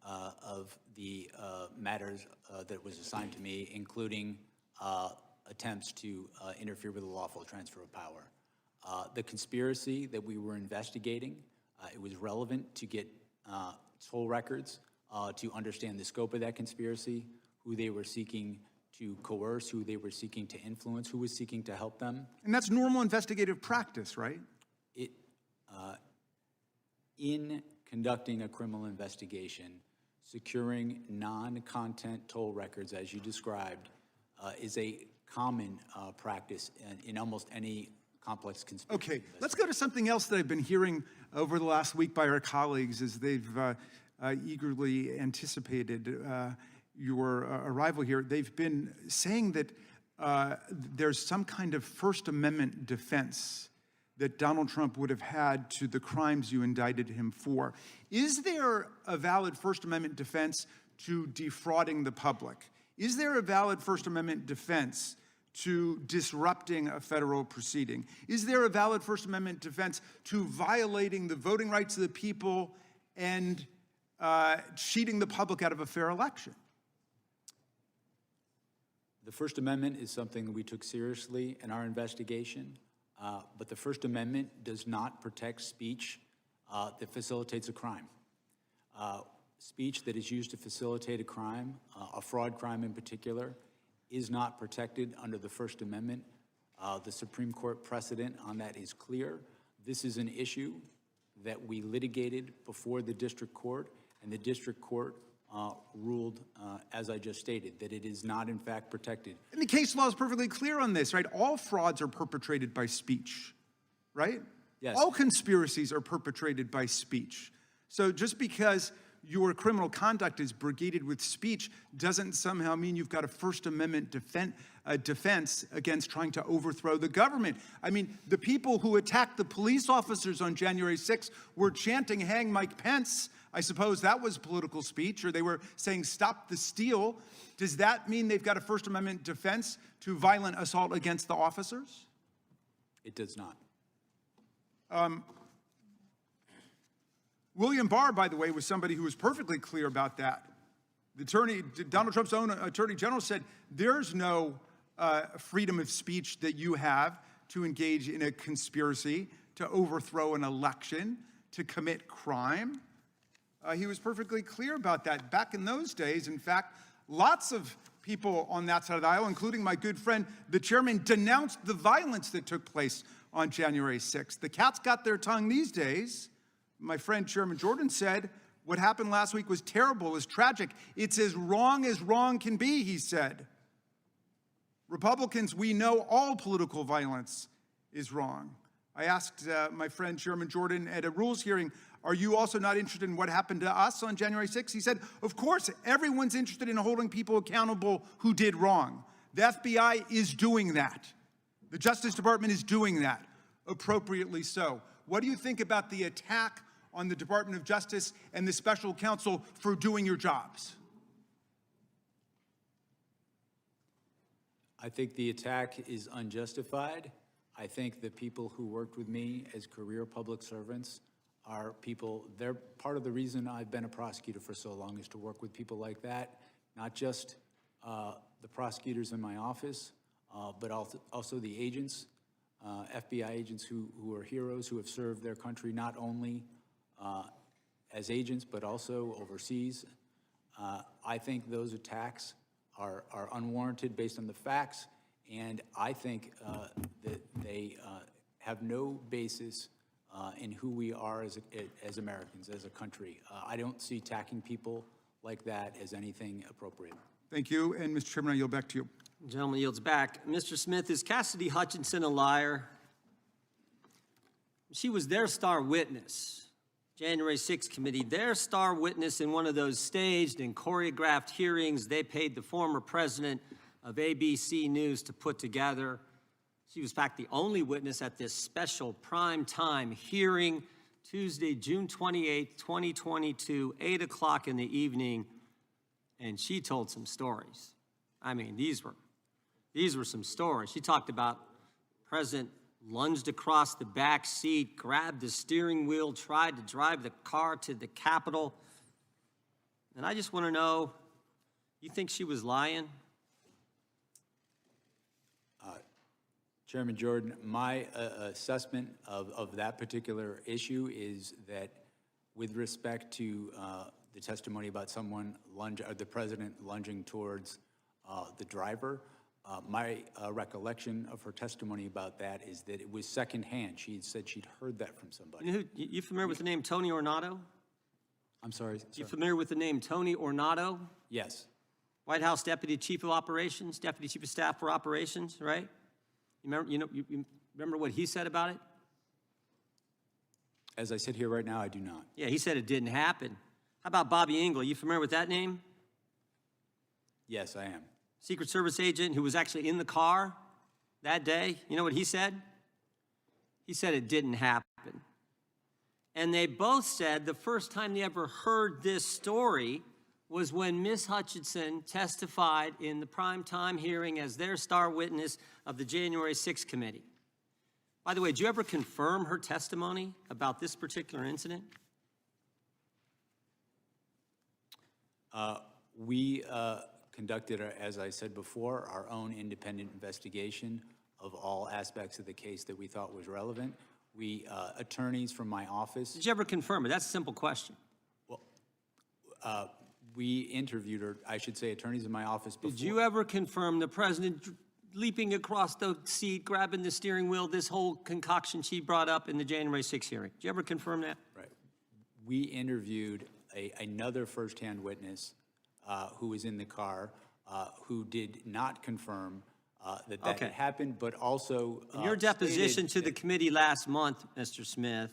of the matters that was assigned to me, including attempts to interfere with the lawful transfer of power. The conspiracy that we were investigating, it was relevant to get toll records to understand the scope of that conspiracy, who they were seeking to coerce, who they were seeking to influence, who was seeking to help them. And that's normal investigative practice, right? In conducting a criminal investigation, securing non-content toll records, as you described, is a common practice in almost any complex conspiracy. Okay, let's go to something else that I've been hearing over the last week by our colleagues as they've eagerly anticipated your arrival here. They've been saying that there's some kind of First Amendment defense that Donald Trump would have had to the crimes you indicted him for. Is there a valid First Amendment defense to defrauding the public? Is there a valid First Amendment defense to disrupting a federal proceeding? Is there a valid First Amendment defense to violating the voting rights of the people and cheating the public out of a fair election? The First Amendment is something that we took seriously in our investigation, but the First Amendment does not protect speech that facilitates a crime. Speech that is used to facilitate a crime, a fraud crime in particular, is not protected under the First Amendment. The Supreme Court precedent on that is clear. This is an issue that we litigated before the district court, and the district court ruled, as I just stated, that it is not in fact protected. And the case law is perfectly clear on this, right? All frauds are perpetrated by speech, right? Yes. All conspiracies are perpetrated by speech. So just because your criminal conduct is brigaded with speech doesn't somehow mean you've got a First Amendment defense against trying to overthrow the government. I mean, the people who attacked the police officers on January 6th were chanting, "Hang Mike Pence." I suppose that was political speech, or they were saying, "Stop the steal." Does that mean they've got a First Amendment defense to violent assault against the officers? It does not. William Barr, by the way, was somebody who was perfectly clear about that. Donald Trump's own attorney general said there's no freedom of speech that you have to engage in a conspiracy, to overthrow an election, to commit crime. He was perfectly clear about that. Back in those days, in fact, lots of people on that side of the aisle, including my good friend, the chairman, denounced the violence that took place on January 6th. The cat's got their tongue these days. My friend Chairman Jordan said, what happened last week was terrible, it was tragic. It's as wrong can be, he said. Republicans, we know all political violence is wrong. I asked my friend Chairman Jordan at a rules hearing, are you also not interested in what happened to us on January 6th? He said, of course, everyone's interested in holding people accountable who did wrong. The FBI is doing that. The Justice Department is doing that, appropriately so. What do you think about the attack on the Department of Justice and the special counsel for doing your jobs? I think the attack is unjustified. I think the people who worked with me as career public servants are people, they're part of the reason I've been a prosecutor for so long is to work with people like that, not just the prosecutors in my office, but also the agents, FBI agents who are heroes, who have served their country not only as agents, but also overseas. I think those attacks are unwarranted based on the facts, and I think that they have no basis in who we are as Americans, as a country. I don't see attacking people like that as anything appropriate. Thank you, and Mr. Chairman, I yield back to you. The gentleman yields back. Mr. Smith, is Cassidy Hutchinson a liar? She was their star witness, January 6th committee, their star witness in one of those staged and choreographed hearings they paid the former president of ABC News to put together. She was, in fact, the only witness at this special prime time hearing, Tuesday, June 28th, 2022, 8 o'clock in the evening, and she told some stories. I mean, these were some stories. She talked about President lunged across the back seat, grabbed the steering wheel, tried to drive the car to the Capitol. And I just want to know, you think she was lying? Chairman Jordan, my assessment of that particular issue is that with respect to the testimony about someone the president lunging towards the driver, my recollection of her testimony about that is that it was secondhand. She had said she'd heard that from somebody. You familiar with the name Tony Ornato? I'm sorry, sir? You familiar with the name Tony Ornato? Yes. White House Deputy Chief of Operations, Deputy Chief of Staff for Operations, right? You remember what he said about it? As I sit here right now, I do not. Yeah, he said it didn't happen. How about Bobby Engel? You familiar with that name? Yes, I am. Secret Service agent who was actually in the car that day. You know what he said? He said it didn't happen. And they both said the first time they ever heard this story was when Ms. Hutchinson testified in the primetime hearing as their star witness of the January 6th committee. By the way, did you ever confirm her testimony about this particular incident? We conducted, as I said before, our own independent investigation of all aspects of the case that we thought was relevant. We, attorneys from my office. Did you ever confirm it? That's a simple question. Well, we interviewed her, I should say, attorneys in my office before. Did you ever confirm the president leaping across the seat, grabbing the steering wheel, this whole concoction she brought up in the January 6th hearing? Did you ever confirm that? Right. We interviewed another firsthand witness who was in the car who did not confirm that Okay. had happened, but also In your deposition to stated the committee last month, Mr. Smith,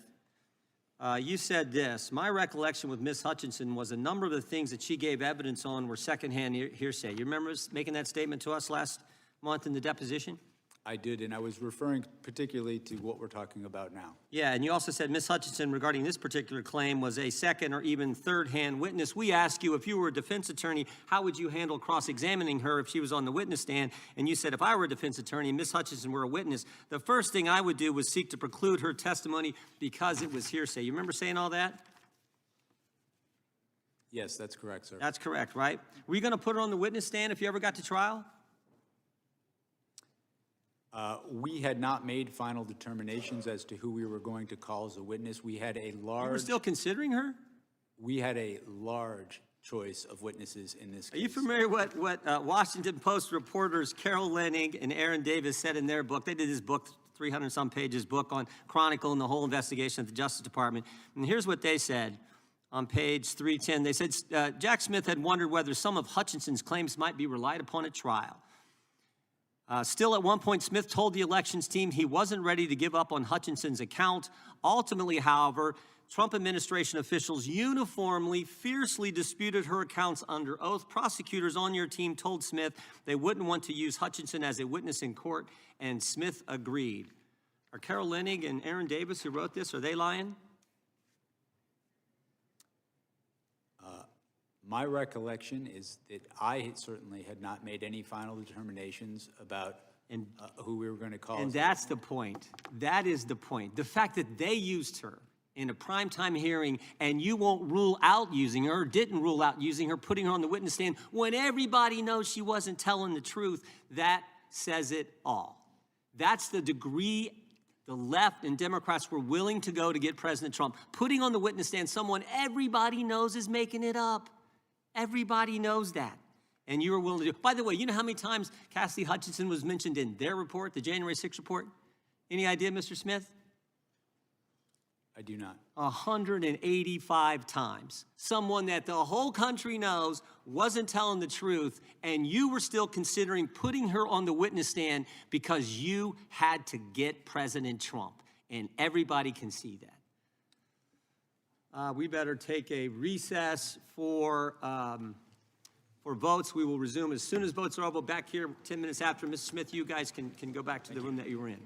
you said this: my recollection with Ms. Hutchinson was a number of the things that she gave evidence on were secondhand hearsay. You remember making that statement to us last month in the deposition? I did, and I was referring particularly to what we're talking about now. Yeah, and you also said Ms. Hutchinson, regarding this particular claim, was a second or even third-hand witness. We asked you, if you were a defense attorney, how would you handle cross-examining her if she was on the witness stand? And you said, if I were a defense attorney and Ms. Hutchinson were a witness, the first thing I would do was seek to preclude her testimony because it was hearsay. You remember saying all that? Yes, that's correct, sir. That's correct, right? Were you going to put her on the witness stand if you ever got to trial? We had not made final determinations as to who we were going to call as a witness. We had a You were large, still considering her? we had a large choice of witnesses in this Are case. you familiar what Washington Post reporters Carol Leonnig and Aaron Davis said in their book? They did this book, 300-some pages book on chronicling the whole investigation at the Justice Department. And here's what they said on page 310. They said, Jack Smith had wondered whether some of Hutchinson's claims might be relied upon at trial. Still, at one point, Smith told the elections team he wasn't ready to give up on Hutchinson's account. Ultimately, however, Trump administration officials uniformly, fiercely disputed her accounts under oath. Prosecutors on your team told Smith they wouldn't want to use Hutchinson as a witness in court, and Smith agreed. Are Carol Leonnig and Aaron Davis, who wrote this, are they lying? My recollection is that I certainly had not made any final determinations about who we were going to call. And that's the point. That is the point. The fact that they used her in a primetime hearing and you won't rule out using her, or didn't rule out using her, putting her on the witness stand when everybody knows she wasn't telling the truth, that says it all. That's the degree the left and Democrats were willing to go to get President Trump, putting on the witness stand someone everybody knows is making it up. Everybody knows that. And you were willing to do it. By the way, you know how many times Cassidy Hutchinson was mentioned in their report, the January 6th report? Any idea, Mr. Smith? I do not. 185 times. Someone that the whole country knows wasn't telling the truth, and you were still considering putting her on the witness stand because you had to get President Trump. And everybody can see that. We better take a recess for votes. We will resume as soon as votes are over. Back here 10 minutes after. Mr. Smith, you guys can go back to the room that you were in.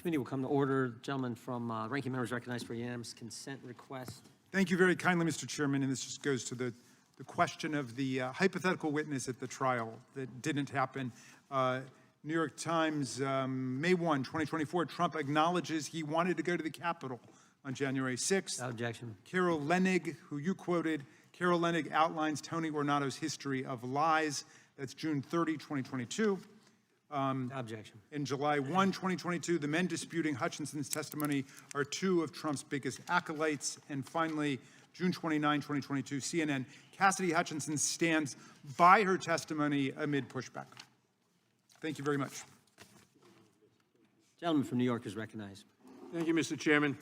Committee will come to order. Gentleman from ranking members recognized for unanimous consent request. Thank you very kindly, Mr. Chairman, and this just goes to the question of the hypothetical witness at the trial that didn't happen. New York Times, May 1, 2024, Trump acknowledges he wanted to go to the Capitol on January 6th. Without objection. Carol Leonnig, who you quoted, Carol Leonnig outlines Tony Ornato's history of lies. That's June 30, 2022. Without objection. In July 1, 2022, the men disputing Hutchinson's testimony are two of Trump's biggest acolytes. And finally, June 29, 2022, CNN, Cassidy Hutchinson stands by her testimony amid pushback. Thank you very much. Gentleman from New York is recognized. Thank you, Mr. Chairman.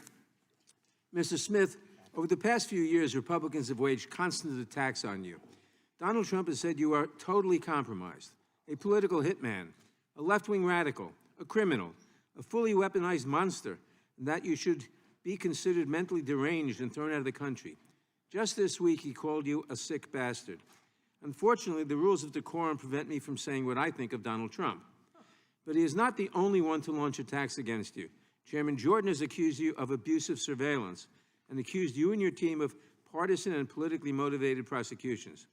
Mr. Smith, over the past few years, Republicans have waged constant attacks on you. Donald Trump has said you are totally compromised, a political hitman, a left-wing radical, a criminal, a fully weaponized monster, and that you should be considered mentally deranged and thrown out of the country. Just this week, he called you a sick bastard. Unfortunately, the rules of decorum prevent me from saying what I think of Donald Trump. But he is not the only one to launch attacks against you. Chairman Jordan has accused you of abusive surveillance and accused you and your team of partisan and politically motivated prosecutions.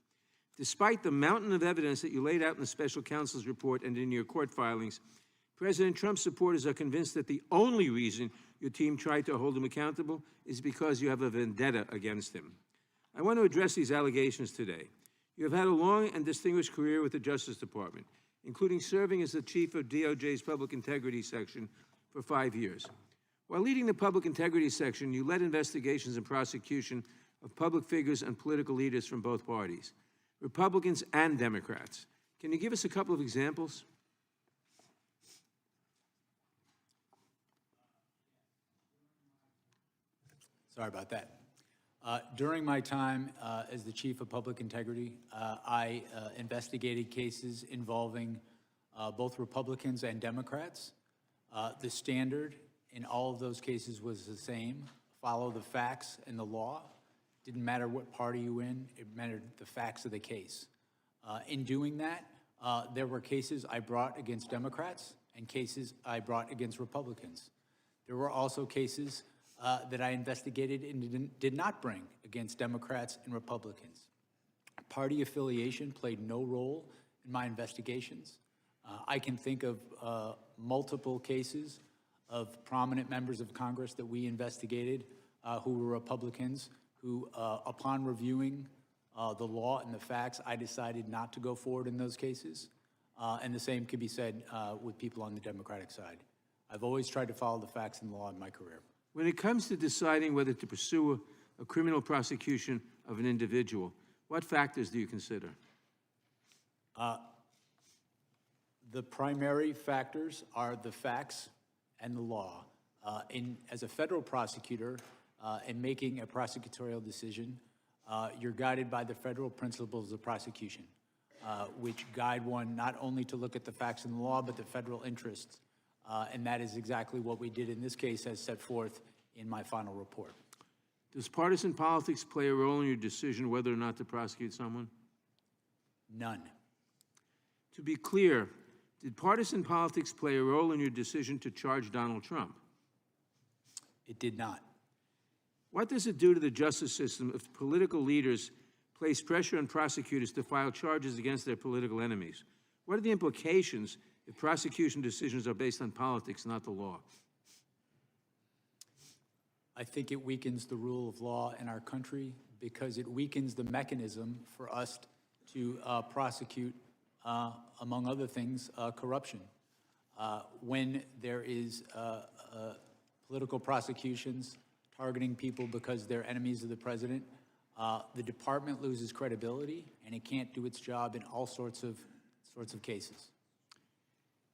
Despite the mountain of evidence that you laid out in the special counsel's report and in your court filings, President Trump's supporters are convinced that the only reason your team tried to hold him accountable is because you have a vendetta against him. I want to address these allegations today. You have had a long and distinguished career with the Justice Department, including serving as the chief of DOJ's Public Integrity Section for 5 years. While leading the Public Integrity Section, you led investigations and prosecution of public figures and political leaders from both parties, Republicans and Democrats. Can you give us a couple of examples? Sorry about that. During my time as the Chief of Public Integrity, I investigated cases involving both Republicans and Democrats. The standard in all of those cases was the same: follow the facts and the law. Didn't matter what party you were in, it mattered the facts of the case. In doing that, there were cases I brought against Democrats and cases I brought against Republicans. There were also cases that I investigated and did not bring against Democrats and Republicans. Party affiliation played no role in my investigations. I can think of multiple cases of prominent members of Congress that we investigated who were Republicans who, upon reviewing the law and the facts, I decided not to go forward in those cases. And the same could be said with people on the Democratic side. I've always tried to follow the facts and the law in my career. When it comes to deciding whether to pursue a criminal prosecution of an individual, what factors do you consider? The primary factors are the facts and the law. As a federal prosecutor, in making a prosecutorial decision, you're guided by the federal principles of prosecution, which guide one not only to look at the facts and the law, but the federal interests. And that is exactly what we did in this case, as set forth in my final report. Does partisan politics play a role in your decision whether or not to prosecute someone? None. To be clear, did partisan politics play a role in your decision to charge Donald Trump? It did not. What does it do to the justice system if political leaders place pressure on prosecutors to file charges against their political enemies? What are the implications if prosecution decisions are based on politics, not the law? I think it weakens the rule of law in our country because it weakens the mechanism for us to prosecute, among other things, corruption. When there is political prosecutions targeting people because they're enemies of the president, the department loses credibility and it can't do its job in all sorts of cases.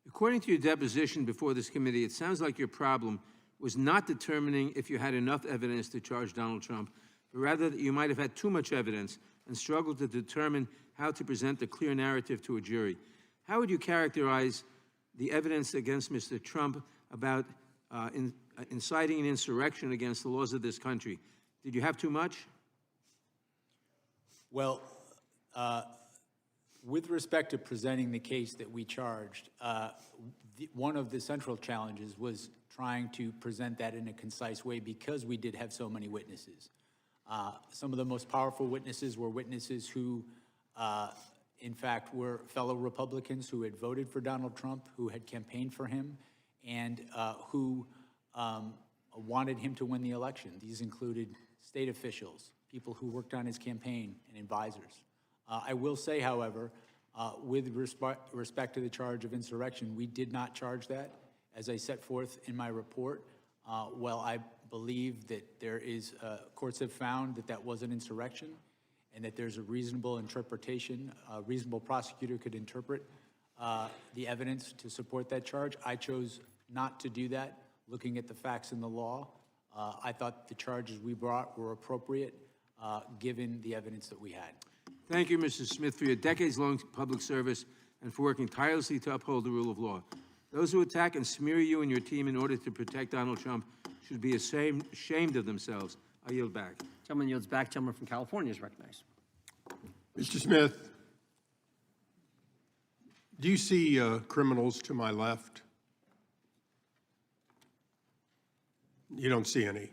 According to your deposition before this committee, it sounds like your problem was not determining if you had enough evidence to charge Donald Trump, but rather that you might have had too much evidence and struggled to determine how to present a clear narrative to a jury. How would you characterize the evidence against Mr. Trump about inciting an insurrection against the laws of this country? Did you have too much? Well, With respect to presenting the case that we charged, one of the central challenges was trying to present that in a concise way because we did have so many witnesses. Some of the most powerful witnesses were witnesses who, in fact, were fellow Republicans who had voted for Donald Trump, who had campaigned for him, and who wanted him to win the election. These included state officials, people who worked on his campaign, and advisors. I will say, however, with respect to the charge of insurrection, we did not charge that. As I set forth in my report, while I believe that there is, courts have found that that was an insurrection and that there's a reasonable interpretation, a reasonable prosecutor could interpret the evidence to support that charge. I chose not to do that, looking at the facts in the law. I thought the charges we brought were appropriate, given the evidence that we had. Thank you, Mr. Smith, for your decades-long public service and for working tirelessly to uphold the rule of law. Those who attack and smear you and your team in order to protect Donald Trump should be ashamed of themselves. I yield back. Gentleman yields back. Gentleman from California is recognized. Mr. Smith, do you see criminals to my left? You don't see any.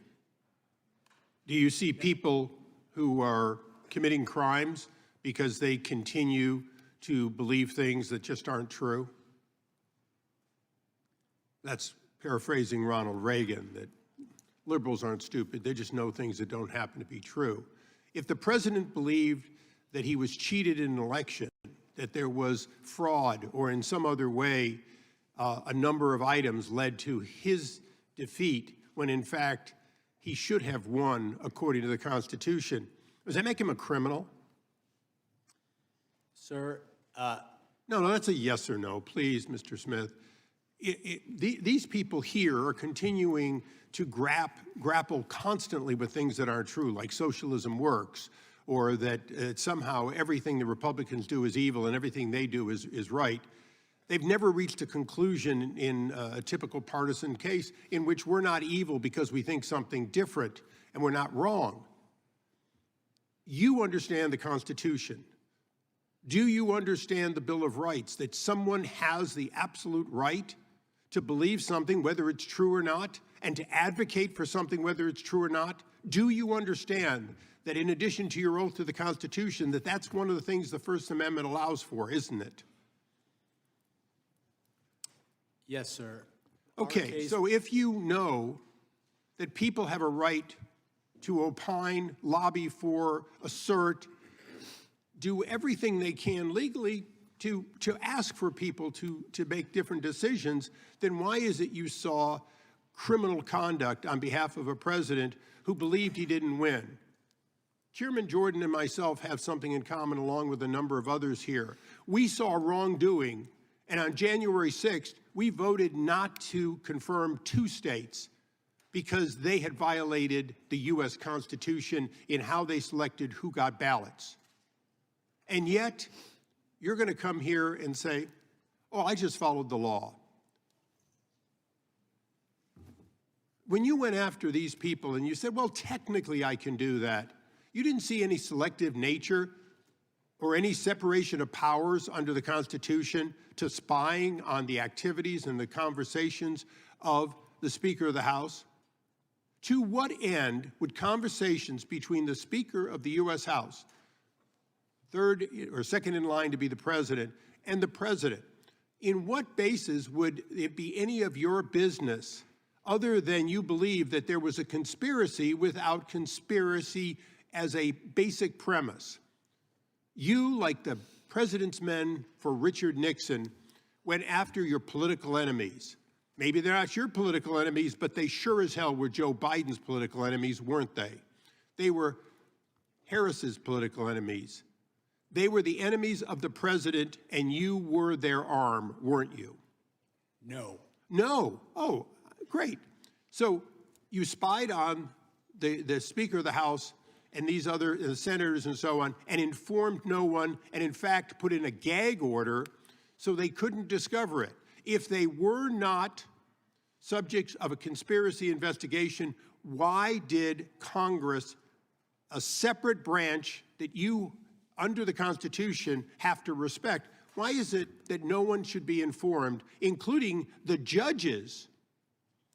Do you see people who are committing crimes because they continue to believe things that just aren't true? That's paraphrasing Ronald Reagan, that liberals aren't stupid, they just know things that don't happen to be true. If the president believed that he was cheated in an election, that there was fraud, or in some other way a number of items led to his defeat, when in fact he should have won according to the Constitution, does that make him a criminal? Sir, No, that's a yes or no, please, Mr. Smith. These people here are continuing to grapple constantly with things that aren't true, like socialism works, or that somehow everything the Republicans do is evil and everything they do is right. They've never reached a conclusion in a typical partisan case in which we're not evil because we think something different and we're not wrong. You understand the Constitution. Do you understand the Bill of Rights, that someone has the absolute right to believe something, whether it's true or not, and to advocate for something, whether it's true or not? Do you understand that in addition to your oath to the Constitution, that that's one of the things the First Amendment allows for, isn't it? yes, sir. Okay, so if you know that people have a right to opine, lobby for, assert, do everything they can legally to ask for people to make different decisions, then why is it you saw criminal conduct on behalf of a president who believed he didn't win? Chairman Jordan and myself have something in common, along with a number of others here. We saw wrongdoing, and on January 6th, we voted not to confirm 2 states because they had violated the U.S. Constitution in how they selected who got ballots. And yet, you're going to come here and say, oh, I just followed the law. When you went after these people and you said, well, technically I can do that, you didn't see any selective nature or any separation of powers under the Constitution to spying on the activities and the conversations of the Speaker of the House? To what end would conversations between the Speaker of the U.S. House, third or second in line to be the president, and the president, in what basis would it be any of your business other than you believe that there was a conspiracy without conspiracy as a basic premise? You, like the president's men for Richard Nixon, went after your political enemies. Maybe they're not your political enemies, but they sure as hell were Joe Biden's political enemies, weren't they? They were Harris's political enemies. They were the enemies of the president, and you were their arm, weren't you? No. No. Oh, great. So you spied on the Speaker of the House and these other senators and so on, and informed no one, and in fact put in a gag order so they couldn't discover it. If they were not subjects of a conspiracy investigation, why did Congress, a separate branch that you under the Constitution, have to respect. Why is it that no one should be informed, including the judges?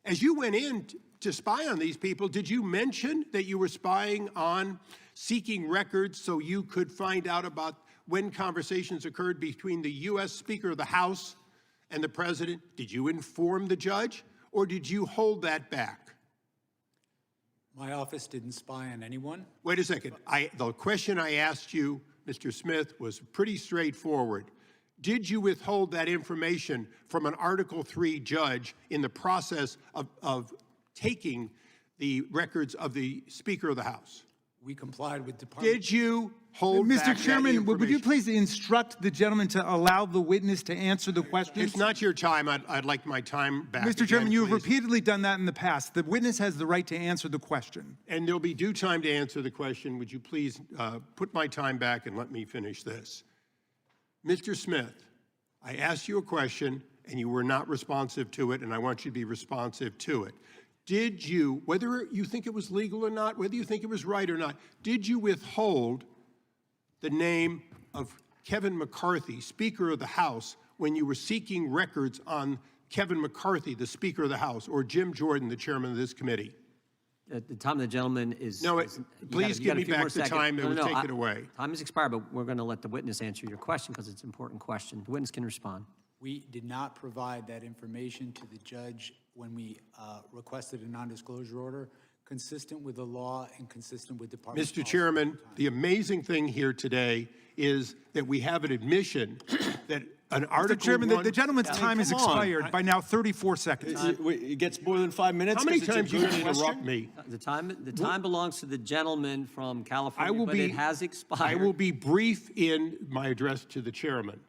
As you went in to spy on these people, did you mention that you were spying on, seeking records so you could find out about when conversations occurred between the U.S. Speaker of the House and the President? Did you inform the judge, or did you hold that back? My office didn't spy on anyone. Wait a second. The question I asked you, Mr. Smith, was pretty straightforward. Did you withhold that information from an Article III judge in the process of taking the records of the Speaker of the House? We complied with Department. Did you hold back Mr. Chairman, would you information? please instruct the gentleman to allow the witness to answer the questions? It's not your time. I'd like my time back. Mr. Chairman, again, you have please. repeatedly done that in the past. The witness has the right to answer the question. And there'll be due time to answer the question. Would you please put my time back and let me finish this? Mr. Smith, I asked you a question and you were not responsive to it, and I want you to be responsive to it. Did you, whether you think it was legal or not, whether you think it was right or not, did you withhold the name of Kevin McCarthy, Speaker of the House, when you were seeking records on Kevin McCarthy, the Speaker of the House, or Jim Jordan, the chairman of this committee? At the time the gentleman is... No, is- you please got a give me few more back the seconds. time that was taken away. Time has expired, but we're going to let the witness answer your question because it's an important question. The witness can respond. We did not provide that information to the judge when we requested a non-disclosure order, consistent with the law and consistent with Department Mr. Chairman, the amazing thing here today is that we have an admission that an Article Mr. Chairman, I... the gentleman's time has come on. expired by now 34 seconds. It gets more than 5 minutes. How many 'cause it's a times are you good going to interrupt question. me? The time belongs to the gentleman from I California, will but be, it has expired. I will be brief in my address to the chairman.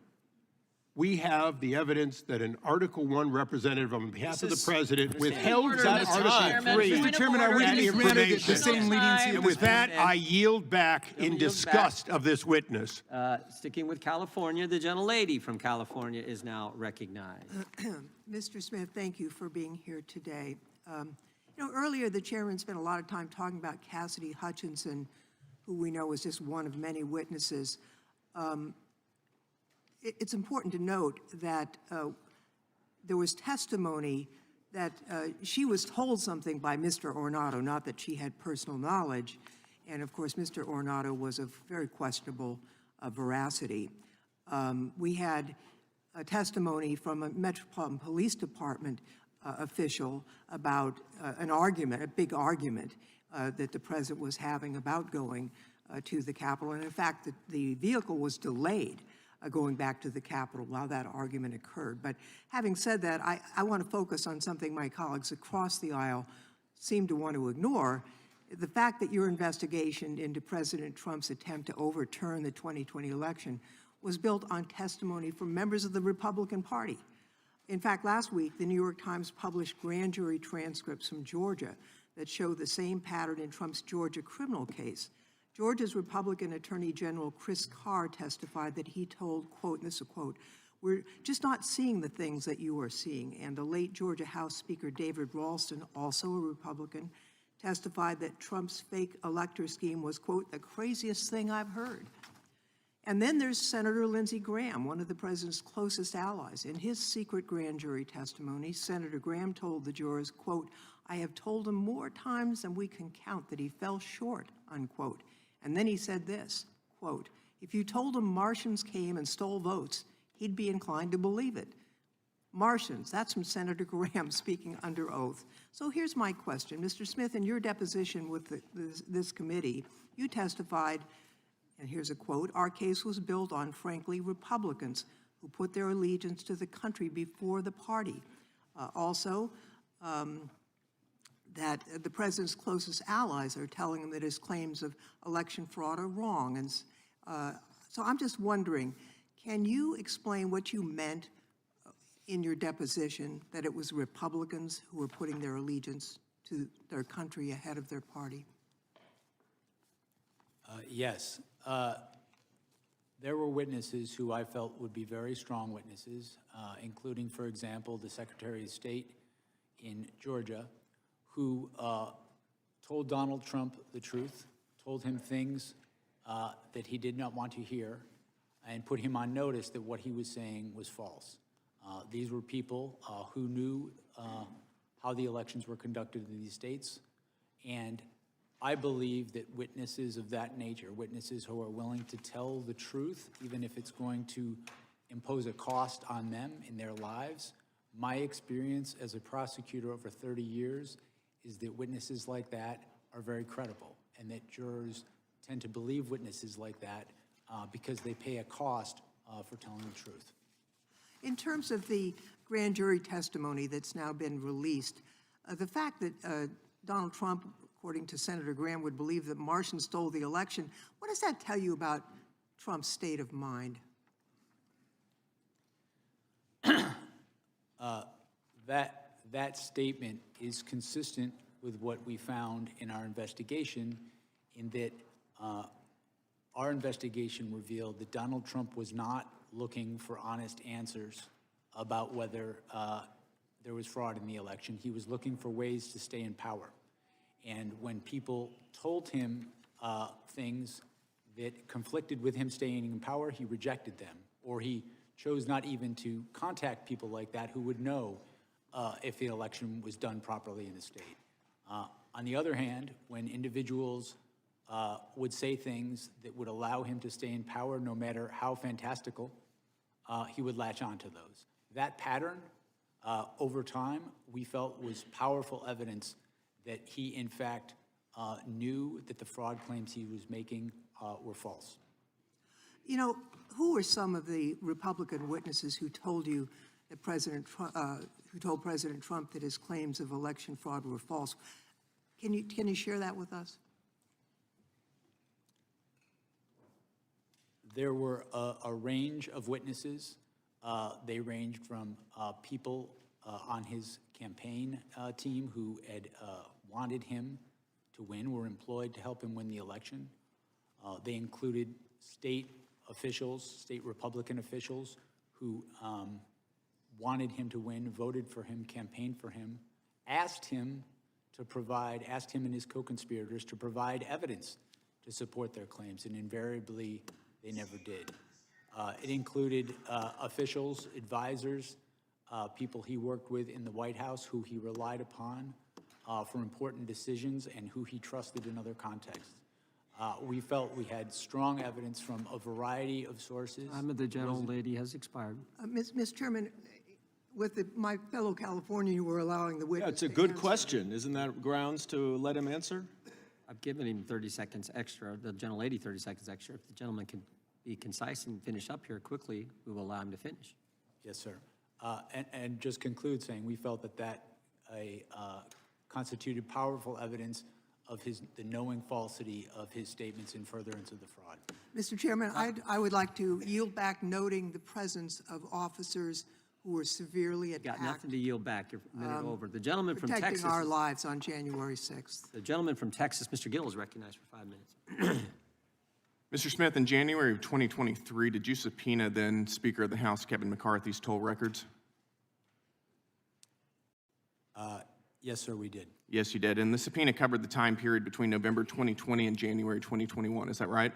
We have the evidence that an Article I representative on behalf of the president withheld order, that Mr. Article Chairman. III. Mr. Chairman, I that would be granted the information. same leniency And at with this that, I yield back in yield disgust of this witness. Sticking with California, the gentlelady from California is now recognized. Mr. Smith, thank you for being here today. Earlier the chairman spent a lot of time talking about Cassidy Hutchinson, who we know was just one of many witnesses. It's important to note that there was testimony that she was told something by Mr. Ornato, not that she had personal knowledge. And of course, Mr. Ornato was of very questionable veracity. We had a testimony from a Metropolitan Police Department official about an argument, a big argument that the president was having about going to the Capitol. And in fact, the vehicle was delayed going back to the Capitol while that argument occurred. But having said that, I want to focus on something my colleagues across the aisle seem to want to ignore. The fact that your investigation into President Trump's attempt to overturn the 2020 election was built on testimony from members of the Republican Party. In fact, last week, the New York Times published grand jury transcripts from Georgia that show the same pattern in Trump's Georgia criminal case. Georgia's Republican Attorney General Chris Carr testified that he told, quote, and this is a quote, "We're just not seeing the things that you are seeing." And the late Georgia House Speaker David Ralston, also a Republican, testified that Trump's fake elector scheme was, quote, "the craziest thing I've heard." And then there's Senator Lindsey Graham, one of the president's closest allies. In his secret grand jury testimony, Senator Graham told the jurors, quote, "I have told him more times than we can count that he fell short," unquote. And then he said this, quote, "If you told him Martians came and stole votes, he'd be inclined to believe it." Martians, that's from Senator Graham speaking under oath. So here's my question. Mr. Smith, in your deposition with this committee, you testified, and here's a quote, "Our case was built on, frankly, Republicans who put their allegiance to the country before the party." Also, that the president's closest allies are telling him that his claims of election fraud are wrong. And so I'm just wondering, can you explain what you meant in your deposition, that it was Republicans who were putting their allegiance to their country ahead of their party? Yes. There were witnesses who I felt would be very strong witnesses, including, for example, the Secretary of State in Georgia, who told Donald Trump the truth, told him things that he did not want to hear and put him on notice that what he was saying was false. These were people who knew how the elections were conducted in these states, and I believe that witnesses of that nature, witnesses who are willing to tell the truth, even if it's going to impose a cost on them in their lives, my experience as a prosecutor over 30 years is that witnesses like that are very credible, and that jurors tend to believe witnesses like that because they pay a cost for telling the truth. In terms of the grand jury testimony that's now been released, the fact that Donald Trump, according to Senator Graham, would believe that Martians stole the election, what does that tell you about Trump's state of mind? That statement is consistent with what we found in our investigation, in that our investigation revealed that Donald Trump was not looking for honest answers about whether there was fraud in the election. He was looking for ways to stay in power. And when people told him things that conflicted with him staying in power, he rejected them, or he chose not even to contact people like that who would know if the election was done properly in the state. On the other hand, when individuals would say things that would allow him to stay in power, no matter how fantastical, he would latch onto those. That pattern, over time, we felt was powerful evidence that he, in fact, knew that the fraud claims he was making were false. You know, who were some of the Republican witnesses who told you that who told President Trump that his claims of election fraud were false? Can you share that with us? There were a range of witnesses. They ranged from people on his campaign team who had wanted him to win, were employed to help him win the election. They included state officials, state Republican officials who wanted him to win, voted for him, campaigned for him, asked him and his co-conspirators to provide evidence to support their claims, and invariably they never did. It included officials, advisors, people he worked with in the White House who he relied upon for important decisions and who he trusted in other contexts. We felt we had strong evidence from a variety of sources. Time of the gentlelady has expired. Ms. Chairman, with my fellow Californian, you were allowing the witness Yeah, it's a to good answer. question. Isn't that grounds to let him answer? I've given him 30 seconds extra, the gentlelady 30 seconds extra. If the gentleman can be concise and finish up here quickly, we will allow him to finish. Yes, sir. And just conclude saying we felt that constituted powerful evidence of the knowing falsity of his statements in furtherance of the fraud. Mr. Chairman, I would like to yield back, noting the presence of officers who were severely attacked. Got nothing to yield back. You're a minute over. The gentleman from Protecting Texas. our lives on January 6th. The gentleman from Texas, Mr. Gill, is recognized for 5 minutes. Mr. Smith, in January of 2023, did you subpoena then Speaker of the House Kevin McCarthy's toll records? Yes, sir, we did. Yes, you did. And the subpoena covered the time period between November 2020 and January 2021. Is that right?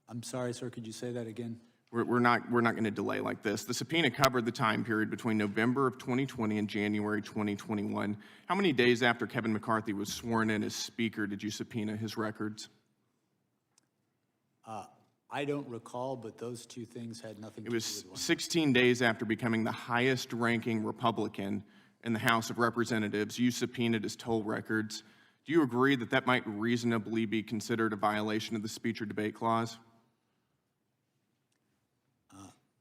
I'm sorry, sir, could you say that again? We're not going to delay like this. The subpoena covered the time period between November of 2020 and January 2021. How many days after Kevin McCarthy was sworn in as Speaker did you subpoena his records? I don't recall, but those two things had nothing to It do was with one. 16 days after becoming the highest-ranking Republican in the House of Representatives. You subpoenaed his toll records. Do you agree that that might reasonably be considered a violation of the speech or debate clause?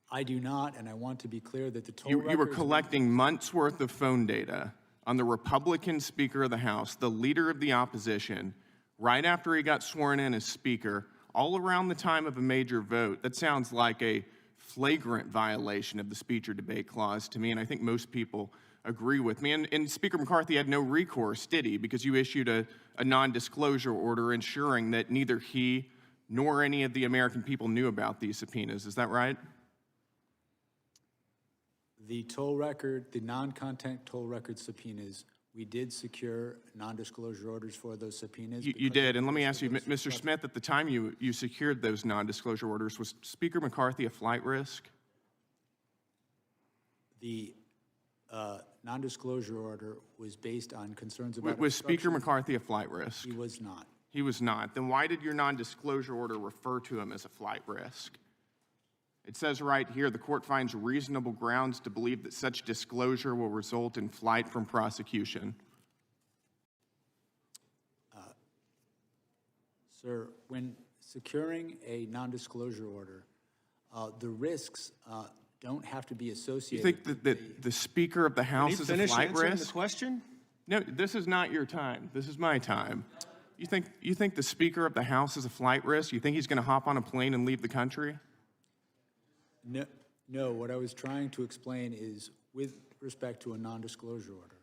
I do not, and I want to be clear that the toll You were records- collecting months' worth of phone data on the Republican Speaker of the House, the leader of the opposition, right after he got sworn in as Speaker, all around the time of a major vote. That sounds like a flagrant violation of the speech or debate clause to me, and I think most people agree with me. And Speaker McCarthy had no recourse, did he? Because you issued a non-disclosure order ensuring that neither he nor any of the American people knew about these subpoenas. Is that right? The toll record, the non-content toll record subpoenas We did secure non-disclosure orders for those subpoenas. You because did, of and let me the ask you, risk of Mr. Smith, at the time you secured those non-disclosure orders, was Speaker McCarthy a flight risk? The non-disclosure order was based on concerns about Was Speaker obstruction. McCarthy a flight risk? He was not. He was not. Then why did your non-disclosure order refer to him as a flight risk? It says right here, the court finds reasonable grounds to believe that such disclosure will result in flight from prosecution. Sir, when securing a non-disclosure order, the risks don't have to be You associated. think that the Speaker of the House Can you is a finish flight answering risk? the question? No, this is not your time. This is my time. You think the Speaker of the House is a flight risk? You think he's going to hop on a plane and leave the country? No, what I was trying to explain is with respect to a non-disclosure order,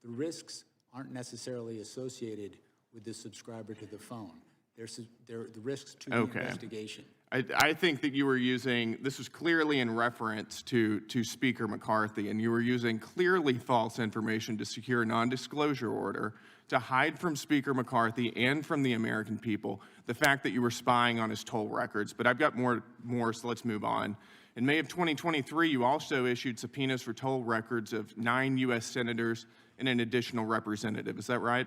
the risks aren't necessarily associated with the subscriber to the phone. They're the risks to the Okay. investigation. I think that you were using, this was clearly in reference to Speaker McCarthy, and you were using clearly false information to secure a non-disclosure order to hide from Speaker McCarthy and from the American people the fact that you were spying on his toll records. But I've got more, so let's move on. In May of 2023, you also issued subpoenas for toll records of 9 U.S. senators and an additional representative. Is that right?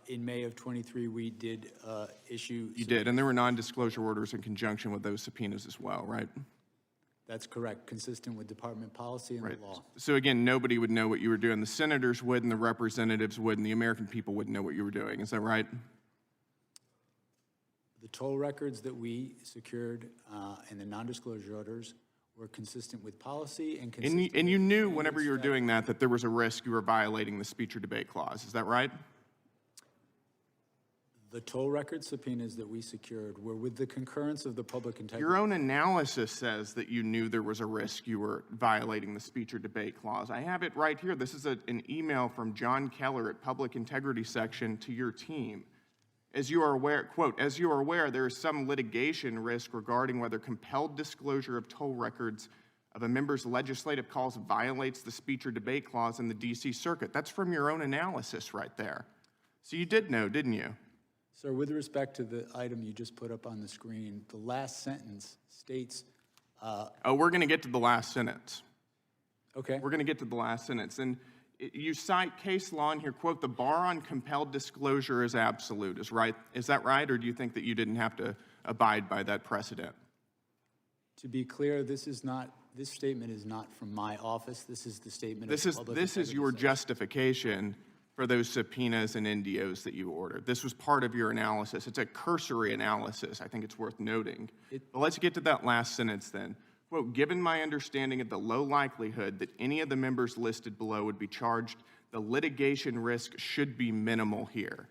In May of '23, we did issue. You did, and there were non-disclosure orders in conjunction with those subpoenas as well, right? That's correct, consistent with department policy and Right. the law. So again, nobody would know what you were doing. The senators would, and the representatives would, and the American people wouldn't know what you were doing. Is that right? The toll records that we secured and the non-disclosure orders were consistent with policy and consistent. And you with knew the whenever you were doing that there was a risk you were violating the speech or debate clause. Is that right? The toll record subpoenas that we secured were with the concurrence of the public integrity. Your own analysis says that you knew there was a risk you were violating the speech or debate clause. I have it right here. This is an email from John Keller at Public Integrity Section to your team. As you are aware, quote, as you are aware, there is some litigation risk regarding whether compelled disclosure of toll records of a member's legislative calls violates the speech or debate clause in the D.C. Circuit. That's from your own analysis right there. So you did know, didn't you? Sir, with respect to the item you just put up on the screen, the last sentence states, Oh, we're going to get to the last sentence. okay, We're going to get to the last sentence. And you cite case law in here, quote, the bar on compelled disclosure is absolute. Is that right? Or do you think that you didn't have to abide by that precedent? to be clear, this statement is not from my office. This is the statement of the public This is integrity your section. justification for those subpoenas and NDOs that you ordered. This was part of your analysis. It's a cursory analysis. I think it's worth noting. But let's get to that last sentence then. Quote, given my understanding of the low likelihood that any of the members listed below would be charged, the litigation risk should be minimal here.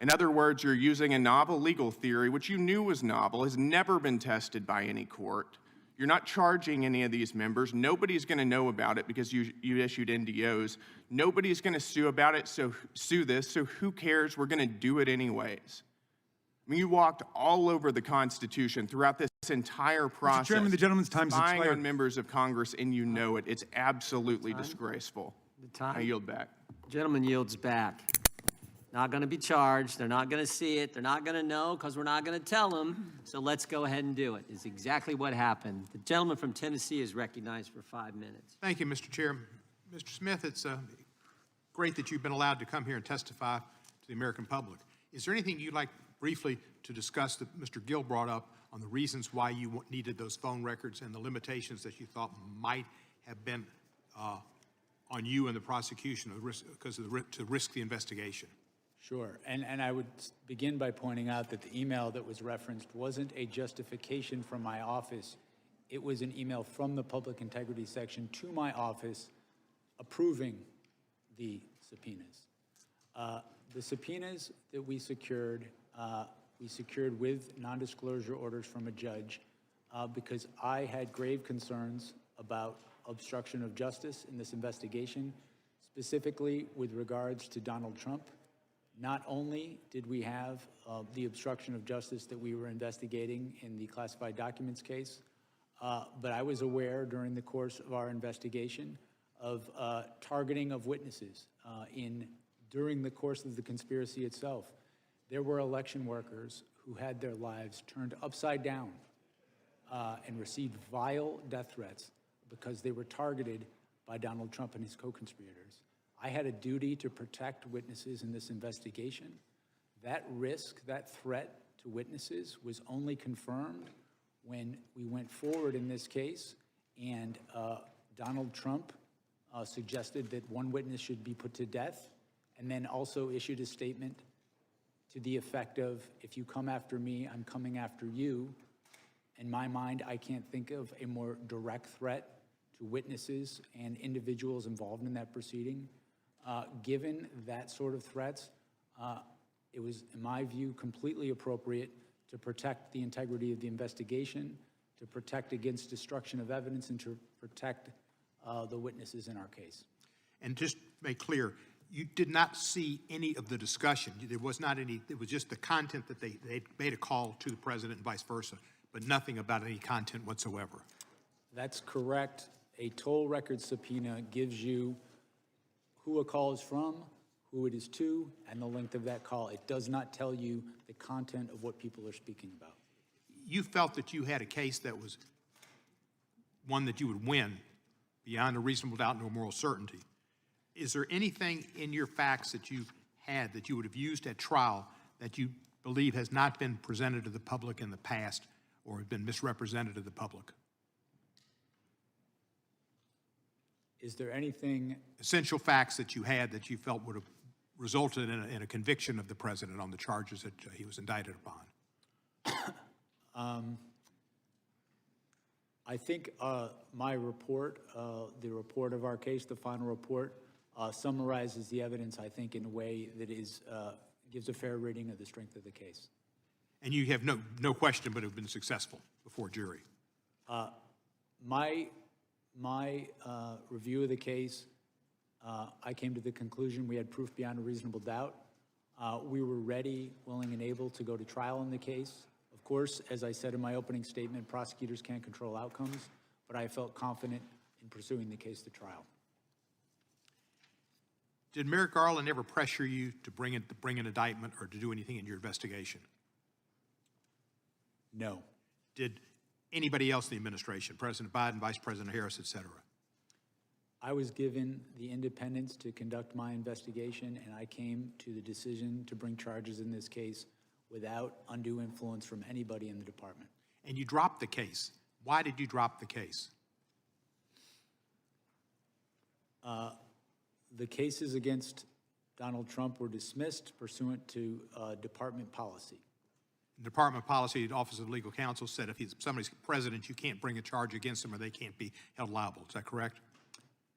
In other words, you're using a novel legal theory, which you knew was novel, has never been tested by any court. You're not charging any of these members. Nobody's going to know about it because you issued NDOs. Nobody's going to sue about it, so who cares? We're going to do it anyways. I mean, you walked all over the Constitution throughout this entire process. Mr. Chairman, the gentleman's time has spying expired. on members of Congress, and you know it. It's absolutely disgraceful. The time. I yield back. Gentleman yields back. Not going to be charged. They're not going to see it. They're not going to know because we're not going to tell them. So let's go ahead and do it. It's exactly what happened. The gentleman from Tennessee is recognized for 5 minutes. Thank you, Mr. Chair. Mr. Smith, it's great that you've been allowed to come here and testify to the American public. Is there anything you'd like briefly to discuss that Mr. Gill brought up on the reasons why you needed those phone records and the limitations that you thought might have been on you and the prosecution because of to risk the investigation? Sure, and I would begin by pointing out that the email that was referenced wasn't a justification from my office. It was an email from the Public Integrity Section to my office approving the subpoenas. The subpoenas that we secured with non-disclosure orders from a judge because I had grave concerns about obstruction of justice in this investigation, specifically with regards to Donald Trump. Not only did we have the obstruction of justice that we were investigating in the classified documents case, but I was aware during the course of our investigation of targeting of witnesses during the course of the conspiracy itself. There were election workers who had their lives turned upside down and received vile death threats because they were targeted by Donald Trump and his co-conspirators. I had a duty to protect witnesses in this investigation. That risk, that threat to witnesses was only confirmed when we went forward in this case and Donald Trump suggested that one witness should be put to death, and then also issued a statement to the effect of, if you come after me, I'm coming after you. In my mind, I can't think of a more direct threat to witnesses and individuals involved in that proceeding. Given that sort of threats, it was, in my view, completely appropriate to protect the integrity of the investigation, to protect against destruction of evidence, and to protect the witnesses in our case. And just to make clear, you did not see any of the discussion. There was not any, it was just the content that they made a call to the president and vice versa, but nothing about any content whatsoever. That's correct. A toll record subpoena gives you who a call is from, who it is to, and the length of that call. It does not tell you the content of what people are speaking about. You felt that you had a case that was one that you would win beyond a reasonable doubt and no moral certainty. Is there anything in your facts that you had that you would have used at trial that you believe has not been presented to the public in the past or have been misrepresented to the public? Is there anything, Essential facts that you had that you felt would have resulted in a conviction of the president on the charges that he was indicted upon? I think my report, the report of our case, the final report, summarizes the evidence, I think, in a way that is, gives a fair reading of the strength of the case. And you have no question but have been successful before jury. My review of the case, I came to the conclusion we had proof beyond a reasonable doubt. We were ready, willing, and able to go to trial in the case. Of course, as I said in my opening statement, prosecutors can't control outcomes, but I felt confident in pursuing the case to trial. Did Merrick Garland ever pressure you to bring an indictment or to do anything in your investigation? No. Did anybody else in the administration, President Biden, Vice President Harris, et cetera? I was given the independence to conduct my investigation, and I came to the decision to bring charges in this case without undue influence from anybody in the department. And you dropped the case. Why did you drop the case? The cases against Donald Trump were dismissed pursuant to department policy. The Department of Policy, the Office of Legal Counsel said if somebody's president, you can't bring a charge against them or they can't be held liable. Is that correct?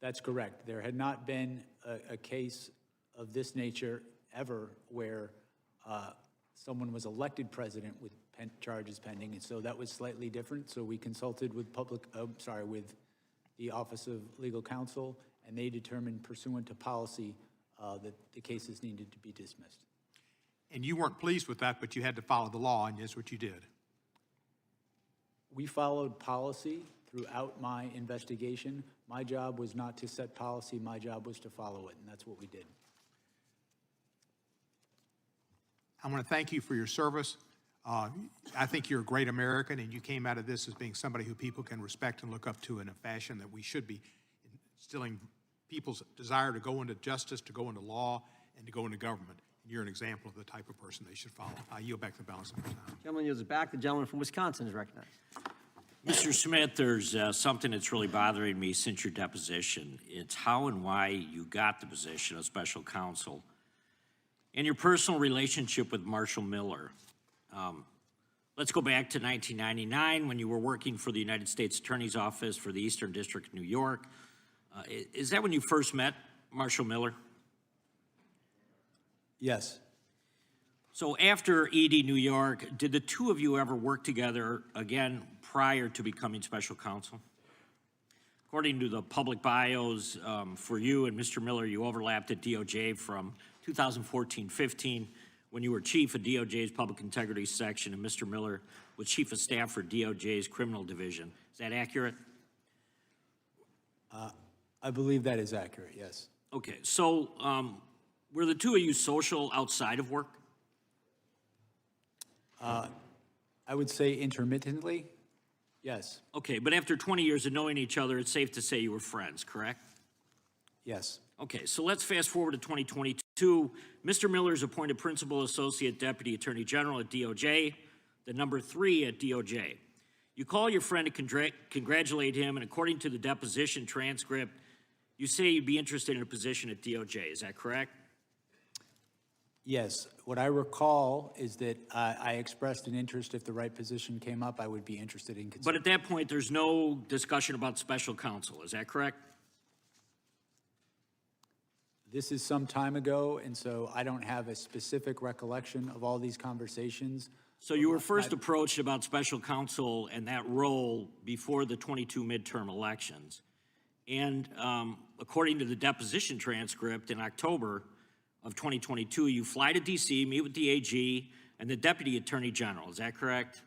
That's correct. There had not been a case of this nature ever where someone was elected president with charges pending, and so that was slightly different. So we consulted with with the Office of Legal Counsel, and they determined pursuant to policy that the cases needed to be dismissed. And you weren't pleased with that, but you had to follow the law, and that's what you did. We followed policy throughout my investigation. My job was not to set policy, my job was to follow it, and that's what we did. I want to thank you for your service. I think you're a great American, and you came out of this as being somebody who people can respect and look up to in a fashion that we should be instilling people's desire to go into justice, to go into law, and to go into government. And you're an example of the type of person they should follow. I yield back the balance of my time. Gentleman yields it back. The gentleman from Wisconsin is recognized. Mr. Smith, there's something that's really bothering me since your deposition. It's how and why you got the position of special counsel and your personal relationship with Marshall Miller. Let's go back to 1999 when you were working for the United States Attorney's Office for the Eastern District of New York. Is that when you first met Marshall Miller? Yes. So after ED New York, did the two of you ever work together again prior to becoming special counsel? According to the public bios for you and Mr. Miller, you overlapped at DOJ from 2014-15 when you were chief of DOJ's Public Integrity Section and Mr. Miller was chief of staff for DOJ's Criminal Division. Is that accurate? I believe that is accurate, yes. Okay, so were the two of you social outside of work? I would say intermittently, yes, Okay, but after 20 years of knowing each other, it's safe to say you were friends, correct? yes. Okay, so let's fast forward to 2022. Mr. Miller is appointed Principal Associate Deputy Attorney General at DOJ, the number 3 at DOJ. You call your friend to congratulate him, and according to the deposition transcript, you say you'd be interested in a position at DOJ. Is that correct? Yes, what I recall is that I expressed an interest if the right position came up, I would be interested in But considering. at that point, there's no discussion about special counsel. Is that correct? This is some time ago, and so I don't have a specific recollection of all these conversations. So you were first approached about special counsel and that role before the 22 midterm elections. And according to the deposition transcript, in October of 2022, you fly to DC, meet with the AG and the Deputy Attorney General. Is that correct?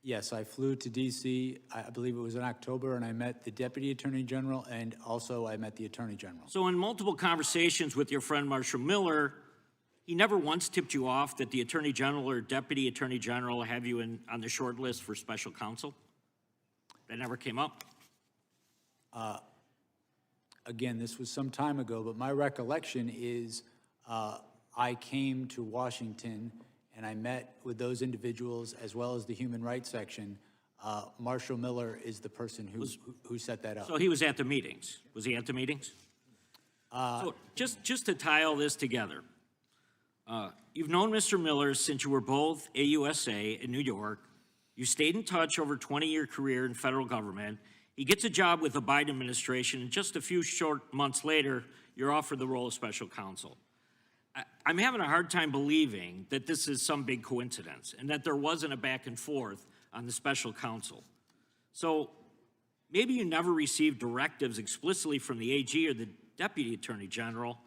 Yes, I flew to DC, I believe it was in October, and I met the Deputy Attorney General, and also I met the Attorney General. So in multiple conversations with your friend Marshall Miller, he never once tipped you off that the Attorney General or Deputy Attorney General have you on the short list for special counsel? That never came up? Again, this was some time ago, but my recollection is I came to Washington and I met with those individuals as well as the Human Rights Section. Marshall Miller is the person who set that up. So he was at the meetings. Was he at the meetings? So just to tie all this together, you've known Mr. Miller since you were both AUSA in New York. You stayed in touch over a 20-year career in federal government. He gets a job with the Biden administration, and just a few short months later, you're offered the role of special counsel. I'm having a hard time believing that this is some big coincidence and that there wasn't a back and forth on the special counsel. So maybe you never received directives explicitly from the AG or the Deputy Attorney General,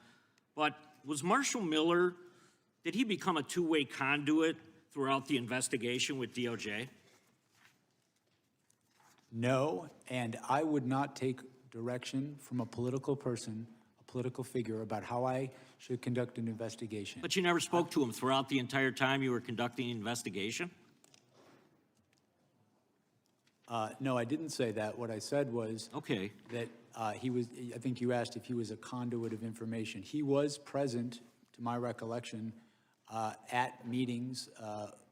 but was Marshall Miller, did he become a two-way conduit throughout the investigation with DOJ? No, and I would not take direction from a political person, a political figure, about how I should conduct an investigation. But you never spoke to him throughout the entire time you were conducting the investigation? No, I didn't say that. What I said was Okay. that he was, I think you asked if he was a conduit of information. He was present, to my recollection, at meetings,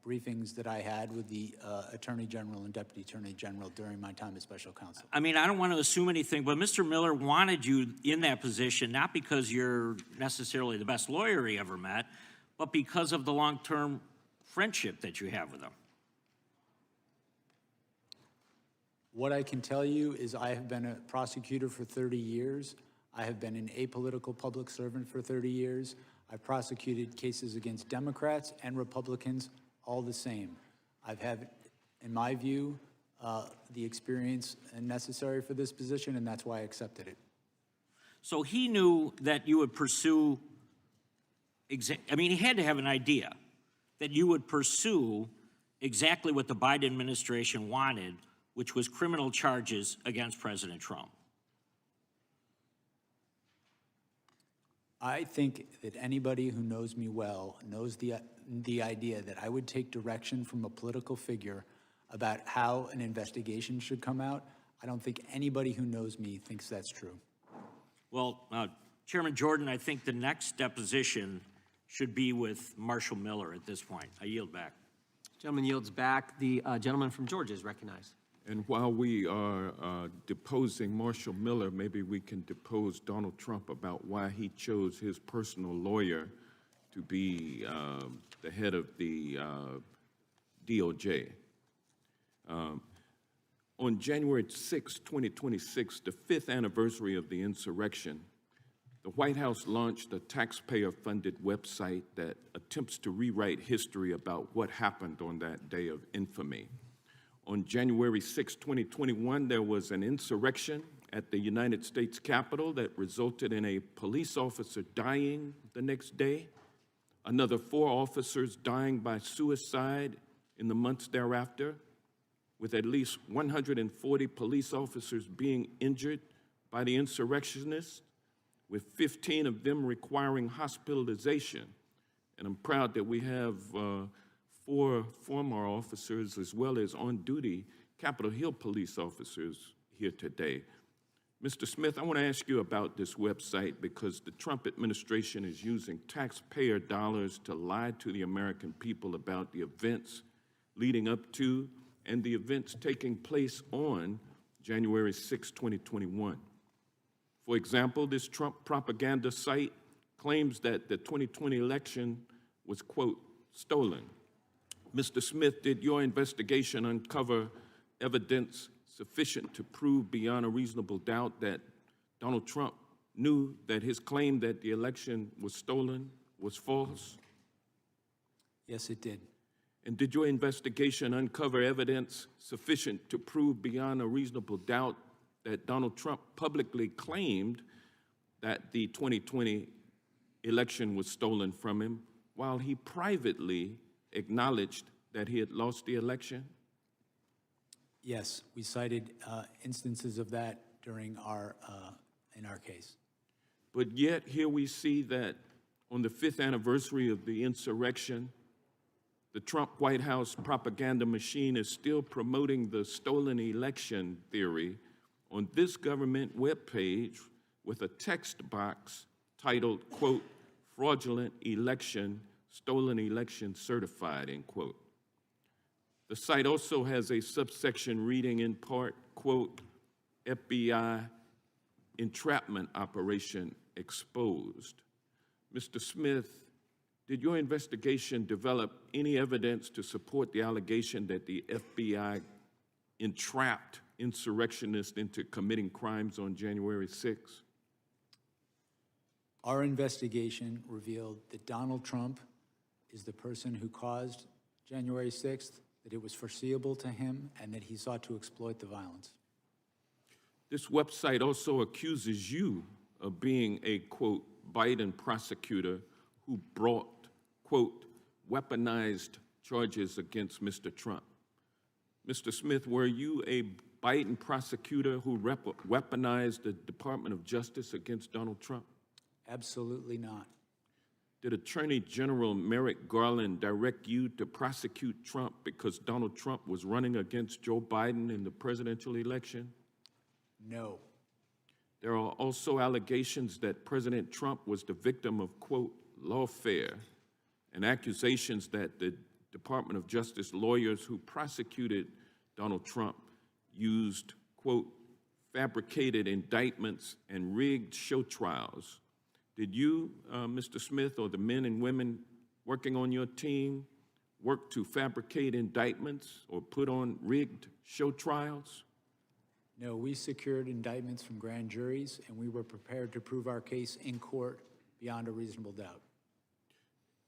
briefings that I had with the Attorney General and Deputy Attorney General during my time as special counsel. I mean, I don't want to assume anything, but Mr. Miller wanted you in that position, not because you're necessarily the best lawyer he ever met, but because of the long-term friendship that you have with him. What I can tell you is I have been a prosecutor for 30 years. I have been an apolitical public servant for 30 years. I've prosecuted cases against Democrats and Republicans all the same. I've had, in my view, the experience necessary for this position, and that's why I accepted it. So he knew that you would pursue, I mean, he had to have an idea that you would pursue exactly what the Biden administration wanted, which was criminal charges against President Trump. I think that anybody who knows me well knows the idea that I would take direction from a political figure about how an investigation should come out. I don't think anybody who knows me thinks that's true. Well, Chairman Jordan, I think the next deposition should be with Marshall Miller at this point. I yield back. Gentleman yields back. The gentleman from Georgia is recognized. And while we are deposing Marshall Miller, maybe we can depose Donald Trump about why he chose his personal lawyer to be the head of the DOJ. On January 6, 2026, the 5th anniversary of the insurrection, the White House launched a taxpayer-funded website that attempts to rewrite history about what happened on that day of infamy. On January 6, 2021, there was an insurrection at the United States Capitol that resulted in a police officer dying the next day, another 4 officers dying by suicide in the months thereafter, with at least 140 police officers being injured by the insurrectionists, with 15 of them requiring hospitalization. And I'm proud that we have 4 former officers as well as on-duty Capitol Hill police officers here today. Mr. Smith, I want to ask you about this website because the Trump administration is using taxpayer dollars to lie to the American people about the events leading up to and the events taking place on January 6, 2021. For example, this Trump propaganda site claims that the 2020 election was, quote, stolen. Mr. Smith, did your investigation uncover evidence sufficient to prove beyond a reasonable doubt that Donald Trump knew that his claim that the election was stolen was false? Yes, it did. And did your investigation uncover evidence sufficient to prove beyond a reasonable doubt that Donald Trump publicly claimed that the 2020 election was stolen from him while he privately acknowledged that he had lost the election? Yes, we cited instances of that during in our case. But yet here we see that on the 5th anniversary of the insurrection, the Trump White House propaganda machine is still promoting the stolen election theory on this government webpage with a text box titled, quote, fraudulent election, stolen election certified, end quote. The site also has a subsection reading in part, quote, FBI entrapment operation exposed. Mr. Smith, did your investigation develop any evidence to support the allegation that the FBI entrapped insurrectionists into committing crimes on January 6th? Our investigation revealed that Donald Trump is the person who caused January 6th, that it was foreseeable to him, and that he sought to exploit the violence. This website also accuses you of being a, quote, Biden prosecutor who brought, quote, weaponized charges against Mr. Trump. Mr. Smith, were you a Biden prosecutor who weaponized the Department of Justice against Donald Trump? Absolutely not. Did Attorney General Merrick Garland direct you to prosecute Trump because Donald Trump was running against Joe Biden in the presidential election? No. There are also allegations that President Trump was the victim of, quote, lawfare, and accusations that the Department of Justice lawyers who prosecuted Donald Trump used, quote, fabricated indictments and rigged show trials. Did you, Mr. Smith, or the men and women working on your team work to fabricate indictments or put on rigged show trials? No, we secured indictments from grand juries, and we were prepared to prove our case in court beyond a reasonable doubt.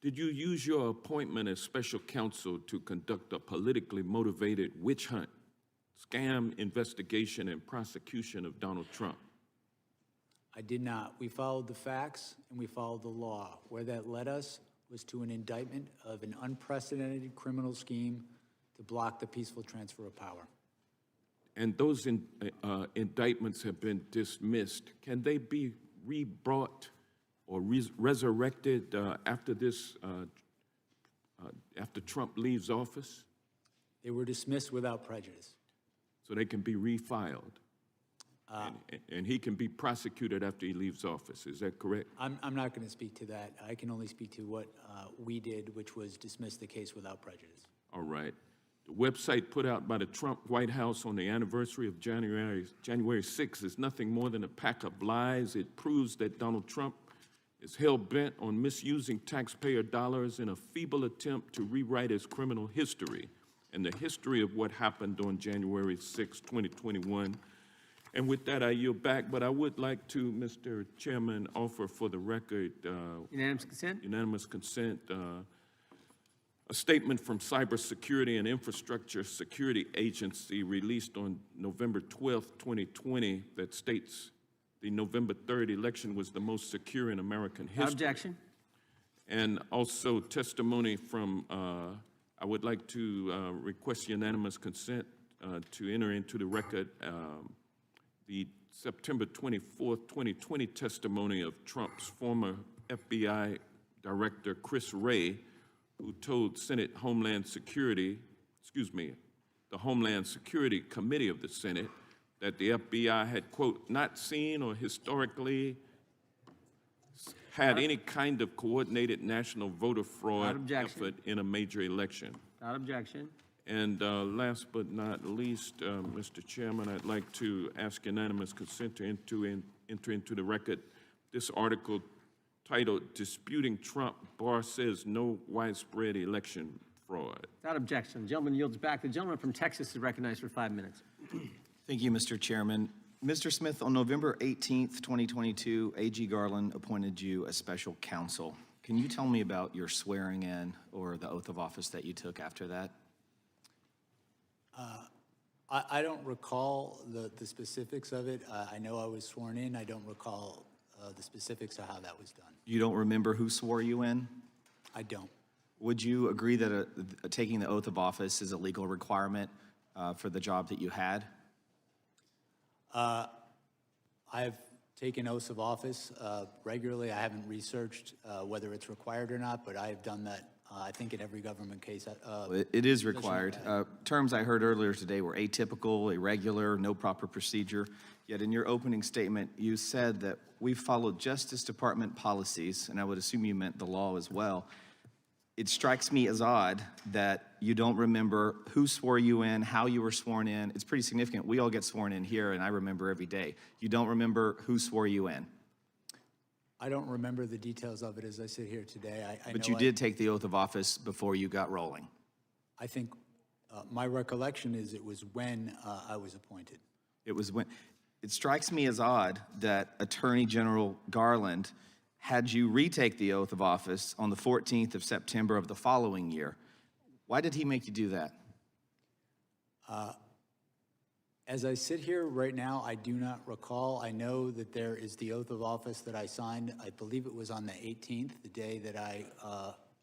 Did you use your appointment as special counsel to conduct a politically motivated witch hunt, scam investigation, and prosecution of Donald Trump? I did not. We followed the facts and we followed the law. Where that led us was to an indictment of an unprecedented criminal scheme to block the peaceful transfer of power. And those indictments have been dismissed. Can they be re-brought or resurrected after after Trump leaves office? They were dismissed without prejudice. So they can be refiled? And he can be prosecuted after he leaves office, is that correct? I'm not going to speak to that. I can only speak to what we did, which was dismiss the case without prejudice. All right. The website put out by the Trump White House on the anniversary of January 6th is nothing more than a pack of lies. It proves that Donald Trump is hell-bent on misusing taxpayer dollars in a feeble attempt to rewrite his criminal history and the history of what happened on January 6, 2021. And with that, I yield back, but I would like to, Mr. Chairman, offer for the record Unanimous consent? unanimous consent, a statement from Cybersecurity and Infrastructure Security Agency released on November 12th, 2020 that states the November 3rd election was the most secure in American history. Objection. And also testimony from, I would like to request unanimous consent to enter into the record the September 24th, 2020 testimony of Trump's former FBI Director Chris Wray, who told Senate Homeland Security, the Homeland Security Committee of the Senate, that the FBI had, quote, not seen or historically had any kind of coordinated national voter fraud effort in a major election. Without objection. And last but not least, Mr. Chairman, I'd like to ask unanimous consent to enter into the record this article titled "Disputing Trump, Barr Says No Widespread Election Fraud." Without objection. The gentleman yields back. The gentleman from Texas is recognized for 5 minutes. Thank you, Mr. Chairman. Mr. Smith, on November 18th, 2022, A.G. Garland appointed you as special counsel. Can you tell me about your swearing in or the oath of office that you took after that? I don't recall the specifics of it. I know I was sworn in. I don't recall the specifics of how that was done. You don't remember who swore you in? I don't. Would you agree that taking the oath of office is a legal requirement for the job that you had? I've taken oaths of office regularly. I haven't researched whether it's required or not, but I have done that, I think, in every government case. It is required. Terms I heard earlier today were atypical, irregular, no proper procedure. Yet in your opening statement, you said that we followed Justice Department policies, and I would assume you meant the law as well. It strikes me as odd that you don't remember who swore you in, how you were sworn in. It's pretty significant. We all get sworn in here, and I remember every day. You don't remember who swore you in. I don't remember the details of it as I sit here today. But you did take the oath of office before you got rolling. I think my recollection is it was when I was appointed. It was when. It strikes me as odd that Attorney General Garland had you retake the oath of office on the 14th of September of the following year. Why did he make you do that? As I sit here right now, I do not recall. I know that there is the oath of office that I signed. I believe it was on the 18th, the day that I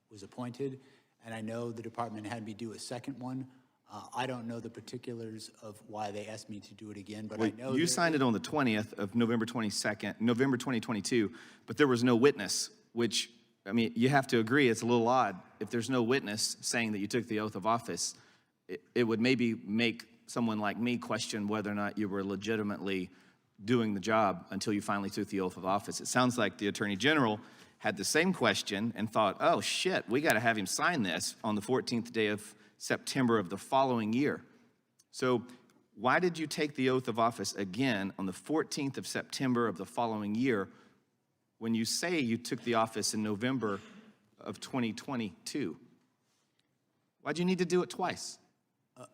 was appointed. And I know the department had me do a second one. I don't know the particulars of why they asked me to do it again, but I know you signed it on the 20th of November 2022, but there was no witness, which, I mean, you have to agree it's a little odd. If there's no witness saying that you took the oath of office, it would maybe make someone like me question whether or not you were legitimately doing the job until you finally took the oath of office. It sounds like the Attorney General had the same question and thought, oh shit, we got to have him sign this on the 14th day of September of the following year. So why did you take the oath of office again on the 14th of September of the following year when you say you took the office in November of 2022? Why'd you need to do it twice?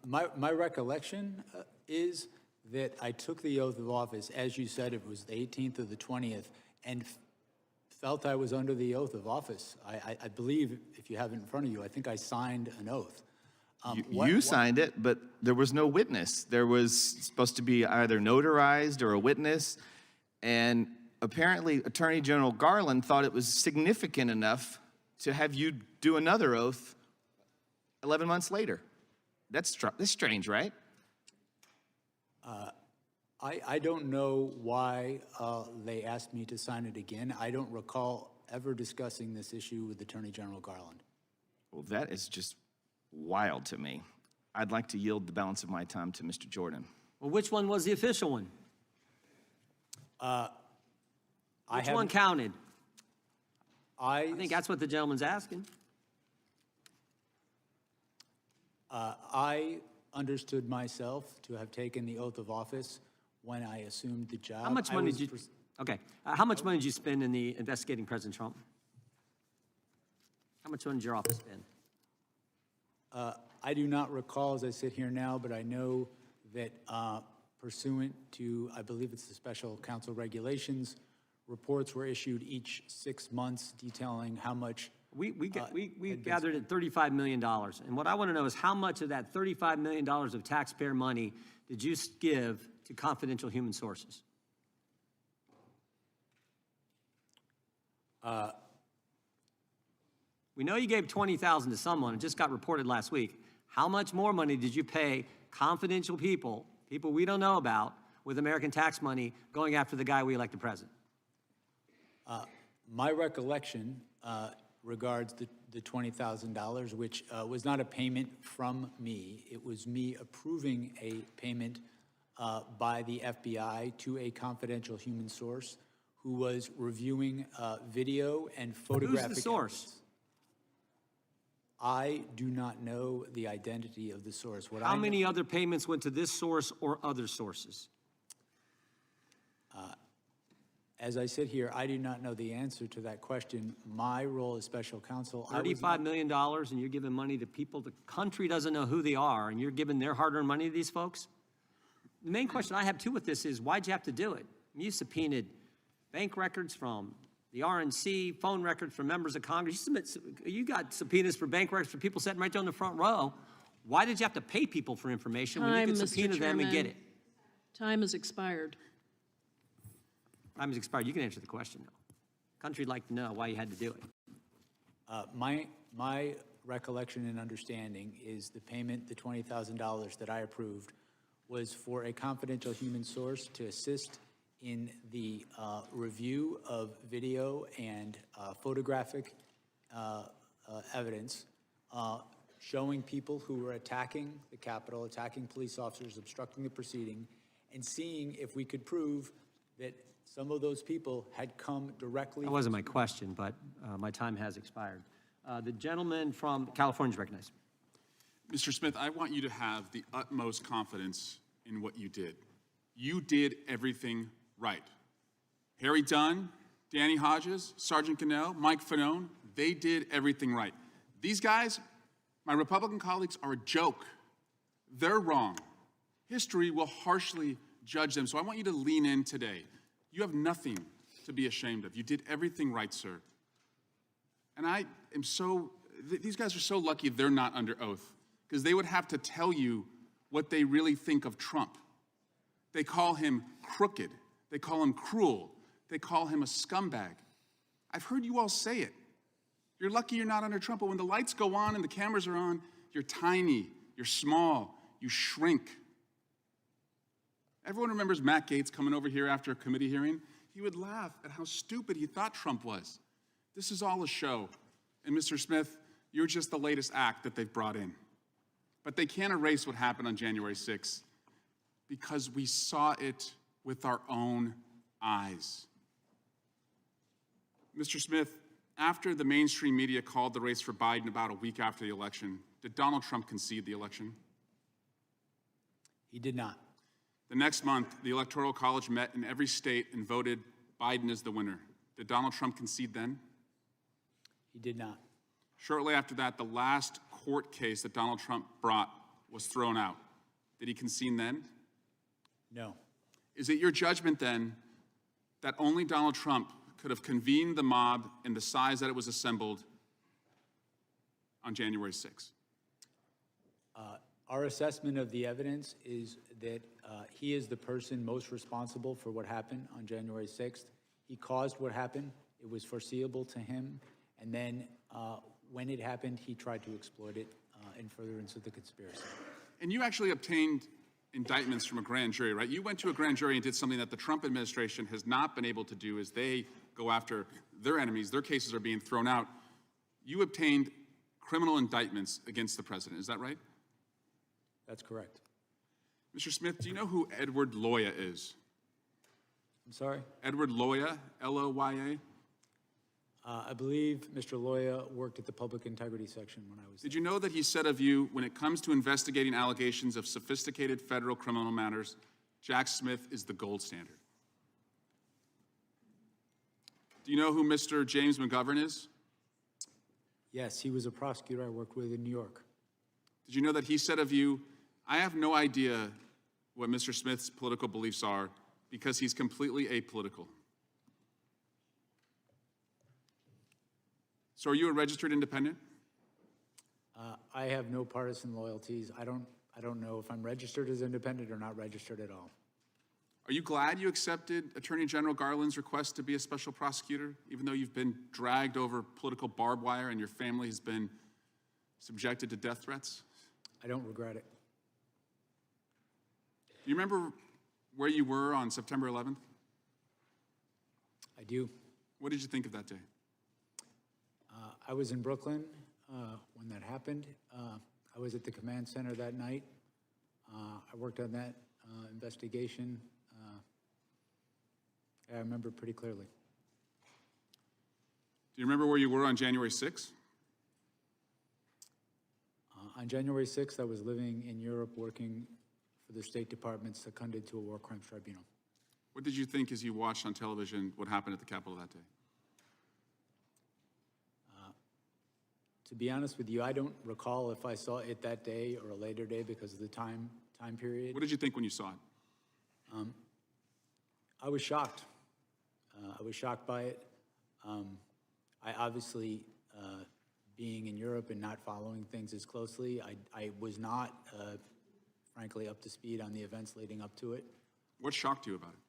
My recollection is that I took the oath of office, as you said, it was the 18th or the 20th, and felt I was under the oath of office. I believe, if you have it in front of you, I think I signed an oath. You signed it, but there was no witness. There was supposed to be either notarized or a witness, and apparently Attorney General Garland thought it was significant enough to have you do another oath 11 months later. That's strange, right? I don't know why they asked me to sign it again. I don't recall ever discussing this issue with Attorney General Garland. Well, that is just wild to me. I'd like to yield the balance of my time to Mr. Jordan. Well, which one was the official one? Which one counted? I think that's what the gentleman's asking. I understood myself to have taken the oath of office when I assumed the job. How much money did you, okay, how much money did you spend in the investigating President Trump? How much money did your office spend? I do not recall as I sit here now, but I know that pursuant to, I believe it's the special counsel regulations, reports were issued each 6 months detailing how much. We gathered at $35 million. And what I want to know is how much of that $35 million of taxpayer money did you give to confidential human sources? We know you gave $20,000 to someone. It just got reported last week. How much more money did you pay confidential people we don't know about, with American tax money going after the guy we elected president? My recollection regards the $20,000, which was not a payment from me. It was me approving a payment by the FBI to a confidential human source who was reviewing video and photographic Who's the source? evidence. I do not know the identity of the source. What How I know- many other payments went to this source or other sources? As I sit here, I do not know the answer to that question. My role as special counsel, I was $35 million, and you're giving money to people the country doesn't know who they are, and you're giving their hard-earned money to these folks? The main question I have, too, with this is, why'd you have to do it? You subpoenaed bank records from the RNC, phone records from members of Congress. You got subpoenas for bank records for people sitting right there in the front row. Why did you have to pay people for information when you could subpoena them and get it? Time has expired. Time has expired. You can answer the question, though. Country'd like to know why you had to do it. My recollection and understanding is the payment, the $20,000 that I approved, was for a confidential human source to assist in the review of video and photographic evidence showing people who were attacking the Capitol, attacking police officers, obstructing the proceeding, and seeing if we could prove that some of those people had come directly. That wasn't my question, but my time has expired. The gentleman from California is recognized. Mr. Smith, I want you to have the utmost confidence in what you did. You did everything right. Harry Dunn, Danny Hodges, Sergeant Cannell, Mike Fanone, they did everything right. These guys, my Republican colleagues, are a joke. They're wrong. History will harshly judge them, so I want you to lean in today. You have nothing to be ashamed of. You did everything right, sir. And I am these guys are so lucky they're not under oath, because they would have to tell you what they really think of Trump. They call him crooked. They call him cruel. They call him a scumbag. I've heard you all say it. You're lucky you're not under Trump, but when the lights go on and the cameras are on, you're tiny, you're small, you shrink. Everyone remembers Matt Gaetz coming over here after a committee hearing. He would laugh at how stupid he thought Trump was. This is all a show. And Mr. Smith, you're just the latest act that they've brought in. But they can't erase what happened on January 6th because we saw it with our own eyes. Mr. Smith, after the mainstream media called the race for Biden about a week after the election, did Donald Trump concede the election? He did not. The next month, the Electoral College met in every state and voted Biden as the winner. Did Donald Trump concede then? He did not. Shortly after that, the last court case that Donald Trump brought was thrown out. Did he concede then? No. Is it your judgment then that only Donald Trump could have convened the mob in the size that it was assembled on January 6th? Our assessment of the evidence is that he is the person most responsible for what happened on January 6th. He caused what happened. It was foreseeable to him. And then when it happened, he tried to exploit it in furtherance of the conspiracy. And you actually obtained indictments from a grand jury, right? You went to a grand jury and did something that the Trump administration has not been able to do as they go after their enemies. Their cases are being thrown out. You obtained criminal indictments against the president. Is that right? That's correct. Mr. Smith, do you know who Edward Loya is? I'm sorry? Edward Loya, L-O-Y-A? I believe Mr. Loya worked at the Public Integrity Section when I was there. Did you know that he said of you, when it comes to investigating allegations of sophisticated federal criminal matters, Jack Smith is the gold standard? Do you know who Mr. James McGovern is? Yes, he was a prosecutor I worked with in New York. Did you know that he said of you, I have no idea what Mr. Smith's political beliefs are because he's completely apolitical? So are you a registered independent? I have no partisan loyalties. I don't know if I'm registered as independent or not registered at all. Are you glad you accepted Attorney General Garland's request to be a special prosecutor, even though you've been dragged over political barbed wire and your family has been subjected to death threats? I don't regret it. Do you remember where you were on September 11th? I do. What did you think of that day? I was in Brooklyn when that happened. I was at the command center that night. I worked on that investigation. I remember it pretty clearly. Do you remember where you were on January 6th? On January 6th, I was living in Europe working for the State Department seconded to a war crimes tribunal. What did you think as you watched on television what happened at the Capitol that day? To be honest with you, I don't recall if I saw it that day or a later day because of the time period. What did you think when you saw it? I was shocked. I was shocked by it. I obviously, being in Europe and not following things as closely, I was not, frankly, up to speed on the events leading up to it. What shocked you about it?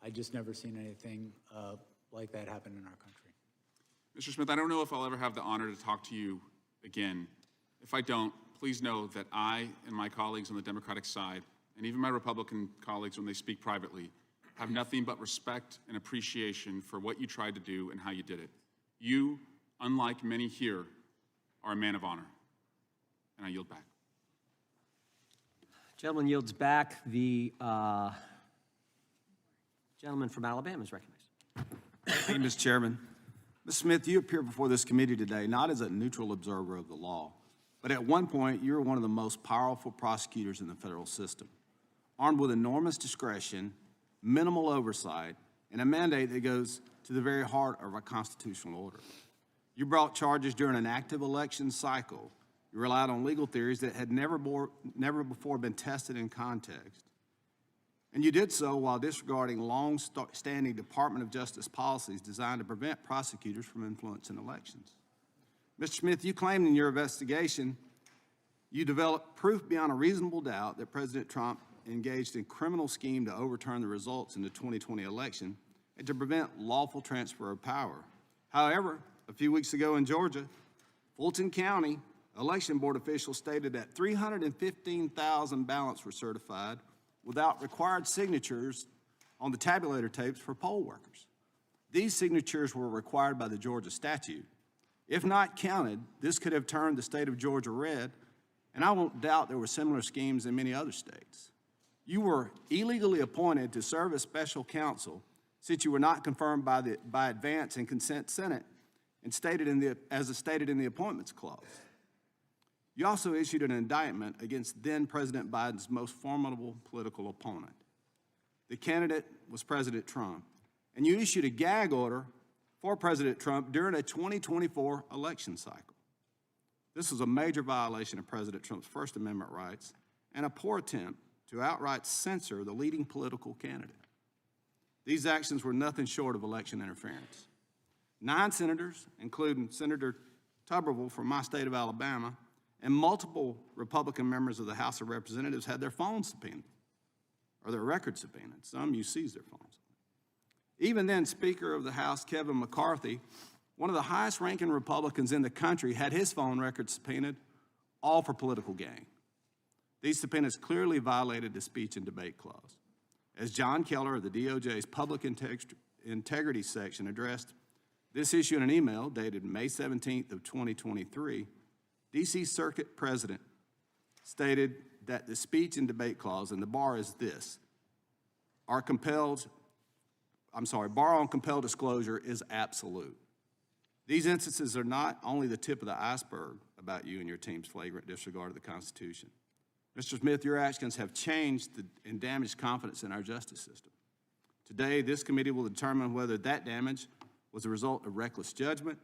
I just never seen anything like that happen in our country. Mr. Smith, I don't know if I'll ever have the honor to talk to you again. If I don't, please know that I and my colleagues on the Democratic side, and even my Republican colleagues when they speak privately, have nothing but respect and appreciation for what you tried to do and how you did it. You, unlike many here, are a man of honor. And I yield back. Gentleman yields back. The gentleman from Alabama is recognized. Thank you, Mr. Chairman. Ms. Smith, you appear before this committee today not as a neutral observer of the law, but at one point you were one of the most powerful prosecutors in the federal system, armed with enormous discretion, minimal oversight, and a mandate that goes to the very heart of our constitutional order. You brought charges during an active election cycle. You relied on legal theories that had never before been tested in context. And you did so while disregarding long-standing Department of Justice policies designed to prevent prosecutors from influencing elections. Mr. Smith, you claimed in your investigation you developed proof beyond a reasonable doubt that President Trump engaged in criminal scheme to overturn the results in the 2020 election and to prevent lawful transfer of power. However, a few weeks ago in Georgia, Fulton County election board officials stated that 315,000 ballots were certified without required signatures on the tabulator tapes for poll workers. These signatures were required by the Georgia statute. If not counted, this could have turned the state of Georgia red, and I won't doubt there were similar schemes in many other states. You were illegally appointed to serve as special counsel since you were not confirmed by advance and consent Senate and as stated in the Appointments Clause. You also issued an indictment against then-President Biden's most formidable political opponent. The candidate was President Trump, and you issued a gag order for President Trump during a 2024 election cycle. This was a major violation of President Trump's First Amendment rights and a poor attempt to outright censor the leading political candidate. These actions were nothing short of election interference. 9 senators, including Senator Tuberville from my state of Alabama, and multiple Republican members of the House of Representatives had their phones subpoenaed, or their records subpoenaed. Some you seized their phones. Even then, Speaker of the House, Kevin McCarthy, one of the highest-ranking Republicans in the country, had his phone records subpoenaed, all for political gain. These subpoenas clearly violated the speech and debate clause. As John Keller of the DOJ's Public Integrity section addressed this issue in an email dated May 17th of 2023, D.C. Circuit President stated that the speech and debate clause, and the bar is this, bar on compelled disclosure is absolute. These instances are not only the tip of the iceberg about you and your team's flagrant disregard of the Constitution. Mr. Smith, your actions have changed and damaged confidence in our justice system. Today, this committee will determine whether that damage was a result of reckless judgment,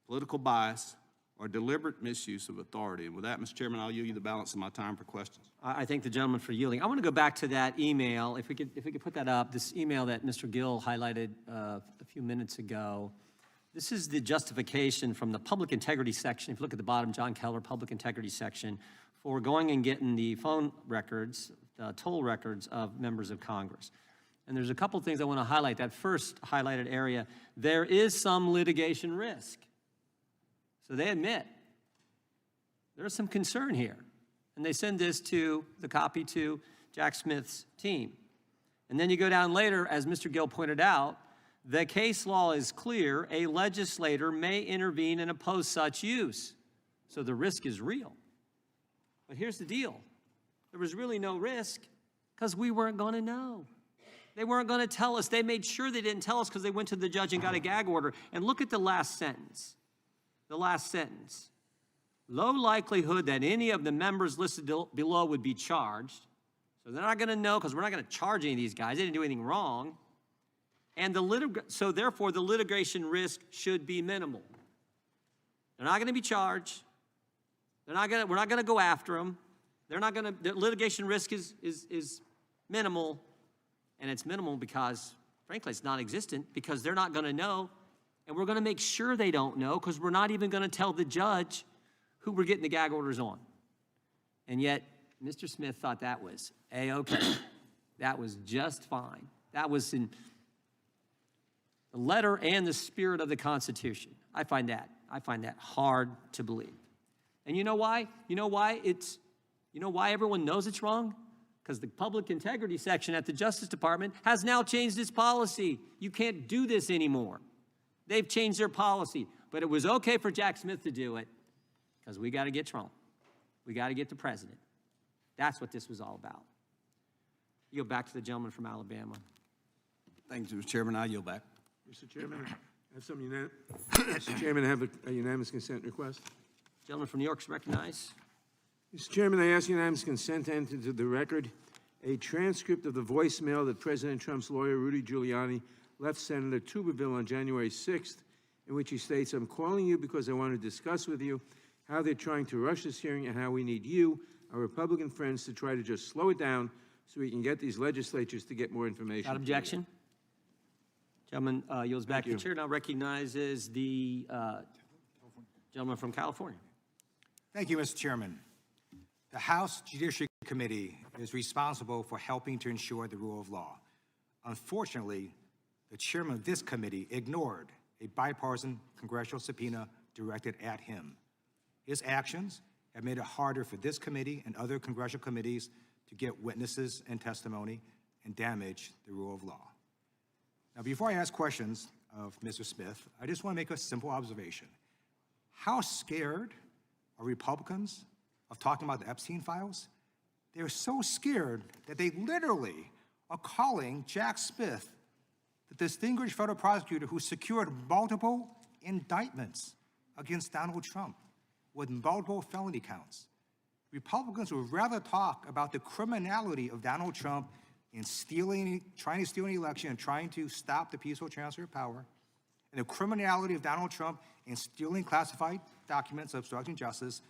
political bias, or deliberate misuse of authority. And with that, Mr. Chairman, I'll yield you the balance of my time for questions. I thank the gentleman for yielding. I want to go back to that email. If we could put that up, this email that Mr. Gill highlighted a few minutes ago. This is the justification from the Public Integrity section. If you look at the bottom, John Keller, Public Integrity section, for going and getting the phone records, toll records of members of Congress. And there's a couple things I want to highlight. That first highlighted area, there is some litigation risk. So they admit there's some concern here. And they send this to the copy to Jack Smith's team. And then you go down later, as Mr. Gill pointed out, the case law is clear. A legislator may intervene and oppose such use. So the risk is real. But here's the deal. There was really no risk because we weren't going to know. They weren't going to tell us. They made sure they didn't tell us because they went to the judge and got a gag order. And look at the last sentence. The last sentence. Low likelihood that any of the members listed below would be charged. So they're not going to know because we're not going to charge any of these guys. They didn't do anything wrong. And so therefore, the litigation risk should be minimal. They're not going to be charged. We're not going to go after them. The litigation risk is minimal. And it's minimal because, frankly, it's non-existent because they're not going to know. And we're going to make sure they don't know because we're not even going to tell the judge who we're getting the gag orders on. And yet, Mr. Smith thought that was A-okay. That was just fine. That was in the letter and the spirit of the Constitution. I find that hard to believe. And you know why? You know why everyone knows it's wrong? Because the public integrity section at the Justice Department has now changed its policy. You can't do this anymore. They've changed their policy. But it was okay for Jack Smith to do it because we got to get Trump. We got to get the president. That's what this was all about. You go back to the gentleman from Alabama. Thank you, Mr. Chairman. I yield back. Mr. Chairman, I have something Mr. Chairman, I have a unanimous consent request. Gentleman from New York is recognized. Mr. Chairman, I ask unanimous consent to enter into the record a transcript of the voicemail that President Trump's lawyer, Rudy Giuliani, left Senator Tuberville on January 6th, in which he states, "I'm calling you because I want to discuss with you how they're trying to rush this hearing and how we need you, our Republican friends, to try to just slow it down so we can get these legislatures to get more information." Without objection. Gentleman yields back the chair. Now recognizes the gentleman from California. Thank you, Mr. Chairman. The House Judiciary Committee is responsible for helping to ensure the rule of law. Unfortunately, the chairman of this committee ignored a bipartisan congressional subpoena directed at him. His actions have made it harder for this committee and other congressional committees to get witnesses and testimony and damage the rule of law. Now, before I ask questions of Mr. Smith, I just want to make a simple observation. How scared are Republicans of talking about the Epstein files? They're so scared that they literally are calling Jack Smith the distinguished federal prosecutor who secured multiple indictments against Donald Trump with multiple felony counts. Republicans would rather talk about the criminality of Donald Trump in trying to steal an election and trying to stop the peaceful transfer of power, and the criminality of Donald Trump in stealing classified documents, obstructing justice,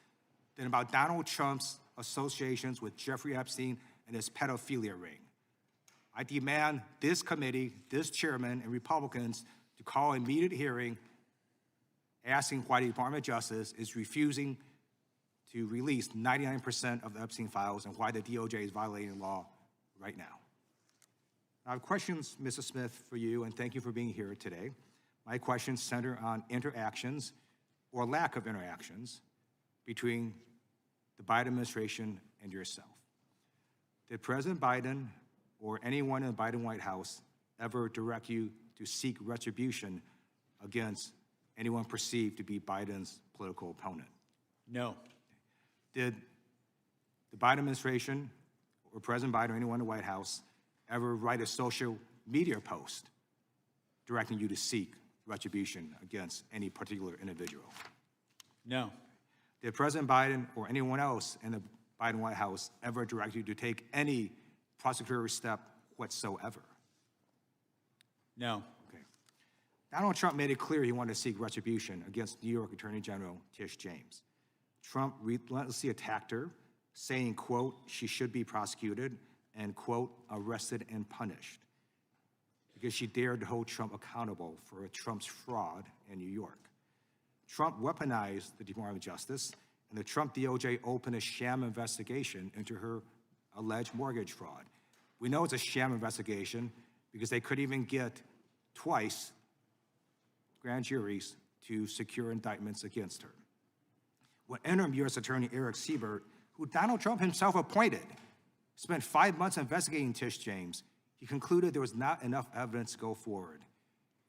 than about Donald Trump's associations with Jeffrey Epstein and his pedophilia ring. I demand this committee, this chairman, and Republicans to call an immediate hearing asking why the Department of Justice is refusing to release 99% of the Epstein files and why the DOJ is violating law right now. I have questions, Mr. Smith, for you, and thank you for being here today. My questions center on interactions or lack of interactions between the Biden administration and yourself. Did President Biden or anyone in the Biden White House ever direct you to seek retribution against anyone perceived to be Biden's political opponent? No. Did the Biden administration or President Biden or anyone in the White House ever write a social media post directing you to seek retribution against any particular individual? No. Did President Biden or anyone else in the Biden White House ever direct you to take any prosecutorial step whatsoever? No. Okay. Donald Trump made it clear he wanted to seek retribution against New York Attorney General Tish James. Trump relentlessly attacked her, saying, quote, she should be prosecuted, and, quote, arrested and punished, because she dared to hold Trump accountable for Trump's fraud in New York. Trump weaponized the Department of Justice, and the Trump DOJ opened a sham investigation into her alleged mortgage fraud. We know it's a sham investigation because they couldn't even get twice grand juries to secure indictments against her. When interim U.S. Attorney Eric Siebert, who Donald Trump himself appointed, spent 5 months investigating Tish James, He concluded there was not enough evidence to go forward.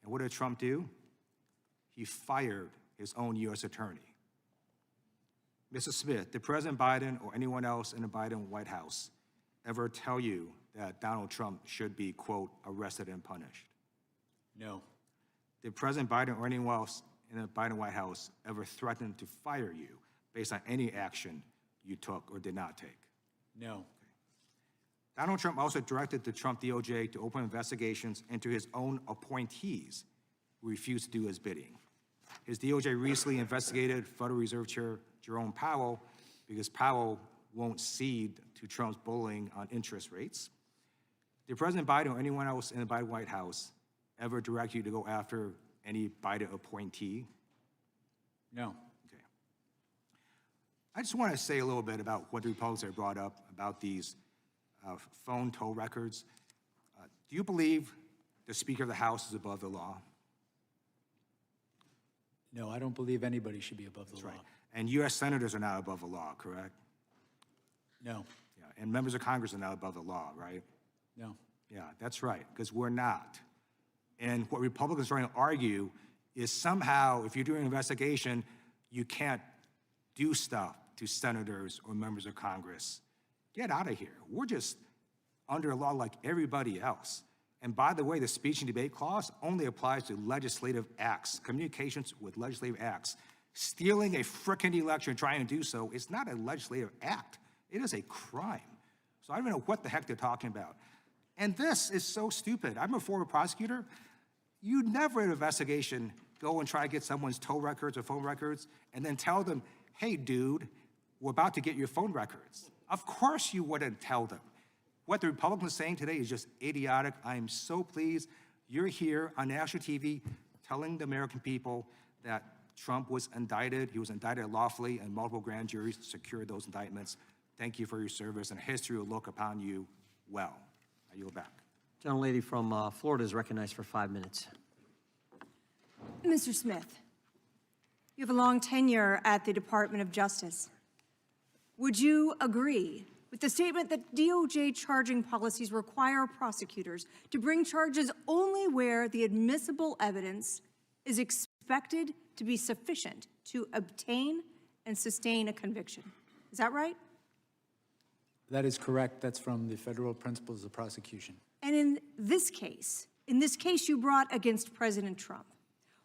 And what did Trump do? He fired his own U.S. attorney. Mr. Smith, did President Biden or anyone else in the Biden White House ever tell you that Donald Trump should be, quote, arrested and punished? No. Did President Biden or anyone else in the Biden White House ever threaten to fire you based on any action you took or did not take? No. Donald Trump also directed the Trump DOJ to open investigations into his own appointees who refused to do his bidding. His DOJ recently investigated Federal Reserve Chair Jerome Powell because Powell won't cede to Trump's bullying on interest rates. Did President Biden or anyone else in the Biden White House ever direct you to go after any Biden appointee? No. Okay. I just want to say a little bit about what the Republicans have brought up about these phone toll records. Do you believe the Speaker of the House is above the law? No, I don't believe anybody should be above the law. Right. And U.S. senators are not above the law, correct? No. Yeah. And members of Congress are not above the law, right? No. Yeah, that's right, because we're not. And what Republicans are trying to argue is somehow, if you're doing an investigation, you can't do stuff to senators or members of Congress. Get out of here. We're just under a law like everybody else. And by the way, the speech and debate clause only applies to legislative acts, communications with legislative acts. Stealing a frickin' election and trying to do so is not a legislative act. It is a crime. So I don't know what the heck they're talking about. And this is so stupid. I'm a former prosecutor. You never in an investigation go and try to get someone's toll records or phone records and then tell them, hey, dude, we're about to get your phone records. Of course you wouldn't tell them. What the Republicans are saying today is just idiotic. I am so pleased you're here on national TV telling the American people that Trump was indicted. He was indicted lawfully, and multiple grand juries secured those indictments. Thank you for your service, and history will look upon you well. I yield back. Gentlelady from Florida is recognized for 5 minutes. Mr. Smith, you have a long tenure at the Department of Justice. Would you agree with the statement that DOJ charging policies require prosecutors to bring charges only where the admissible evidence is expected to be sufficient to obtain and sustain a conviction? Is that right? That is correct. That's from the federal principles of prosecution. And in this case you brought against President Trump,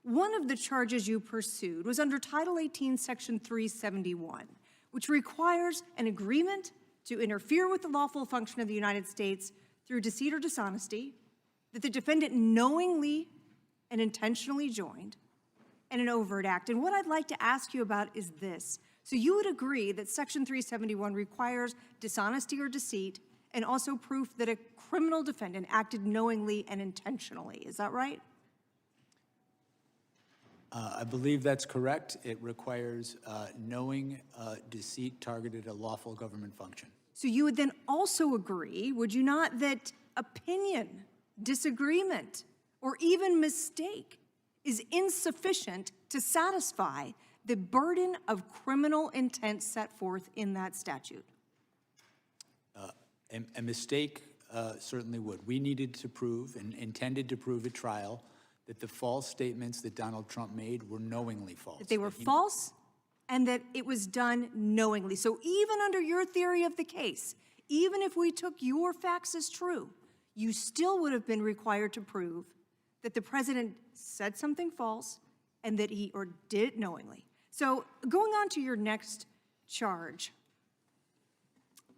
one of the charges you pursued was under Title 18, Section 371, which requires an agreement to interfere with the lawful function of the United States through deceit or dishonesty that the defendant knowingly and intentionally joined, and an overt act. And what I'd like to ask you about is this. So you would agree that Section 371 requires dishonesty or deceit and also proof that a criminal defendant acted knowingly and intentionally. Is that right? I believe that's correct. It requires knowing deceit targeted a lawful government function. So you would then also agree, would you not, that opinion, disagreement, or even mistake is insufficient to satisfy the burden of criminal intent set forth in that statute? A mistake certainly would. We needed to prove and intended to prove at trial that the false statements that Donald Trump made were knowingly false. That they were false and that it was done knowingly. So even under your theory of the case, even if we took your facts as true, you still would have been required to prove that the president said something false and that he or did it knowingly. So going on to your next charge,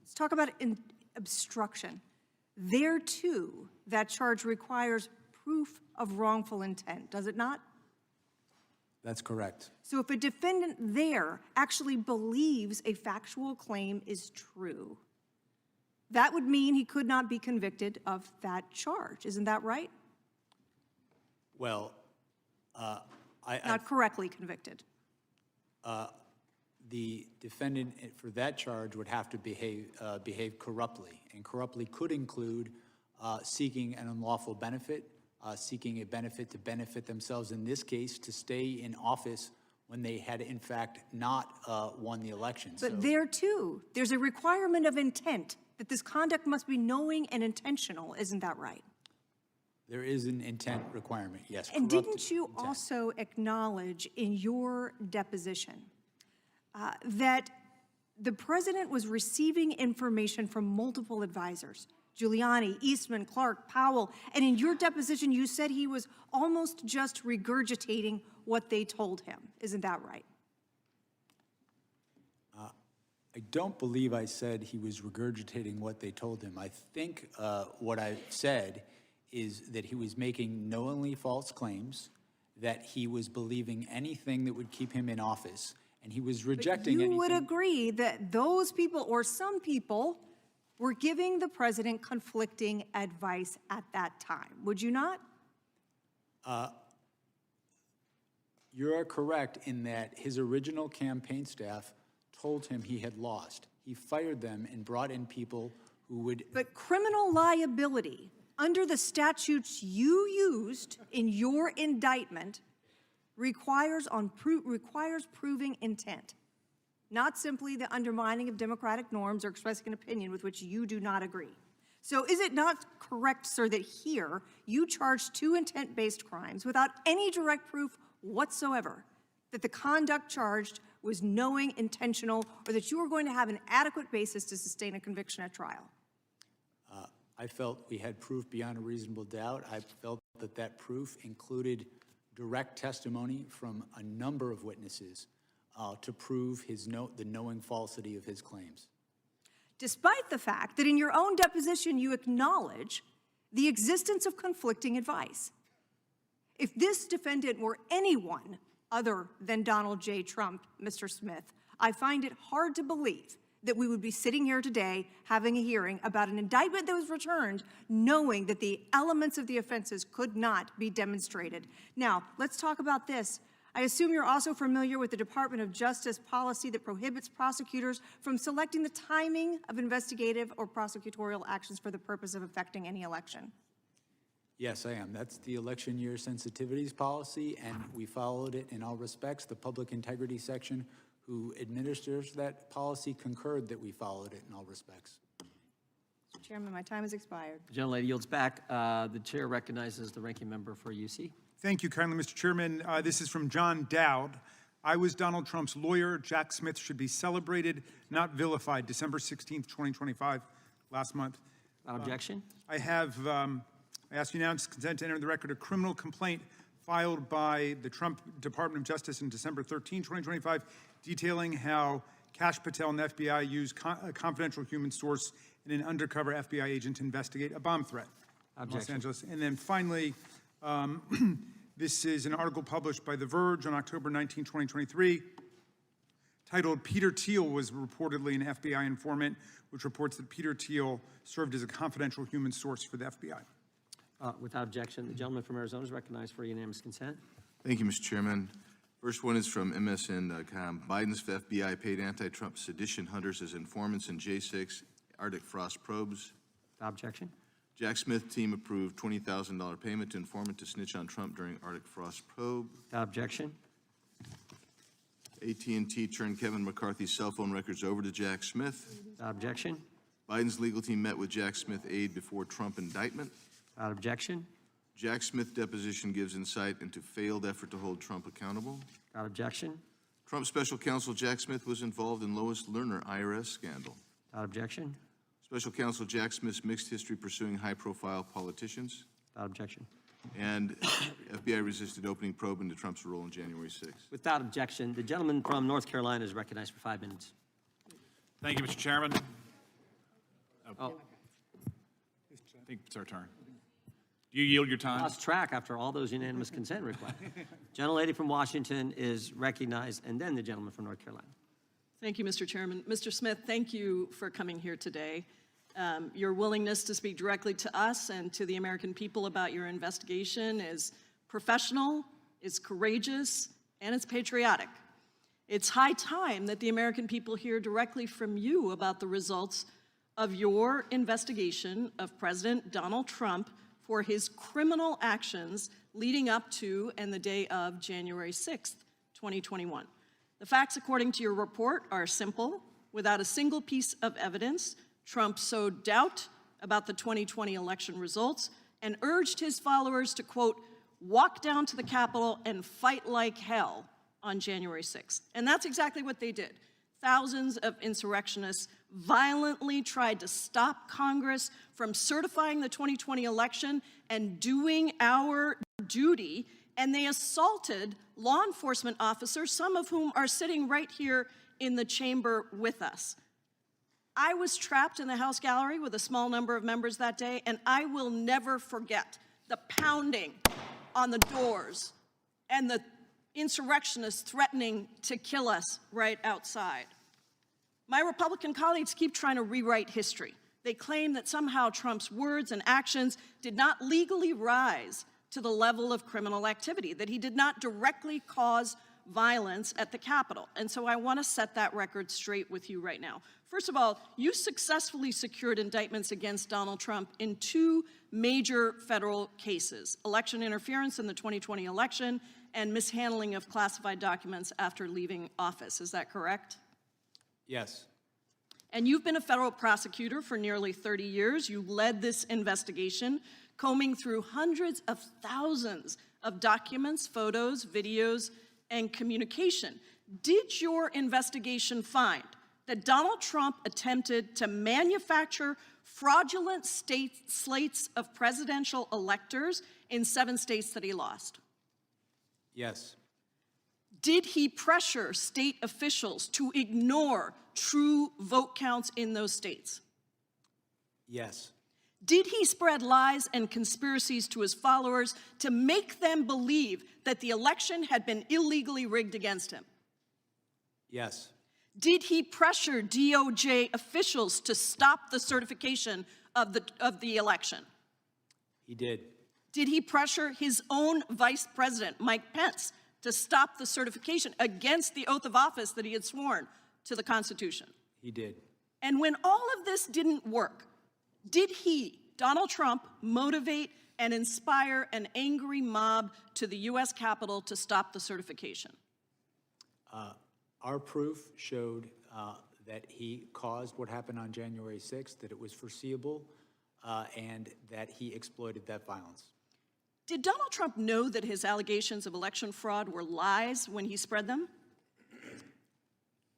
let's talk about obstruction. There too, that charge requires proof of wrongful intent, does it not? That's correct. So if a defendant there actually believes a factual claim is true, that would mean he could not be convicted of that charge. Isn't that right? Well, Not correctly convicted. The defendant for that charge would have to behave corruptly, and corruptly could include seeking an unlawful benefit, seeking a benefit to benefit themselves, in this case, to stay in office when they had in fact not won the election. But there too, there's a requirement of intent, that this conduct must be knowing and intentional, isn't that right? There is an intent requirement, yes. And corrupt didn't you intent. also acknowledge in your deposition that the president was receiving information from multiple advisors? Giuliani, Eastman, Clark, Powell, and in your deposition you said he was almost just regurgitating what they told him. Isn't that right? I don't believe I said he was regurgitating what they told him. I think what I said is that he was making knowingly false claims, that he was believing anything that would keep him in office, and he was rejecting anything. You would agree that those people, or some people, were giving the president conflicting advice at that time, would you not? You're correct in that his original campaign staff told him he had lost. He fired them and brought in people who would... But criminal liability, under the statutes you used in your indictment, requires proving intent, not simply the undermining of democratic norms or expressing an opinion with which you do not agree. So is it not correct, sir, that here you charged 2 intent-based crimes without any direct proof whatsoever that the conduct charged was knowing, intentional, or that you were going to have an adequate basis to sustain a conviction at trial? I felt we had proof beyond a reasonable doubt. I felt that that proof included direct testimony from a number of witnesses to prove the knowing falsity of his claims. Despite the fact that in your own deposition you acknowledge the existence of conflicting advice. If this defendant were anyone other than Donald J. Trump, Mr. Smith, I find it hard to believe that we would be sitting here today having a hearing about an indictment that was returned knowing that the elements of the offenses could not be demonstrated. Now, let's talk about this. I assume you're also familiar with the Department of Justice policy that prohibits prosecutors from selecting the timing of investigative or prosecutorial actions for the purpose of affecting any election. Yes, I am. That's the election year sensitivities policy, and we followed it in all respects. The public integrity section who administers that policy concurred that we followed it in all respects. Mr. Chairman, my time has expired. The gentlelady yields back. The chair recognizes the ranking member for UC. Thank you kindly, Mr. Chairman. This is from John Dowd. I was Donald Trump's lawyer. Jack Smith should be celebrated, not vilified. December 16th, 2025, last month. Without objection. I ask unanimous consent to enter the record a criminal complaint filed by the Trump Department of Justice on December 13, 2025, detailing how Kash Patel and the FBI used a confidential human source and an undercover FBI agent to investigate a bomb threat in Los Angeles. And then finally, this is an article published by The Verge on October 19, 2023, titled Peter Thiel was reportedly an FBI informant, which reports that Peter Thiel served as a confidential human source for the FBI. Without objection, the gentleman from Arizona is recognized for unanimous consent. Thank you, Mr. Chairman. First one is from MSN.com. Biden's FBI paid anti-Trump sedition hunters as informants in J6 Arctic frost probes. Without objection. Jack Smith team approved $20,000 payment to informant to snitch on Trump during Arctic frost probe. Without objection. AT&T turned Kevin McCarthy's cell phone records over to Jack Smith. Without objection. Biden's legal team met with Jack Smith aide before Trump indictment. Without objection. Jack Smith deposition gives insight into failed effort to hold Trump accountable. Without objection. Trump special counsel Jack Smith was involved in Lois Lerner IRS scandal. Without objection. Special counsel Jack Smith's mixed history pursuing high-profile politicians. Without objection. And FBI resisted opening probe into Trump's role on January 6th. Without objection, the gentleman from North Carolina is recognized for 5 minutes. Thank you, Mr. Chairman. Oh. I think it's our turn. Do you yield your time? Lost track after all those unanimous consent requests. Gentlelady from Washington is recognized, and then the gentleman from North Carolina. Thank you, Mr. Chairman. Mr. Smith, thank you for coming here today. Your willingness to speak directly to us and to the American people about your investigation is professional, it's courageous, and it's patriotic. It's high time that the American people hear directly from you about the results of your investigation of President Donald Trump for his criminal actions leading up to and the day of January 6th, 2021. The facts, according to your report, are simple. Without a single piece of evidence, Trump sowed doubt about the 2020 election results and urged his followers to, quote, walk down to the Capitol and fight like hell on January 6th. And that's exactly what they did. Thousands of insurrectionists violently tried to stop Congress from certifying the 2020 election and doing our duty, and they assaulted law enforcement officers, some of whom are sitting right here in the chamber with us. I was trapped in the House gallery with a small number of members that day, and I will never forget the pounding on the doors and the insurrectionists threatening to kill us right outside. My Republican colleagues keep trying to rewrite history. They claim that somehow Trump's words and actions did not legally rise to the level of criminal activity, that he did not directly cause violence at the Capitol. And so I want to set that record straight with you right now. First of all, you successfully secured indictments against Donald Trump in 2 major federal cases: election interference in the 2020 election and mishandling of classified documents after leaving office. Is that correct? Yes. And you've been a federal prosecutor for nearly 30 years. You led this investigation, combing through hundreds of thousands of documents, photos, videos, and communication. Did your investigation find that Donald Trump attempted to manufacture fraudulent slates of presidential electors in 7 states that he lost? Yes. Did he pressure state officials to ignore true vote counts in those states? Yes. Did he spread lies and conspiracies to his followers to make them believe that the election had been illegally rigged against him? Yes. Did he pressure DOJ officials to stop the certification of the election? He did. Did he pressure his own vice president, Mike Pence, to stop the certification against the oath of office that he had sworn to the Constitution? He did. And when all of this didn't work, did he, Donald Trump, motivate and inspire an angry mob to the U.S. Capitol to stop the certification? Our proof showed that he caused what happened on January 6th, that it was foreseeable, and that he exploited that violence. Did Donald Trump know that his allegations of election fraud were lies when he spread them?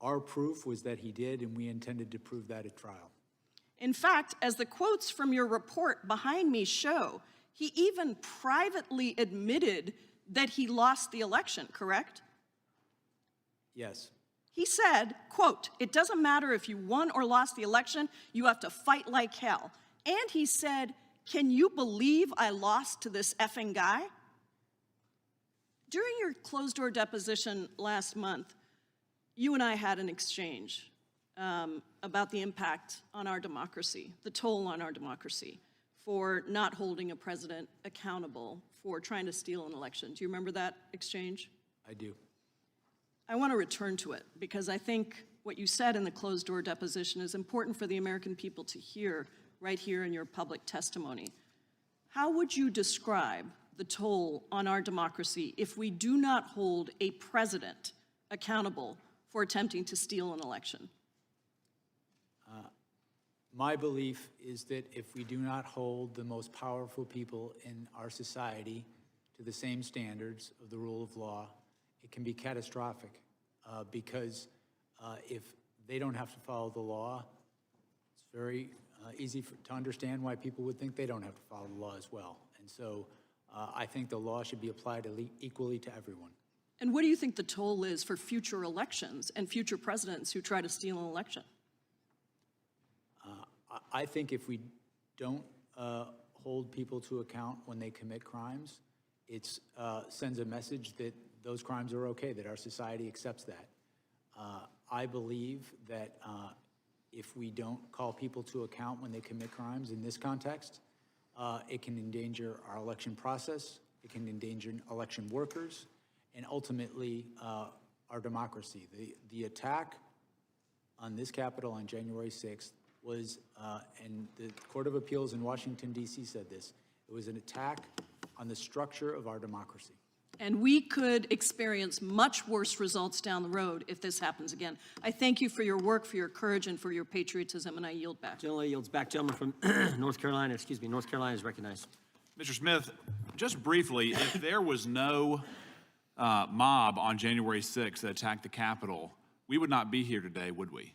Our proof was that he did, and we intended to prove that at trial. In fact, as the quotes from your report behind me show, he even privately admitted that he lost the election, correct? Yes. He said, quote, "It doesn't matter if you won or lost the election, you have to fight like hell." And he said, "Can you believe I lost to this effing guy?" During your closed-door deposition last month, you and I had an exchange about the impact on our democracy, the toll on our democracy, for not holding a president accountable for trying to steal an election. Do you remember that exchange? I do. I want to return to it because I think what you said in the closed-door deposition is important for the American people to hear right here in your public testimony. How would you describe the toll on our democracy if we do not hold a president accountable for attempting to steal an election? My belief is that if we do not hold the most powerful people in our society to the same standards of the rule of law, it can be catastrophic because if they don't have to follow the law, it's very easy to understand why people would think they don't have to follow the law as well. And so I think the law should be applied equally to everyone. And what do you think the toll is for future elections and future presidents who try to steal an election? I think if we don't hold people to account when they commit crimes, it sends a message that those crimes are okay, that our society accepts that. I believe that if we don't call people to account when they commit crimes in this context, it can endanger our election process, it can endanger election workers, and ultimately our democracy. The attack on this Capitol on January 6th was, and the Court of Appeals in Washington, D.C. said this, it was an attack on the structure of our democracy. And we could experience much worse results down the road if this happens again. I thank you for your work, for your courage, and for your patriotism, and I yield back. Gentleman yields back. Gentleman from North Carolina, North Carolina is recognized. Mr. Smith, just briefly, if there was no mob on January 6th that attacked the Capitol, we would not be here today, would we?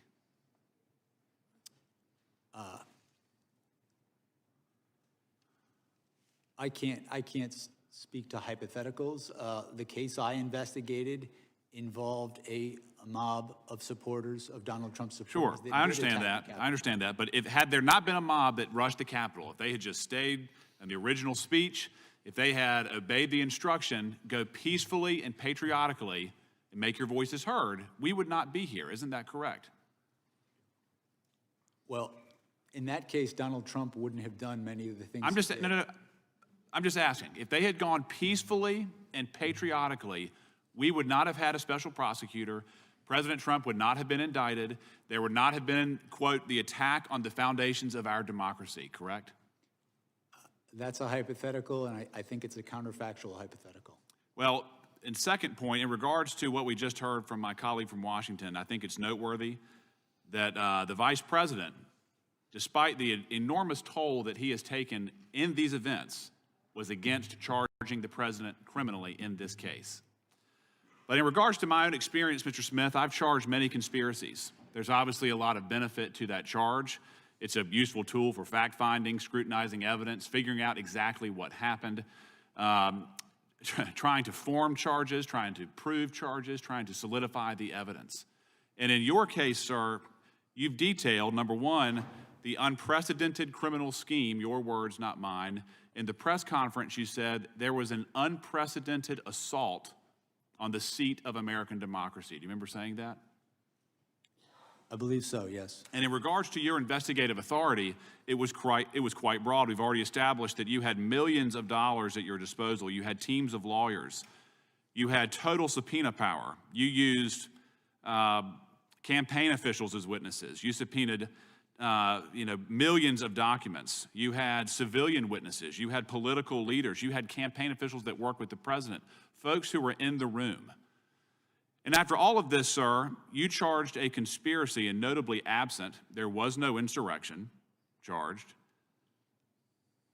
I can't speak to hypotheticals. The case I investigated involved a mob of supporters of Donald Trump supporters. Sure, I understand that. I understand that. But had there not been a mob that rushed the Capitol, if they had just stayed in the original speech, if they had obeyed the instruction, go peacefully and patriotically and make your voices heard, we would not be here. Isn't that correct? Well, in that case, Donald Trump wouldn't have done many of the things. I'm just asking. If they had gone peacefully and patriotically, we would not have had a special prosecutor. President Trump would not have been indicted. There would not have been, quote, the attack on the foundations of our democracy, correct? That's a hypothetical, and I think it's a counterfactual hypothetical. Well, in second point, in regards to what we just heard from my colleague from Washington, I think it's noteworthy that the vice president, despite the enormous toll that he has taken in these events, was against charging the president criminally in this case. But in regards to my own experience, Mr. Smith, I've charged many conspiracies. There's obviously a lot of benefit to that charge. It's a useful tool for fact-finding, scrutinizing evidence, figuring out exactly what happened, trying to form charges, trying to prove charges, trying to solidify the evidence. And in your case, sir, you've detailed, number one, the unprecedented criminal scheme, your words, not mine. In the press conference, you said there was an unprecedented assault on the seat of American democracy. Do you remember saying that? I believe so, yes. And in regards to your investigative authority, it was quite broad. We've already established that you had millions of dollars at your disposal. You had teams of lawyers. You had total subpoena power. You used campaign officials as witnesses. You subpoenaed millions of documents. You had civilian witnesses. You had political leaders. You had campaign officials that work with the president, folks who were in the room. And after all of this, sir, you charged a conspiracy, and notably absent, there was no insurrection charged.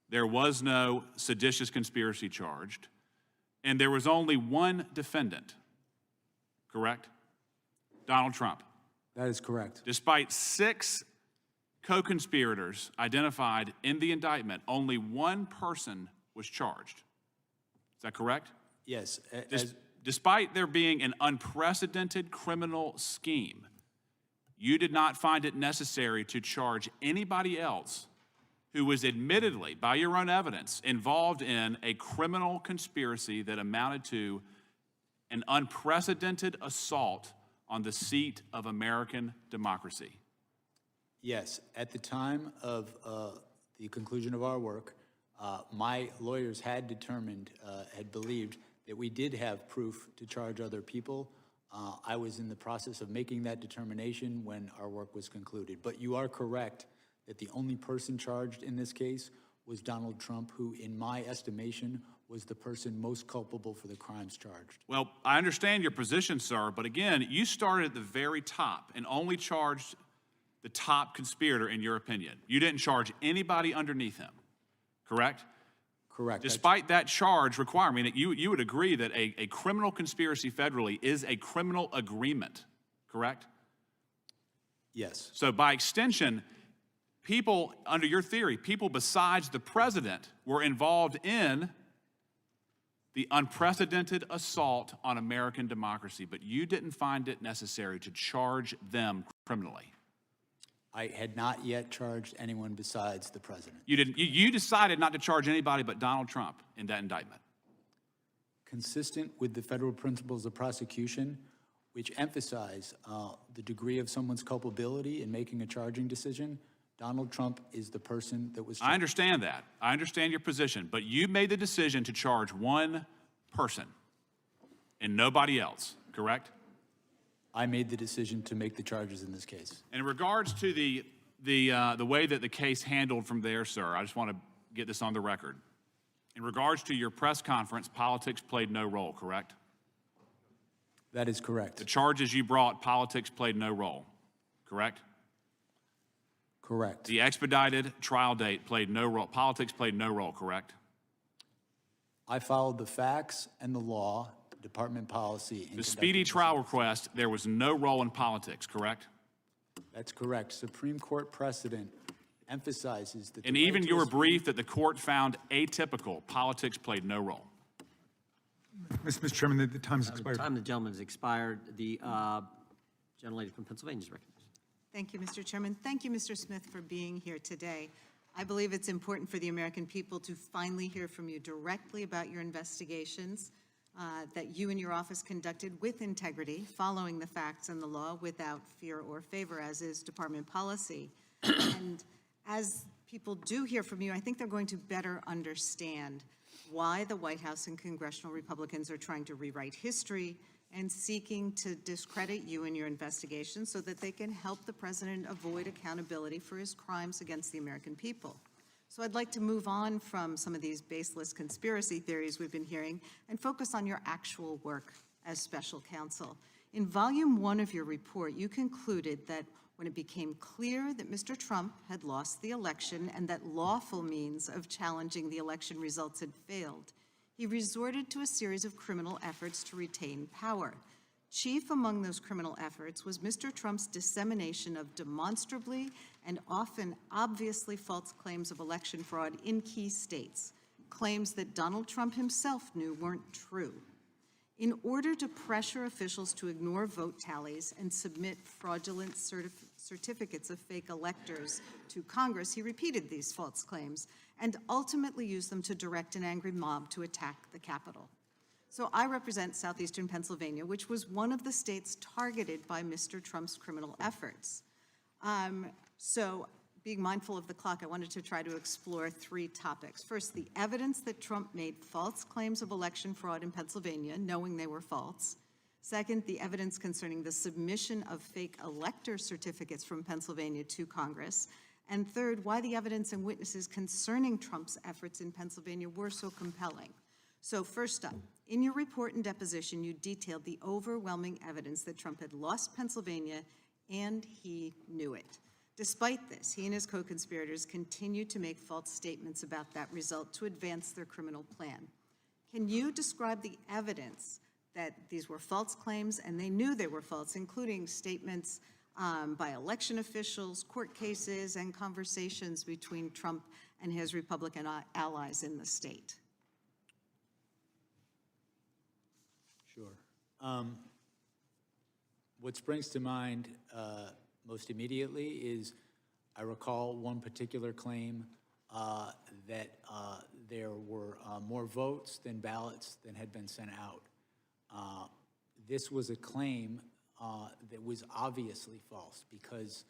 There was no seditious conspiracy charged. And there was only one defendant, correct? Donald Trump. That is correct. Despite 6 co-conspirators identified in the indictment, only one person was charged. Is that correct? Yes. Despite there being an unprecedented criminal scheme, you did not find it necessary to charge anybody else who was admittedly, by your own evidence, involved in a criminal conspiracy that amounted to an unprecedented assault on the seat of American democracy. Yes. At the time of the conclusion of our work, my lawyers had determined, had believed that we did have proof to charge other people. I was in the process of making that determination when our work was concluded. But you are correct that the only person charged in this case was Donald Trump, who, in my estimation, was the person most culpable for the crimes charged. Well, I understand your position, sir, but again, you started at the very top and only charged the top conspirator, in your opinion. You didn't charge anybody underneath him, correct? Correct. Despite that charge requirement, you would agree that a criminal conspiracy federally is a criminal agreement, correct? Yes. So by extension, people, under your theory, people besides the president were involved in the unprecedented assault on American democracy, but you didn't find it necessary to charge them criminally. I had not yet charged anyone besides the president. You didn't. You decided not to charge anybody but Donald Trump in that indictment. Consistent with the federal principles of prosecution, which emphasize the degree of someone's culpability in making a charging decision, Donald Trump is the person that was charged. I understand that. I understand your position, but you made the decision to charge one person and nobody else, correct? I made the decision to make the charges in this case. In regards to the way that the case handled from there, sir, I just want to get this on the record. In regards to your press conference, politics played no role, correct? That is correct. The charges you brought, politics played no role, correct? Correct. The expedited trial date played no role, politics played no role, correct? I followed the facts and the law, department policy. The speedy trial request, there was no role in politics, correct? That's correct. Supreme Court precedent emphasizes that. And even your brief that the court found atypical, politics played no role. Mr. Chairman, the time's expired. Time the gentleman's expired. The gentlelady from Pennsylvania is recognized. Thank you, Mr. Chairman. Thank you, Mr. Smith, for being here today. I believe it's important for the American people to finally hear from you directly about your investigations that you and your office conducted with integrity, following the facts and the law without fear or favor, as is department policy. And as people do hear from you, I think they're going to better understand why the White House and congressional Republicans are trying to rewrite history and seeking to discredit you in your investigation so that they can help the president avoid accountability for his crimes against the American people. So I'd like to move on from some of these baseless conspiracy theories we've been hearing and focus on your actual work as special counsel. In volume 1 of your report, you concluded that when it became clear that Mr. Trump had lost the election and that lawful means of challenging the election results had failed, he resorted to a series of criminal efforts to retain power. Chief among those criminal efforts was Mr. Trump's dissemination of demonstrably and often obviously false claims of election fraud in key states, claims that Donald Trump himself knew weren't true. In order to pressure officials to ignore vote tallies and submit fraudulent certificates of fake electors to Congress, he repeated these false claims and ultimately used them to direct an angry mob to attack the Capitol. So I represent southeastern Pennsylvania, which was one of the states targeted by Mr. Trump's criminal efforts. So being mindful of the clock, I wanted to try to explore 3 topics. First, the evidence that Trump made false claims of election fraud in Pennsylvania, knowing they were false. Second, the evidence concerning the submission of fake elector certificates from Pennsylvania to Congress. And third, why the evidence and witnesses concerning Trump's efforts in Pennsylvania were so compelling. So first up, in your report and deposition, you detailed the overwhelming evidence that Trump had lost Pennsylvania, and he knew it. Despite this, he and his co-conspirators continued to make false statements about that result to advance their criminal plan. Can you describe the evidence that these were false claims and they knew they were false, including statements by election officials, court cases, and conversations between Trump and his Republican allies in the state? Sure. What springs to mind most immediately is I recall one particular claim that there were more votes than ballots than had been sent out. This was a claim that was obviously false because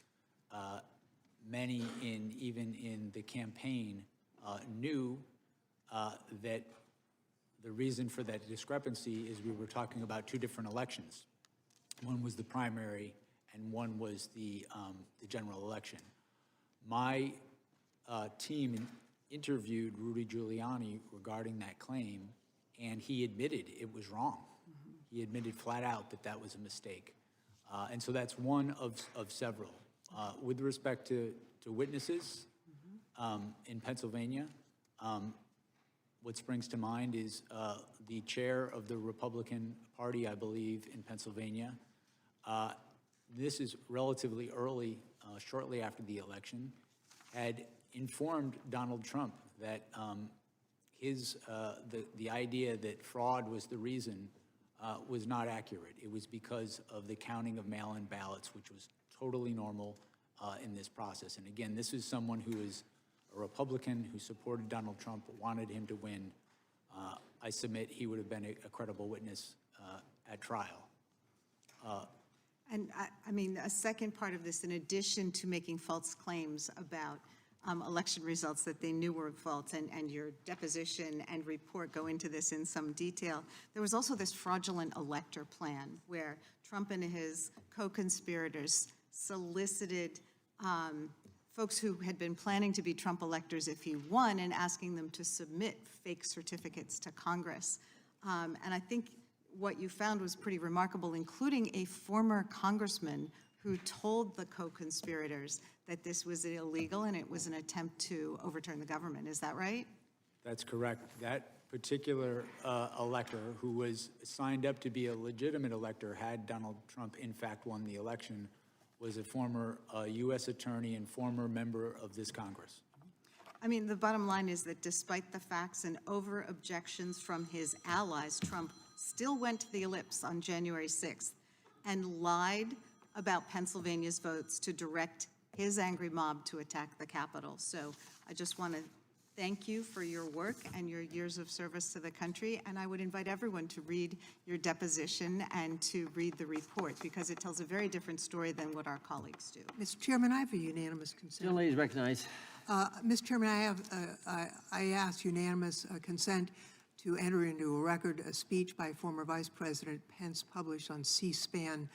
many even in the campaign knew that the reason for that discrepancy is we were talking about 2 different elections. One was the primary and one was the general election. My team interviewed Rudy Giuliani regarding that claim, and he admitted it was wrong. He admitted flat out that that was a mistake. And so that's one of several. With respect to witnesses in Pennsylvania, what springs to mind is the chair of the Republican Party, I believe, in Pennsylvania. This is relatively early, shortly after the election, had informed Donald Trump that the idea that fraud was the reason was not accurate. It was because of the counting of mail-in ballots, which was totally normal in this process. And again, this is someone who is a Republican who supported Donald Trump, wanted him to win. I submit he would have been a credible witness at trial. And I mean, a second part of this, in addition to making false claims about election results that they knew were false, and your deposition and report go into this in some detail, there was also this fraudulent elector plan where Trump and his co-conspirators solicited folks who had been planning to be Trump electors if he won and asking them to submit fake certificates to Congress. And I think what you found was pretty remarkable, including a former congressman who told the co-conspirators that this was illegal and it was an attempt to overturn the government. Is that right? That's correct. That particular elector who was signed up to be a legitimate elector had Donald Trump in fact won the election was a former U.S. attorney and former member of this Congress. I mean, the bottom line is that despite the facts and over objections from his allies, Trump still went to the ellipse on January 6th and lied about Pennsylvania's votes to direct his angry mob to attack the Capitol. So I just want to thank you for your work and your years of service to the country, and I would invite everyone to read your deposition and to read the report, because it tells a very different story than what our colleagues do. Mr. Chairman, I have a unanimous consent. Gentlelady is recognized. Mr. Chairman, I ask unanimous consent to enter into a record a speech by former Vice President Pence published on C-SPAN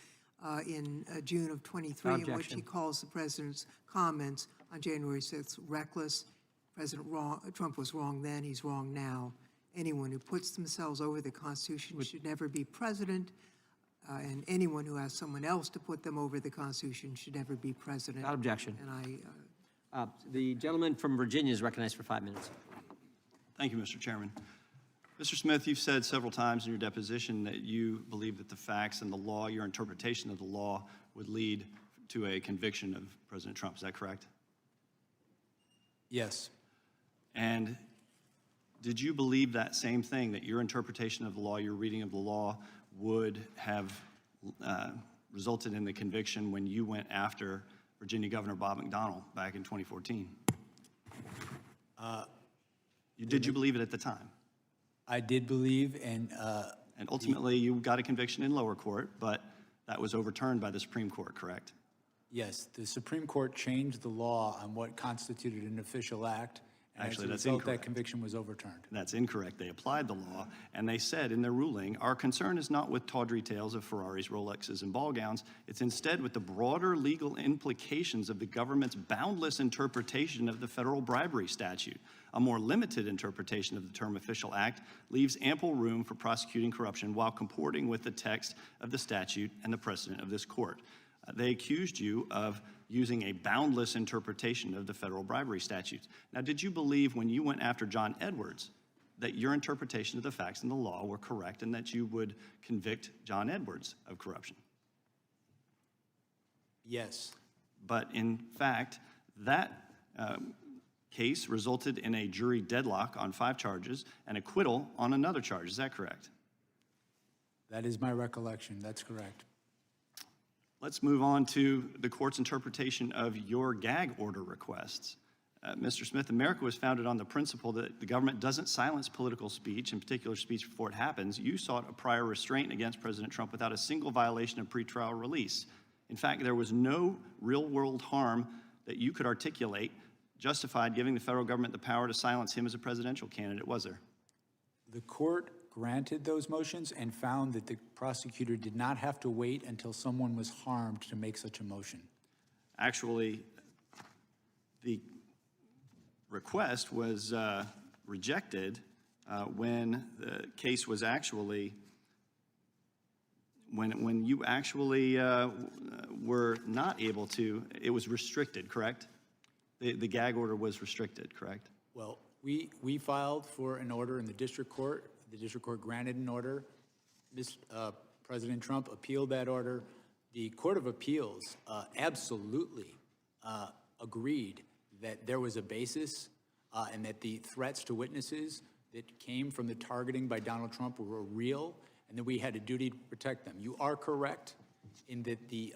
in June of 23, in which he calls the president's comments on January 6th reckless. President Trump was wrong then, he's wrong now. Anyone who puts themselves over the Constitution should never be president, and anyone who asks someone else to put them over the Constitution should never be president. Without objection. And The gentleman from Virginia is recognized for 5 minutes. Thank you, Mr. Chairman. Mr. Smith, you've said several times in your deposition that you believe that the facts and the law, your interpretation of the law, would lead to a conviction of President Trump. Is that correct? Yes. And did you believe that same thing, that your interpretation of the law, your reading of the law, would have resulted in the conviction when you went after Virginia Governor Bob McDonnell back in 2014? Did you believe it at the time? I did believe, and ultimately you got a conviction in lower court, but that was overturned by the Supreme Court, correct? yes, the Supreme Court changed the law on what constituted an official act. And Actually, as a that's result, incorrect. that conviction was overturned. That's incorrect. They applied the law, and they said in their ruling, our concern is not with tawdry tales of Ferraris, Rolexes, and ball gowns. It's instead with the broader legal implications of the government's boundless interpretation of the federal bribery statute. A more limited interpretation of the term official act leaves ample room for prosecuting corruption while comporting with the text of the statute and the precedent of this court. They accused you of using a boundless interpretation of the federal bribery statutes. Now, did you believe when you went after John Edwards that your interpretation of the facts and the law were correct and that you would convict John Edwards of corruption? Yes. But in fact, that case resulted in a jury deadlock on 5 charges and acquittal on another charge. Is that correct? That is my recollection. That's correct. Let's move on to the court's interpretation of your gag order requests. Mr. Smith, America was founded on the principle that the government doesn't silence political speech, in particular speech before it happens. You sought a prior restraint against President Trump without a single violation of pretrial release. In fact, there was no real-world harm that you could articulate justified giving the federal government the power to silence him as a presidential candidate, was there? The court granted those motions and found that the prosecutor did not have to wait until someone was harmed to make such a motion. Actually, the request was rejected when the case was actually, when you actually were not able to, it was restricted, correct? The gag order was restricted, correct? Well, we filed for an order in the district court. The district court granted an order. President Trump appealed that order. The Court of Appeals absolutely agreed that there was a basis and that the threats to witnesses that came from the targeting by Donald Trump were real and that we had a duty to protect them. You are correct in that the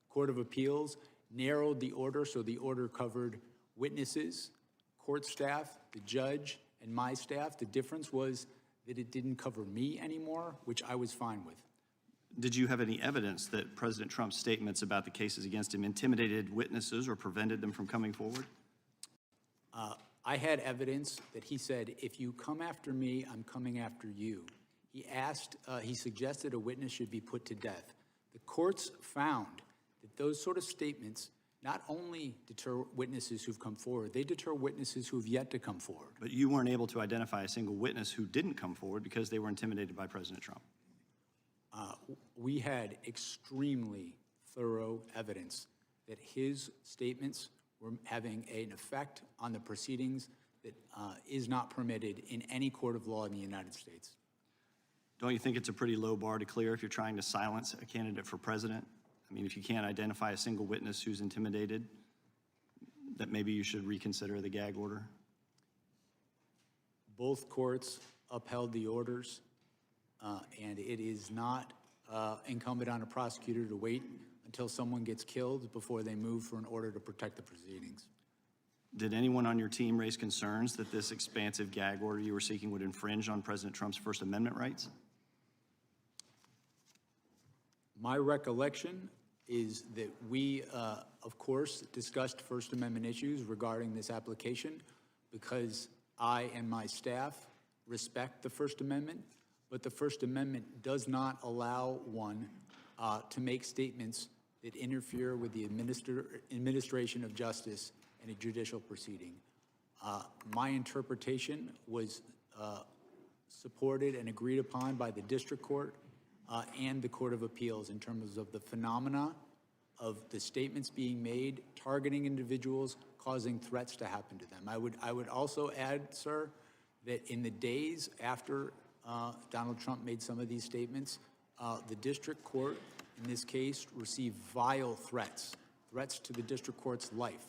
Court of Appeals narrowed the order, so the order covered witnesses, court staff, the judge, and my staff. The difference was that it didn't cover me anymore, which I was fine with. Did you have any evidence that President Trump's statements about the cases against him intimidated witnesses or prevented them from coming forward? I had evidence that he said, if you come after me, I'm coming after you. He suggested a witness should be put to death. The courts found that those sort of statements not only deter witnesses who've come forward, they deter witnesses who've yet to come forward. But you weren't able to identify a single witness who didn't come forward because they were intimidated by President Trump. We had extremely thorough evidence that his statements were having an effect on the proceedings that is not permitted in any court of law in the United States. Don't you think it's a pretty low bar to clear if you're trying to silence a candidate for president? I mean, if you can't identify a single witness who's intimidated, that maybe you should reconsider the gag order? Both courts upheld the orders, and it is not incumbent on a prosecutor to wait until someone gets killed before they move for an order to protect the proceedings. Did anyone on your team raise concerns that this expansive gag order you were seeking would infringe on President Trump's First Amendment rights? My recollection is that we, of course, discussed First Amendment issues regarding this application because I and my staff respect the First Amendment, but the First Amendment does not allow one to make statements that interfere with the administration of justice in a judicial proceeding. My interpretation was supported and agreed upon by the district court and the Court of Appeals in terms of the phenomena of the statements being made, targeting individuals, causing threats to happen to them. I would also add, sir, that in the days after Donald Trump made some of these statements, the district court, in this case, received vile threats to the district court's life.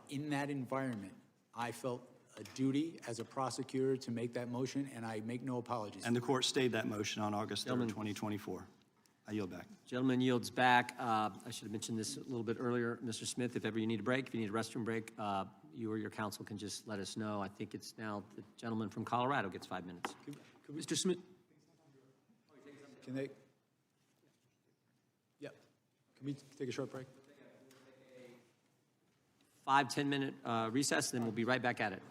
In that environment, I felt a duty as a prosecutor to make that motion, and I make no apologies. And the court stayed that motion on August 3rd, 2024. I yield back. Gentleman yields back. I should have mentioned this a little bit earlier. Mr. Smith, if ever you need a break, if you need a restroom break, you or your counsel can just let us know. I think it's now the gentleman from Colorado gets 5 minutes. Mr. Smith, Can they? Yep. Can we take a short break? 5-10 minute recess, then we'll be right back at it.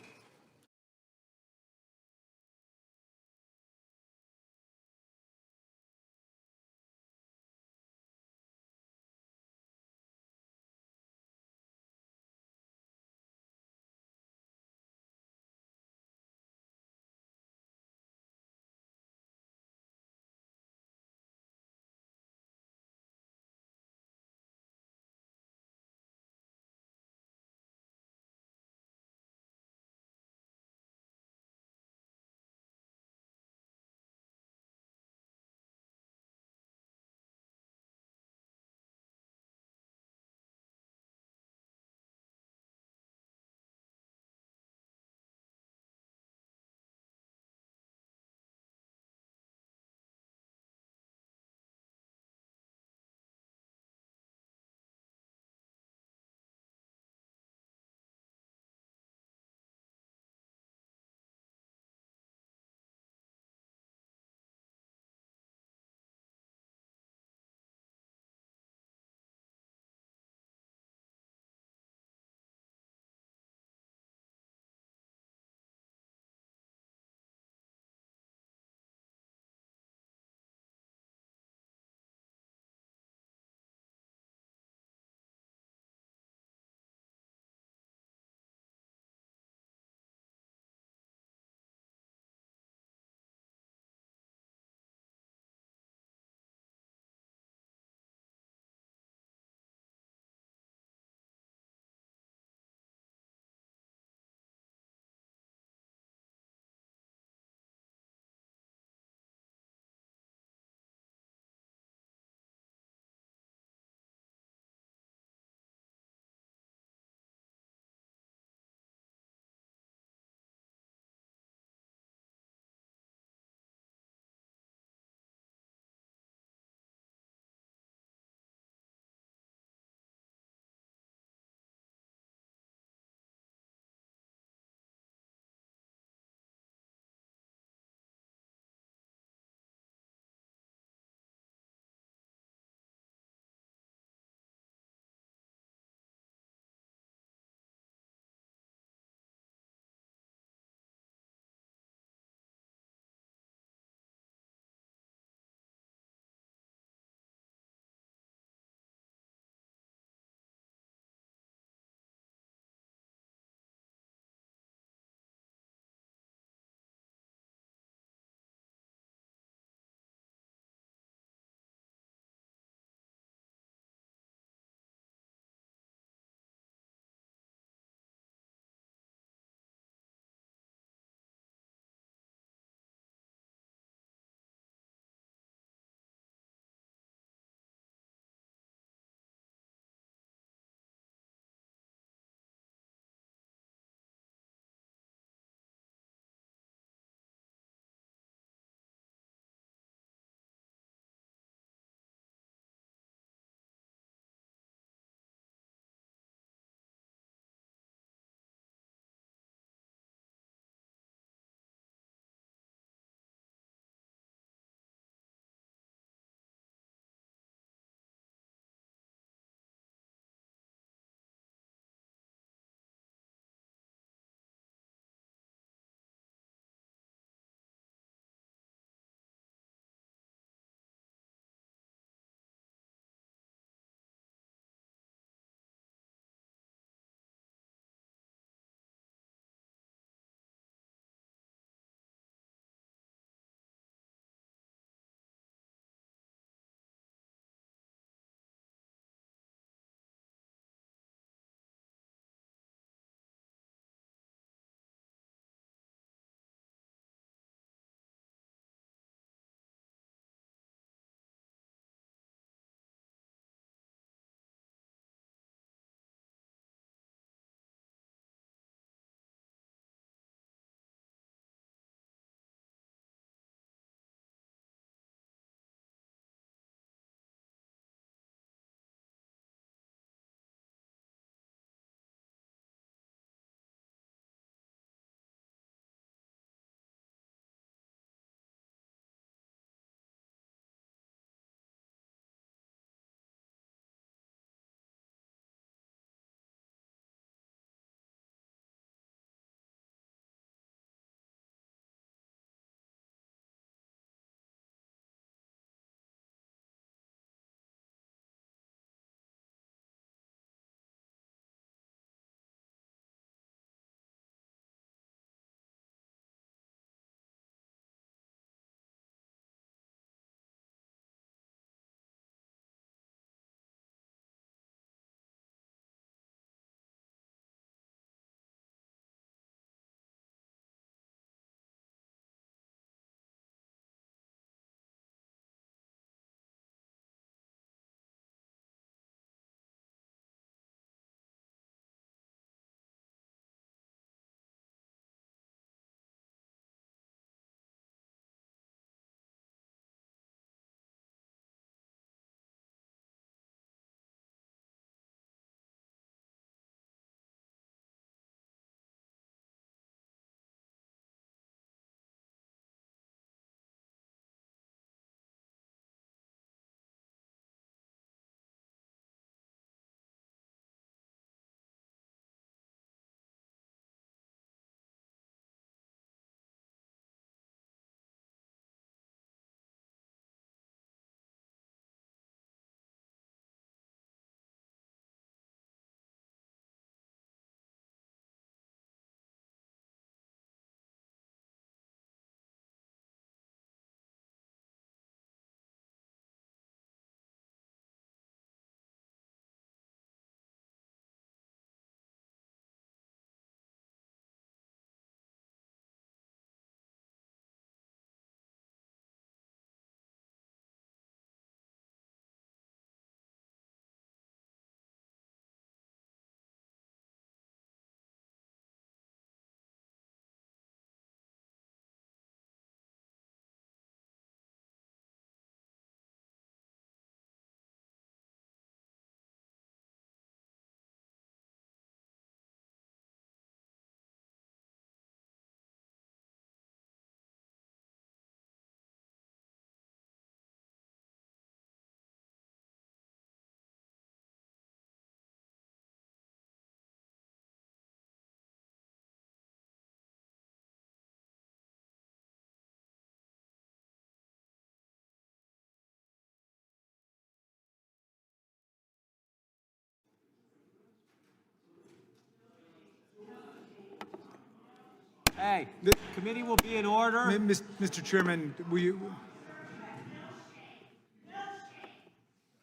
Hey, committee will be in order. Mr. Chairman, will you?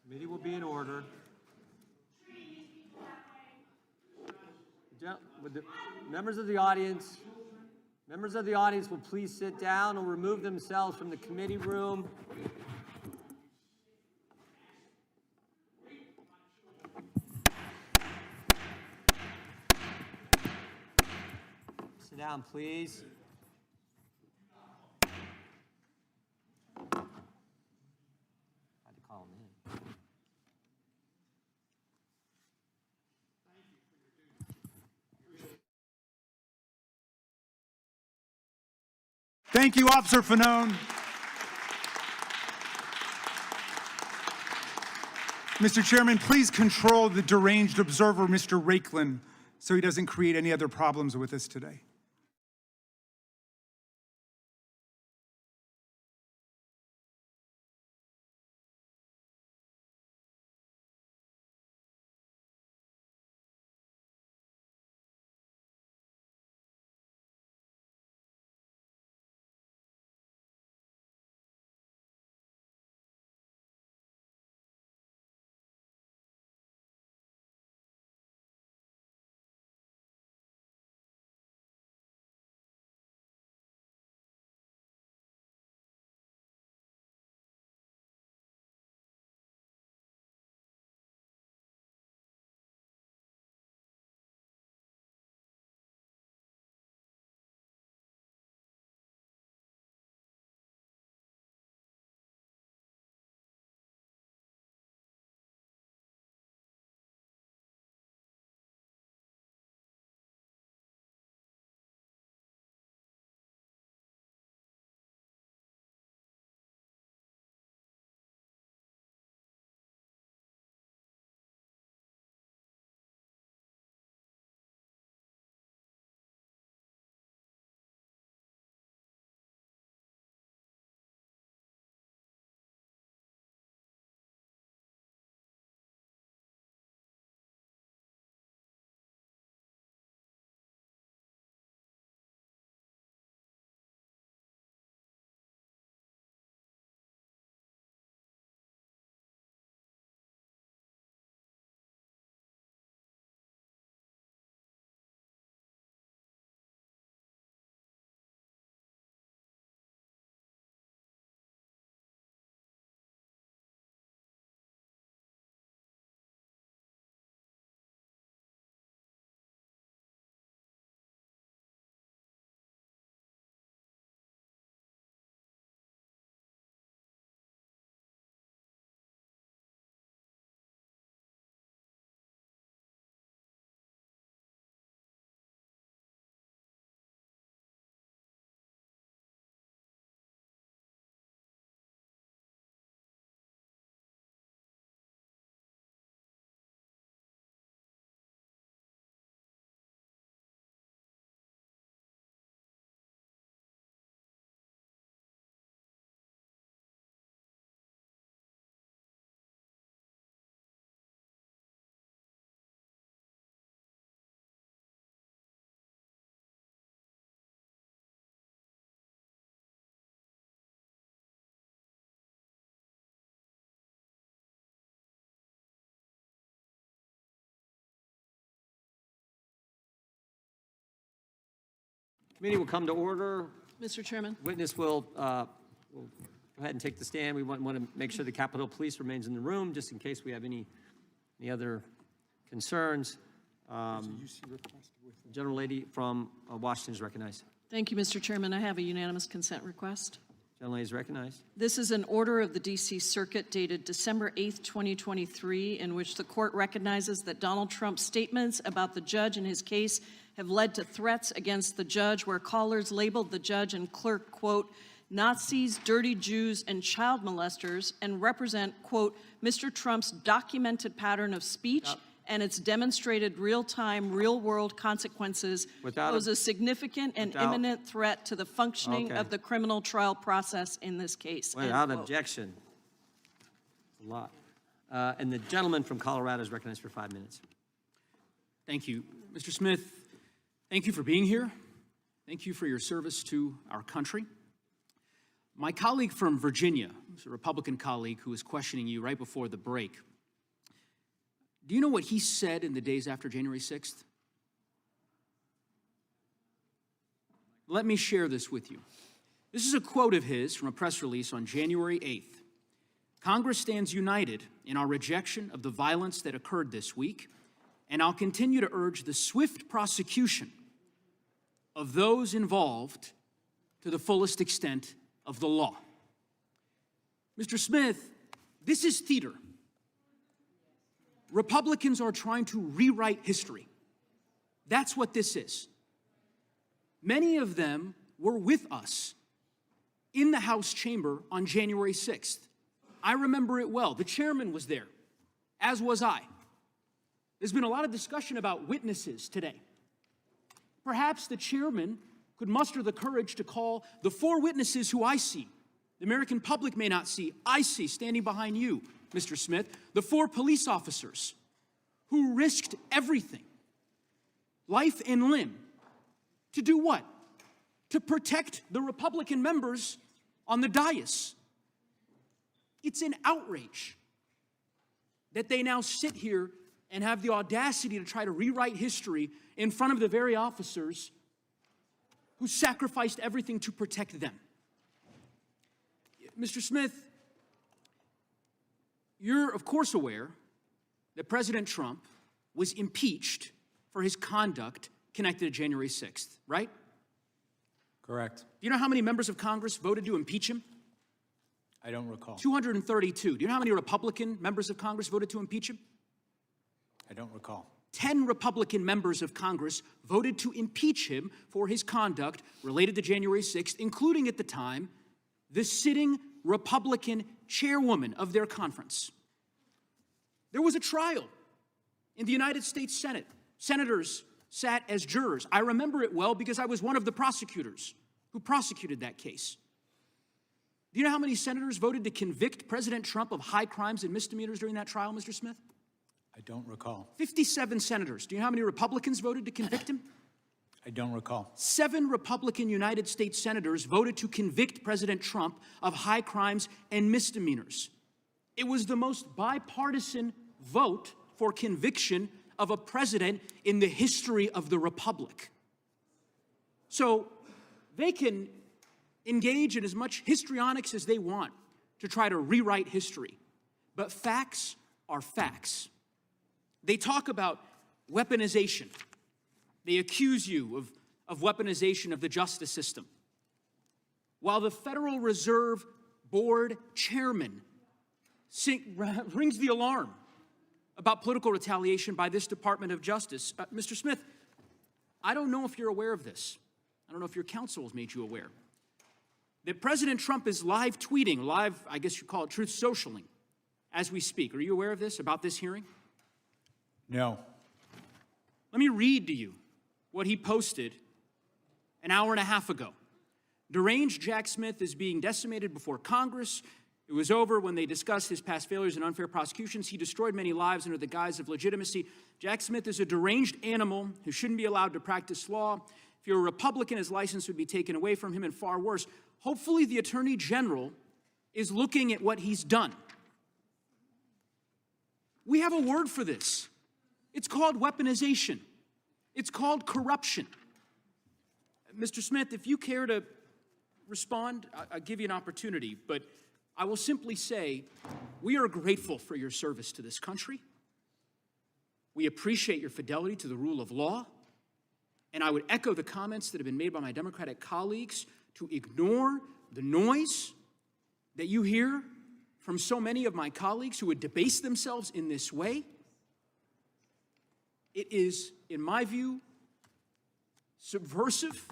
Committee will be in order. Would the members of the audience will please sit down or remove themselves from the committee room. Sit down, please. Had to call him in. Thank you, Officer Fanone. Mr. Chairman, please control the deranged observer, Mr. Rakeland, so he doesn't create any other problems with us today. Committee will come to order. Mr. Chairman. Witness will go ahead and take the stand. We want to make sure the Capitol Police remains in the room, just in case we have any other concerns. General Lady from Washington is recognized. Thank you, Mr. Chairman. I have a unanimous consent request. General Lady is recognized. This is an order of the D.C. Circuit dated December 8th, 2023, in which the court recognizes that Donald Trump's statements about the judge and his case have led to threats against the judge, where callers labeled the judge and clerk, quote, Nazis, dirty Jews, and child molesters, and represent, quote, Mr. Trump's documented pattern of speech and its demonstrated real-time, real-world consequences pose a significant and imminent threat to the functioning of the criminal trial process in this case. Without objection. A lot. And the gentleman from Colorado is recognized for 5 minutes. Thank you. Mr. Smith, thank you for being here. Thank you for your service to our country. My colleague from Virginia, who's a Republican colleague who was questioning you right before the break, do you know what he said in the days after January 6th? Let me share this with you. This is a quote of his from a press release on January 8th. Congress stands united in our rejection of the violence that occurred this week, and I'll continue to urge the swift prosecution of those involved to the fullest extent of the law. Mr. Smith, this is theater. Republicans are trying to rewrite history. That's what this is. Many of them were with us in the House chamber on January 6th. I remember it well. The chairman was there, as was I. There's been a lot of discussion about witnesses today. Perhaps the chairman could muster the courage to call the 4 witnesses who I see, the American public may not see, I see standing behind you, Mr. Smith, the 4 police officers who risked everything, life and limb, to do what? To protect the Republican members on the dais. It's an outrage that they now sit here and have the audacity to try to rewrite history in front of the very officers who sacrificed everything to protect them. Mr. Smith, you're of course aware that President Trump was impeached for his conduct connected to January 6th, right? Correct. Do you know how many members of Congress voted to impeach him? I don't recall. 232. Do you know how many Republican members of Congress voted to impeach him? I don't recall. 10 Republican members of Congress voted to impeach him for his conduct related to January 6th, including at the time the sitting Republican chairwoman of their conference. There was a trial in the United States Senate. Senators sat as jurors. I remember it well because I was one of the prosecutors who prosecuted that case. Do you know how many senators voted to convict President Trump of high crimes and misdemeanors during that trial, Mr. Smith? I don't recall. 57 senators. Do you know how many Republicans voted to convict him? I don't recall. 7 Republican United States senators voted to convict President Trump of high crimes and misdemeanors. It was the most bipartisan vote for conviction of a president in the history of the republic. So they can engage in as much histrionics as they want to try to rewrite history, but facts are facts. They talk about weaponization. They accuse you of weaponization of the justice system. While the Federal Reserve Board chairman rings the alarm about political retaliation by this Department of Justice. Mr. Smith, I don't know if you're aware of this. I don't know if your counsel has made you aware that President Trump is live tweeting, I guess you call it truth socialing, as we speak. Are you aware of this, about this hearing? No. Let me read to you what he posted an hour and a half ago. Deranged Jack Smith is being decimated before Congress. It was over when they discussed his past failures and unfair prosecutions. He destroyed many lives under the guise of legitimacy. Jack Smith is a deranged animal who shouldn't be allowed to practice law. If you're a Republican, his license would be taken away from him, and far worse. Hopefully the Attorney General is looking at what he's done. We have a word for this. It's called weaponization. It's called corruption. Mr. Smith, if you care to respond, I'll give you an opportunity, but I will simply say we are grateful for your service to this country. We appreciate your fidelity to the rule of law, and I would echo the comments that have been made by my Democratic colleagues to ignore the noise that you hear from so many of my colleagues who would debase themselves in this way. It is, in my view, subversive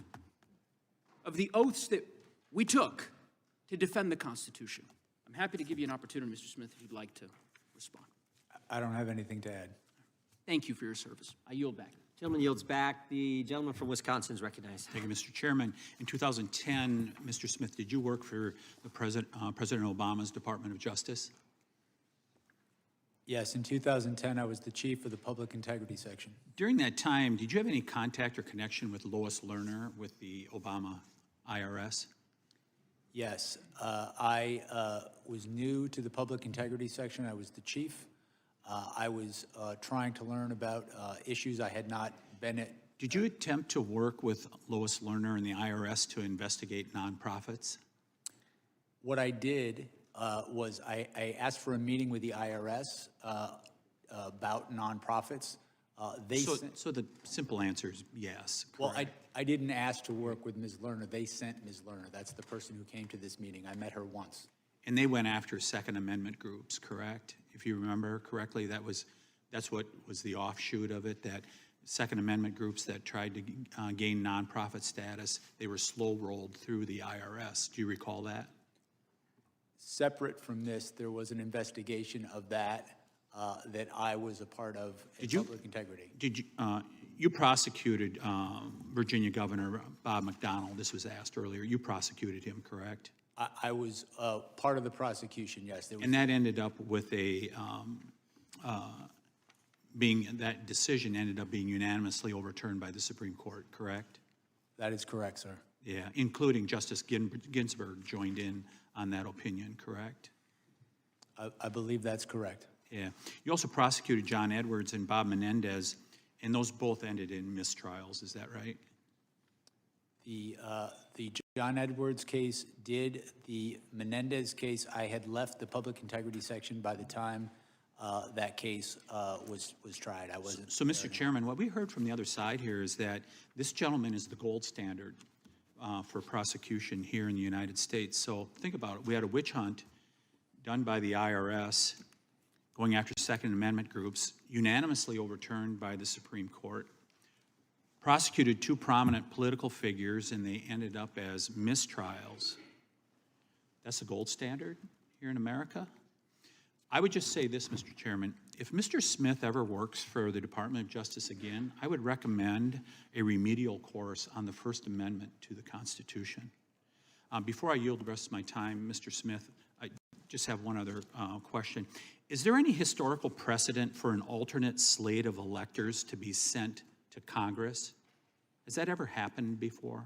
of the oaths that we took to defend the Constitution. I'm happy to give you an opportunity, Mr. Smith, if you'd like to respond. I don't have anything to add. Thank you for your service. I yield back. Gentleman yields back. The gentleman from Wisconsin is recognized. Thank you, Mr. Chairman. In 2010, Mr. Smith, did you work for the President Obama's Department of Justice? Yes, in 2010, I was the chief of the public integrity section. During that time, did you have any contact or connection with Lois Lerner with the Obama IRS? Yes, I was new to the public integrity section. I was the chief. I was trying to learn about issues I had not been at. Did you attempt to work with Lois Lerner and the IRS to investigate nonprofits? What I did was I asked for a meeting with the IRS about nonprofits. So the simple answer is yes. Well, correct. I didn't ask to work with Ms. Lerner. They sent Ms. Lerner. That's the person who came to this meeting. I met her once. And they went after Second Amendment groups, correct? If you remember correctly, that's what was the offshoot of it, that Second Amendment groups that tried to gain nonprofit status, they were slow-rolled through the IRS. Do you recall that? Separate from this, there was an investigation of that that I was a part of in public integrity. Did you, you prosecuted Virginia Governor Bob McDonnell, this was asked earlier. You prosecuted him, correct? I was part of the prosecution, yes. There was, And that ended up with a, that decision ended up being unanimously overturned by the Supreme Court, correct? that is correct, sir. Yeah, including Justice Ginsburg joined in on that opinion, correct? I believe that's correct. Yeah. You also prosecuted John Edwards and Bob Menendez, and those both ended in mistrials, is that right? The John Edwards case did. The Menendez case, I had left the public integrity section by the time that case was tried. I wasn't. So, Mr. Chairman, what we heard from the other side here is that this gentleman is the gold standard for prosecution here in the United States. So think about it. We had a witch hunt done by the IRS going after Second Amendment groups, unanimously overturned by the Supreme Court, prosecuted two prominent political figures, and they ended up as mistrials. That's the gold standard here in America? I would just say this, Mr. Chairman. If Mr. Smith ever works for the Department of Justice again, I would recommend a remedial course on the First Amendment to the Constitution. Before I yield the rest of my time, Mr. Smith, I just have one other question. Is there any historical precedent for an alternate slate of electors to be sent to Congress? Has that ever happened before?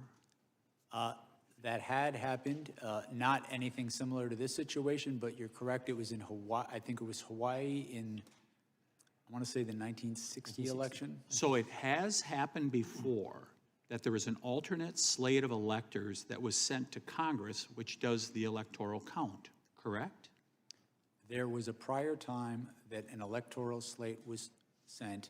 That had happened, not anything similar to this situation, but you're correct, it was in Hawaii. I think it was Hawaii in, I want to say the 1960 election. So it has happened before that there was an alternate slate of electors that was sent to Congress, which does the electoral count, correct? There was a prior time that an electoral slate was sent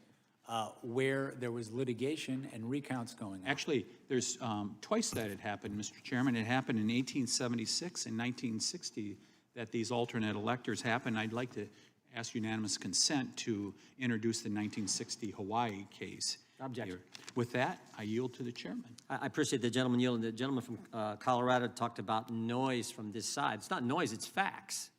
where there was litigation and recounts going on. Actually, there's twice that it happened, Mr. Chairman. It happened in 1876 and 1960 that these alternate electors happened. I'd like to ask unanimous consent to introduce the 1960 Hawaii case. Objection. Here. With that, I yield to the chairman. I appreciate the gentleman yielding. The gentleman from Colorado talked about noise from this side. It's not noise, it's facts.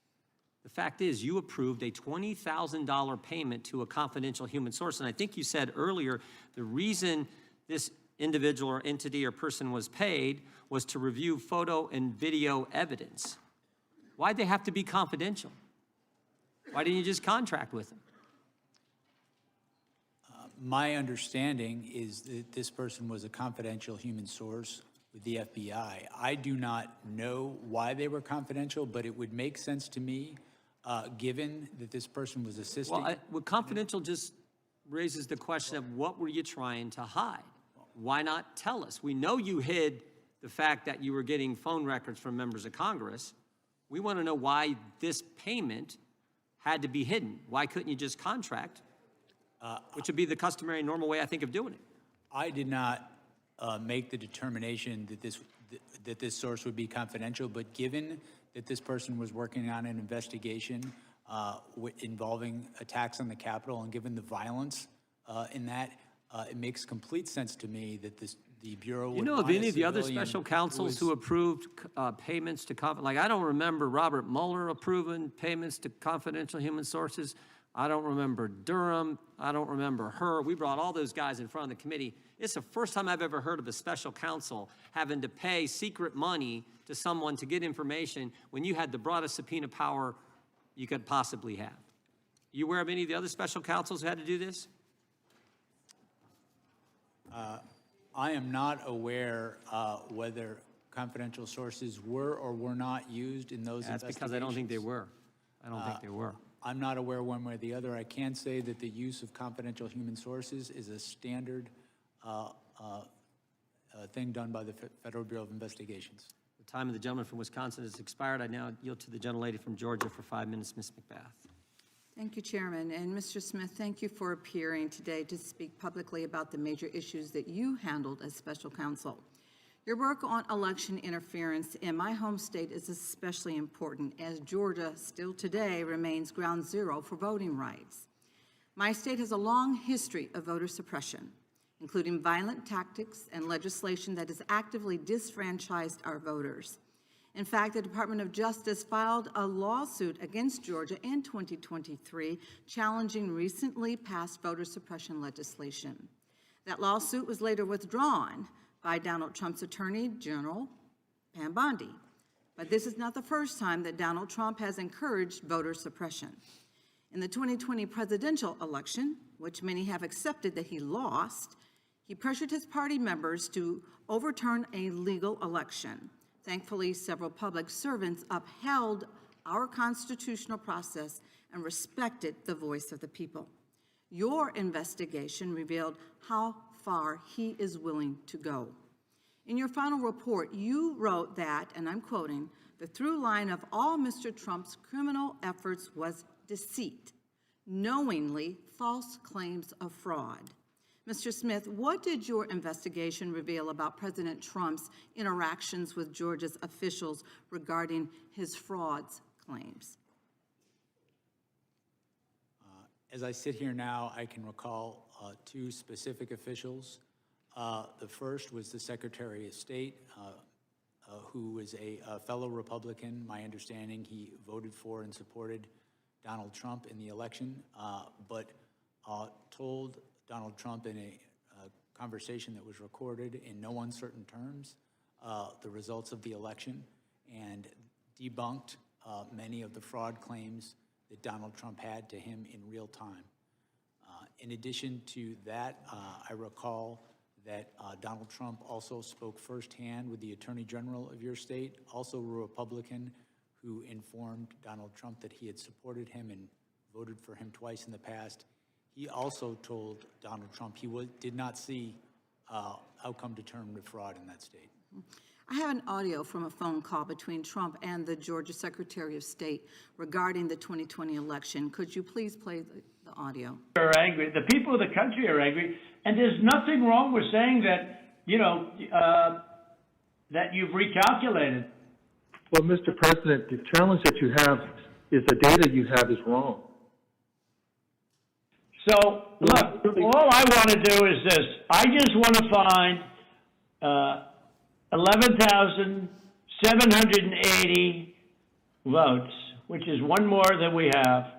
The fact is, you approved a $20,000 payment to a confidential human source, and I think you said earlier the reason this individual or entity or person was paid was to review photo and video evidence. Why'd they have to be confidential? Why didn't you just contract with them? My understanding is that this person was a confidential human source with the FBI. I do not know why they were confidential, but it would make sense to me, given that this person was assisting. Well, confidential just raises the question of what were you trying to hide? Why not tell us? We know you hid the fact that you were getting phone records from members of Congress. We want to know why this payment had to be hidden. Why couldn't you just contract? Which would be the customary normal way, I think, of doing it. I did not make the determination that this source would be confidential, but given that this person was working on an investigation involving attacks on the Capitol, and given the violence in that, it makes complete sense to me that the Bureau would You know want of a any of the other civilian special counsels who approved payments to, like, I don't remember Robert Mueller approving payments to confidential human sources. I don't remember Durham. I don't remember her. We brought all those guys in front of the committee. It's the first time I've ever heard of a special counsel having to pay secret money to someone to get information when you had the broadest subpoena power you could possibly have. You aware of any of the other special counsels who had to do this? I am not aware whether confidential sources were or were not used in those That's investigations. because I don't think they were. I don't think they were. I'm not aware one way or the other. I can say that the use of confidential human sources is a standard thing done by the Federal Bureau of Investigations. The time of the gentleman from Wisconsin has expired. I now yield to the gentlelady from Georgia for 5 minutes, Ms. McBath. Thank you, Chairman. And Mr. Smith, thank you for appearing today to speak publicly about the major issues that you handled as special counsel. Your work on election interference in my home state is especially important, as Georgia still today remains ground zero for voting rights. My state has a long history of voter suppression, including violent tactics and legislation that has actively disfranchised our voters. In fact, the Department of Justice filed a lawsuit against Georgia in 2023 challenging recently passed voter suppression legislation. That lawsuit was later withdrawn by Donald Trump's Attorney General, Pam Bondi. But this is not the first time that Donald Trump has encouraged voter suppression. In the 2020 presidential election, which many have accepted that he lost, he pressured his party members to overturn a legal election. Thankfully, several public servants upheld our constitutional process and respected the voice of the people. Your investigation revealed how far he is willing to go. In your final report, you wrote that, and I'm quoting, "The through line of all Mr. Trump's criminal efforts was deceit, knowingly false claims of fraud." Mr. Smith, what did your investigation reveal about President Trump's interactions with Georgia's officials regarding his frauds claims? As I sit here now, I can recall two specific officials. The first was the Secretary of State, who was a fellow Republican. My understanding, he voted for and supported Donald Trump in the election, but told Donald Trump in a conversation that was recorded in no uncertain terms the results of the election, and debunked many of the fraud claims that Donald Trump had to him in real time. In addition to that, I recall that Donald Trump also spoke firsthand with the Attorney General of your state, also a Republican, who informed Donald Trump that he had supported him and voted for him twice in the past. He also told Donald Trump he did not see outcome-determinative fraud in that state. I have an audio from a phone call between Trump and the Georgia Secretary of State regarding the 2020 election. Could you please play the audio? Are angry. The people of the country are angry, and there's nothing wrong with saying that, that you've recalculated. Well, Mr. President, the challenge that you have is the data you have is wrong. So, look, all I want to do is this. I just want to find 11,780 votes, which is one more than we have,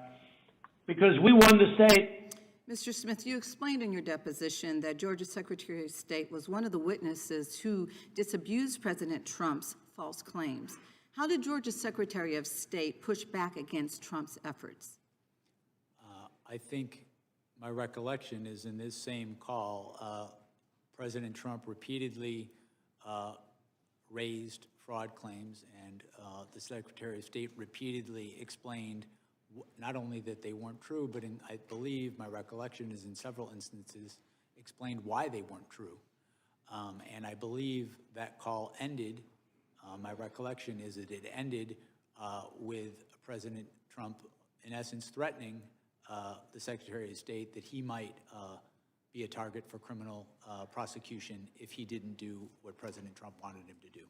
because we won the state. Mr. Smith, you explained in your deposition that Georgia Secretary of State was one of the witnesses who disabused President Trump's false claims. How did Georgia Secretary of State push back against Trump's efforts? I think my recollection is in this same call, President Trump repeatedly raised fraud claims, and the Secretary of State repeatedly explained not only that they weren't true, but I believe my recollection is in several instances explained why they weren't true. And I believe that call ended, my recollection is that it ended with President Trump, in essence, threatening the Secretary of State that he might be a target for criminal prosecution if he didn't do what President Trump wanted him to do.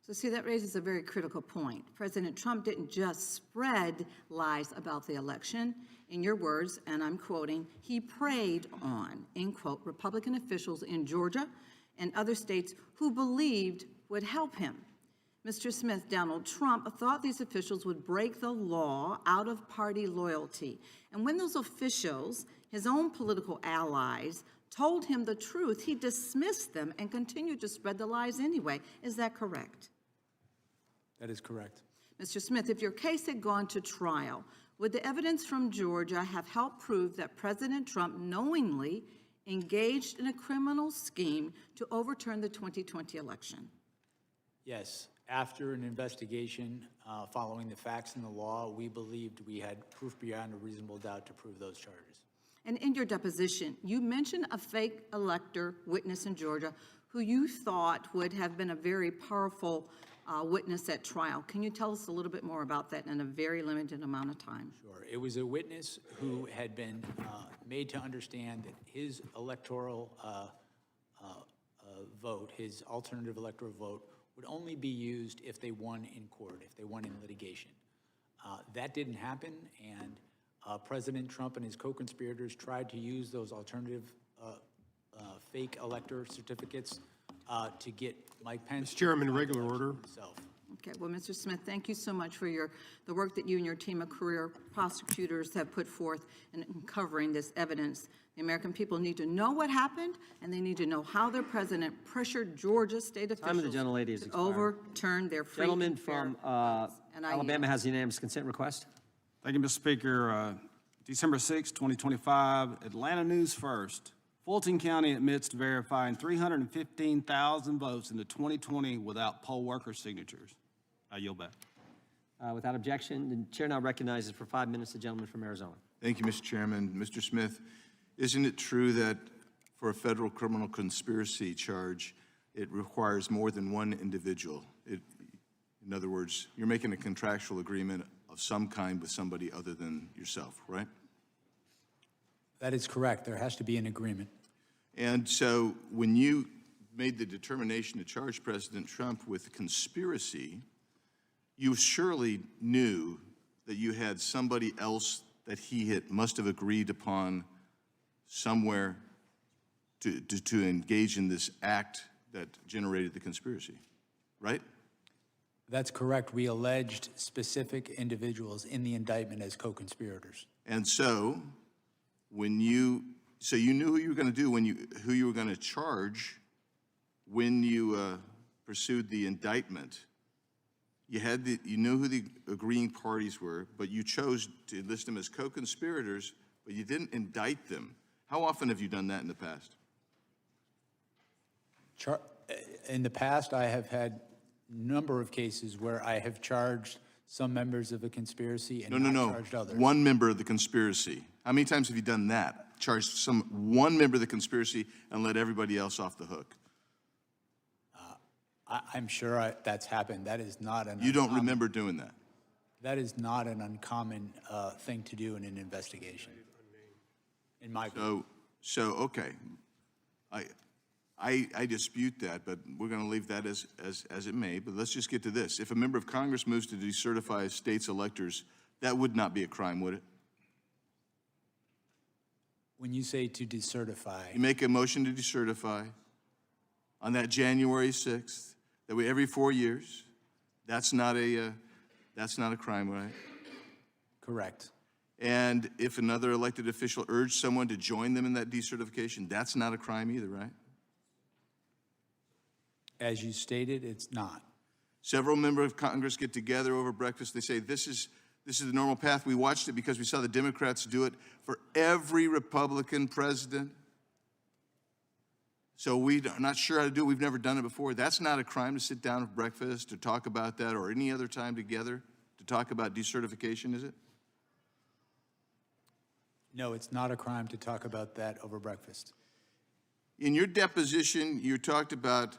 So see, that raises a very critical point. President Trump didn't just spread lies about the election. In your words, and I'm quoting, he preyed on, end quote, Republican officials in Georgia and other states who believed would help him. Mr. Smith, Donald Trump thought these officials would break the law out of party loyalty. And when those officials, his own political allies, told him the truth, he dismissed them and continued to spread the lies anyway. Is that correct? That is correct. Mr. Smith, if your case had gone to trial, would the evidence from Georgia have helped prove that President Trump knowingly engaged in a criminal scheme to overturn the 2020 election? Yes. After an investigation following the facts and the law, we believed we had proof beyond a reasonable doubt to prove those charges. And in your deposition, you mentioned a fake elector witness in Georgia who you thought would have been a very powerful witness at trial. Can you tell us a little bit more about that in a very limited amount of time? Sure. It was a witness who had been made to understand that his electoral vote, his alternative electoral vote, would only be used if they won in court, if they won in litigation. That didn't happen, and President Trump and his co-conspirators tried to use those alternative fake elector certificates to get Mike Pence. Mr. Chairman, regular order. Himself. Okay, well, Mr. Smith, thank you so much for the work that you and your team of career prosecutors have put forth in uncovering this evidence. The American people need to know what happened, and they need to know how their president pressured Georgia state Time of the officials gentlelady is to expired. overturn their free Gentleman and fair from elections. And I Alabama yield. has a unanimous consent request. Thank you, Mr. Speaker. December 6, 2025, Atlanta News First. Fulton County admits to verifying 315,000 votes in the 2020 without poll worker signatures. I yield back. Without objection, the chair now recognizes for 5 minutes the gentleman from Arizona. Thank you, Mr. Chairman. Mr. Smith, isn't it true that for a federal criminal conspiracy charge, it requires more than one individual? In other words, you're making a contractual agreement of some kind with somebody other than yourself, right? That is correct. There has to be an agreement. And so when you made the determination to charge President Trump with conspiracy, you surely knew that you had somebody else that he must have agreed upon somewhere to engage in this act that generated the conspiracy, right? That's correct. We alleged specific individuals in the indictment as co-conspirators. And so you knew who you were going to do who you were going to charge when you pursued the indictment. You knew who the agreeing parties were, but you chose to list them as co-conspirators, but you didn't indict them. How often have you done that in the past? In the past, I have had a number of cases where I have charged some members of a conspiracy and not charged others. One member of the conspiracy. How many times have you done that? Charged one member of the conspiracy and let everybody else off the hook? I'm sure that's happened. That is not an You don't remember doing that? That is not an uncommon thing to do in an investigation, in my view. So okay. I dispute that, but we're going to leave that as it may. But let's just get to this. If a member of Congress moves to decertify a state's electors, that would not be a crime, would it? When you say to decertify, You make a motion to decertify on that January 6th, that way every 4 years. That's not a crime, right? correct. And if another elected official urged someone to join them in that decertification, that's not a crime either, right? As you stated, it's not. Several members of Congress get together over breakfast. They say, this is the normal path. We watched it because we saw the Democrats do it for every Republican president. So we're not sure how to do it. We've never done it before. That's not a crime to sit down at breakfast to talk about that or any other time together to talk about decertification, is it? No, it's not a crime to talk about that over breakfast. In your deposition, you talked about,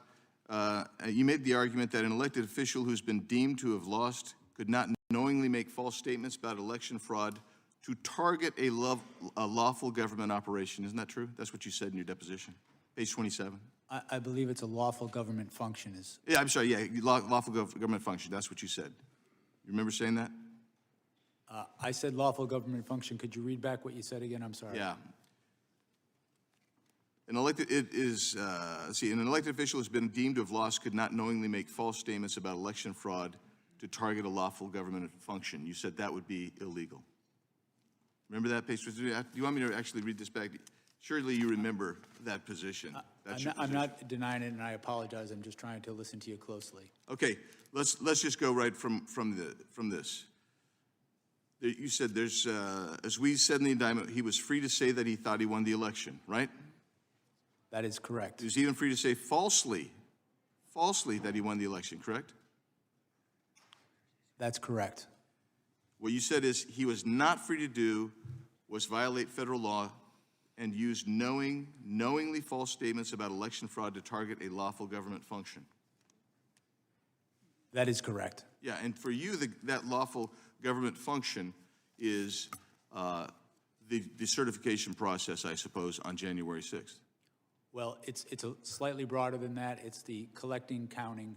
you made the argument that an elected official who's been deemed to have lost could not knowingly make false statements about election fraud to target a lawful government operation. Isn't that true? That's what you said in your deposition, page 27. I believe it's a lawful government function. Yeah, I'm sorry, yeah, lawful government function, that's what you said. You remember saying that? I said lawful government function. Could you read back what you said again? I'm sorry. Yeah. An elected official has been deemed to have lost could not knowingly make false statements about election fraud to target a lawful government function. You said that would be illegal. Remember that page? Do you want me to actually read this back? Surely you remember that position. That's your I'm position. not denying it, and I apologize. I'm just trying to listen to you closely. Okay, let's just go right from this. You said there's, as we said in the indictment, he was free to say that he thought he won the election, right? That is correct. He was even free to say falsely that he won the election, correct? That's correct. What you said is he was not free to do was violate federal law and use knowingly false statements about election fraud to target a lawful government function. That is correct. Yeah, and for you, that lawful government function is the certification process, I suppose, on January 6th. Well, it's a slightly broader than that. It's the collecting, counting,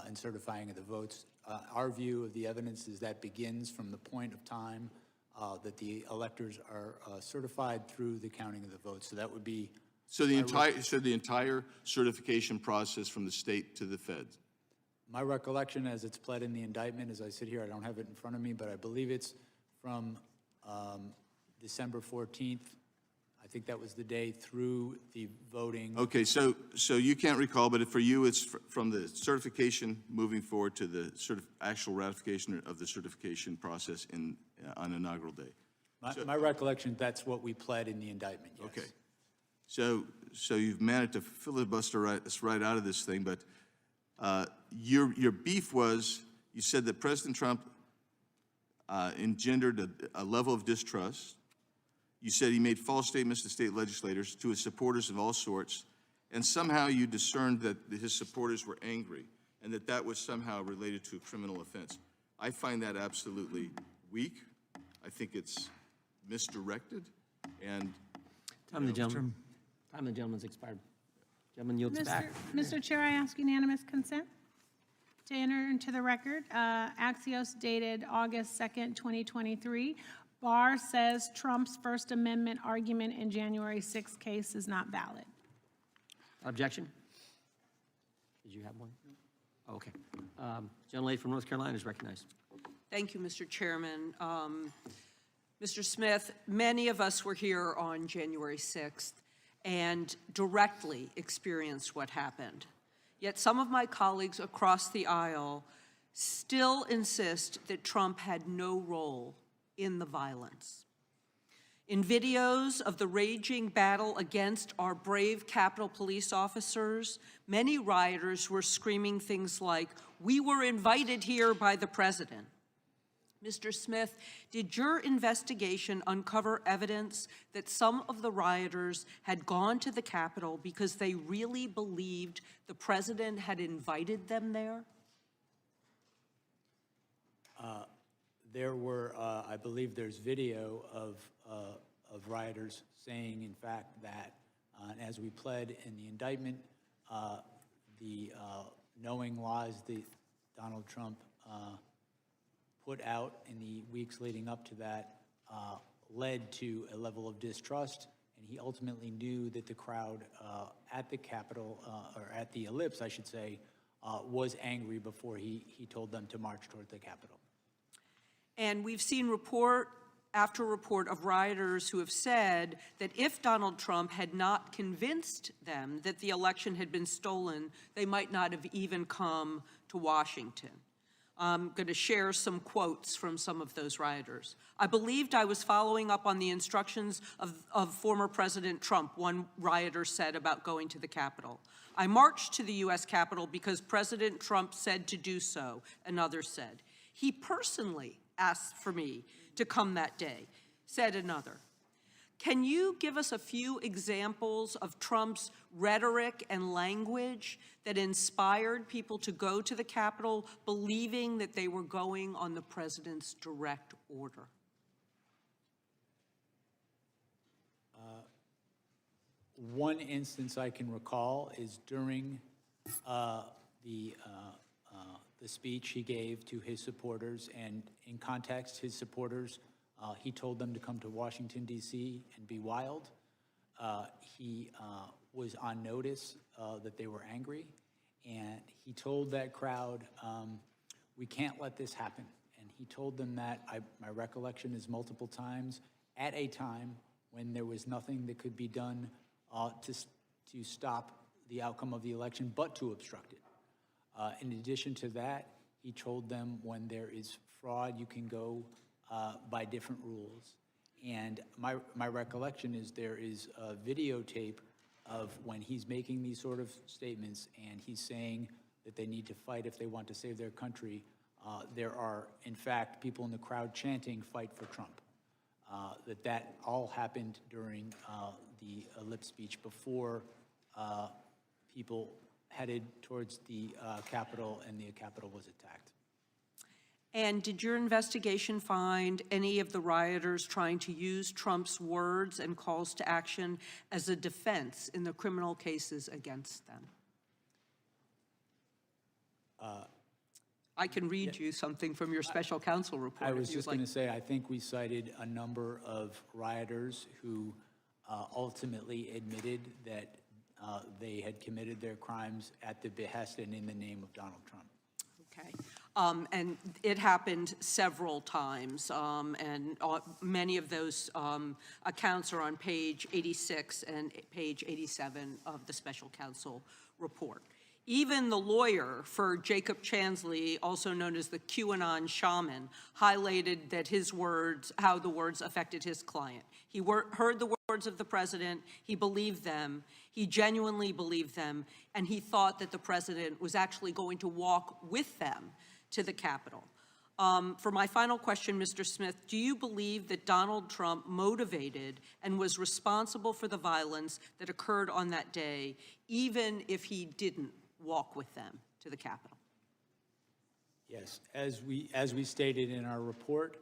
and certifying of the votes. Our view of the evidence is that begins from the point of time that the electors are certified through the counting of the votes. So that would be. So the entire certification process from the state to the feds. My recollection, as it's pled in the indictment, as I sit here, I don't have it in front of me, but I believe it's from December 14th. I think that was the day through the voting. Okay, so you can't recall, but for you, it's from the certification moving forward to the actual ratification of the certification process on inaugural day. My recollection, that's what we pled in the indictment, yes. Okay. So you've managed to filibuster us right out of this thing, but your beef was, you said that President Trump engendered a level of distrust. You said he made false statements to state legislators, to his supporters of all sorts, and somehow you discerned that his supporters were angry and that was somehow related to a criminal offense. I find that absolutely weak. I think it's misdirected, and Time of the gentleman's expired. Gentleman yields back. Mr. Chair, I ask unanimous consent to enter into the record. Axios dated August 2nd, 2023. Barr says Trump's First Amendment argument in January 6th case is not valid. Objection? Did you have one? Okay. Gentlelady from North Carolina is recognized. Thank you, Mr. Chairman. Mr. Smith, many of us were here on January 6th and directly experienced what happened. Yet some of my colleagues across the aisle still insist that Trump had no role in the violence. In videos of the raging battle against our brave Capitol Police officers, many rioters were screaming things like, "We were invited here by the president." Mr. Smith, did your investigation uncover evidence that some of the rioters had gone to the Capitol because they really believed the president had invited them there? There were, I believe there's video of rioters saying, in fact, that, and as we pled in the indictment, the knowing lies that Donald Trump put out in the weeks leading up to that led to a level of distrust, and he ultimately knew that the crowd at the Capitol, or at the Ellipse, I should say, was angry before he told them to march toward the Capitol. And we've seen report after report of rioters who have said that if Donald Trump had not convinced them that the election had been stolen, they might not have even come to Washington. I'm going to share some quotes from some of those rioters. "I believed I was following up on the instructions of former President Trump," one rioter said about going to the Capitol. "I marched to the U.S. Capitol because President Trump said to do so," another said. "He personally asked for me to come that day," said another. Can you give us a few examples of Trump's rhetoric and language that inspired people to go to the Capitol believing that they were going on the president's direct order? One instance I can recall is during the speech he gave to his supporters, and in context, his supporters, he told them to come to Washington, D.C. and be wild. He was on notice that they were angry, and he told that crowd, "We can't let this happen." And he told them that, my recollection is multiple times, at a time when there was nothing that could be done to stop the outcome of the election but to obstruct it. In addition to that, he told them when there is fraud, you can go by different rules. And my recollection is there is a videotape of when he's making these sort of statements and he's saying that they need to fight if they want to save their country. There are, in fact, people in the crowd chanting, "Fight for Trump." That all happened during the lip speech before people headed towards the Capitol and the Capitol was attacked. And did your investigation find any of the rioters trying to use Trump's words and calls to action as a defense in the criminal cases against them? I can read you something from your special counsel report. I was just going to say, I think we cited a number of rioters who ultimately admitted that they had committed their crimes at the behest and in the name of Donald Trump. Okay. And it happened several times, and many of those accounts are on page 86 and page 87 of the special counsel report. Even the lawyer for Jacob Chansley, also known as the QAnon shaman, highlighted that his words, how the words affected his client. He heard the words of the president, he believed them, he genuinely believed them, and he thought that the president was actually going to walk with them to the Capitol. For my final question, Mr. Smith, do you believe that Donald Trump motivated and was responsible for the violence that occurred on that day, even if he didn't walk with them to the Capitol? Yes, as we stated in our report,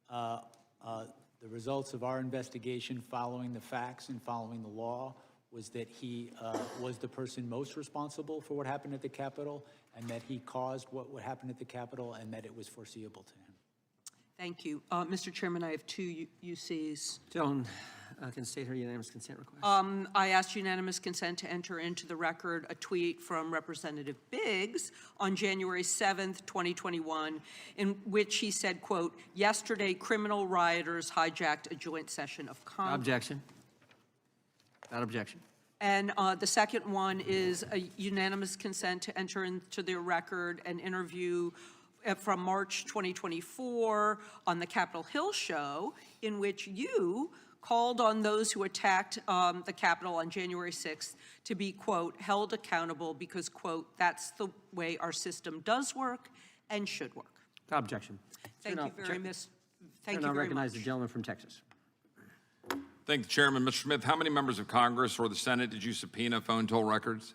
the results of our investigation following the facts and following the law was that he was the person most responsible for what happened at the Capitol, and that he caused what happened at the Capitol, and that it was foreseeable to him. Thank you. Mr. Chairman, I have two UCs. Gentlemen, can state her unanimous consent request. I asked unanimous consent to enter into the record a tweet from Representative Biggs on January 7th, 2021, in which he said, quote, "Yesterday, criminal rioters hijacked a joint session of Congress." Objection. Without objection. And the second one is a unanimous consent to enter into the record an interview from March 2024 on the Capitol Hill show, in which you called on those who attacked the Capitol on January 6th to be, quote, held accountable because, quote, that's the way our system does work and should work. Without objection. Thank you very much. Thank you I'll very recognize much. the gentleman from Texas. Thank the chairman. Mr. Smith, how many members of Congress or the Senate did you subpoena phone toll records?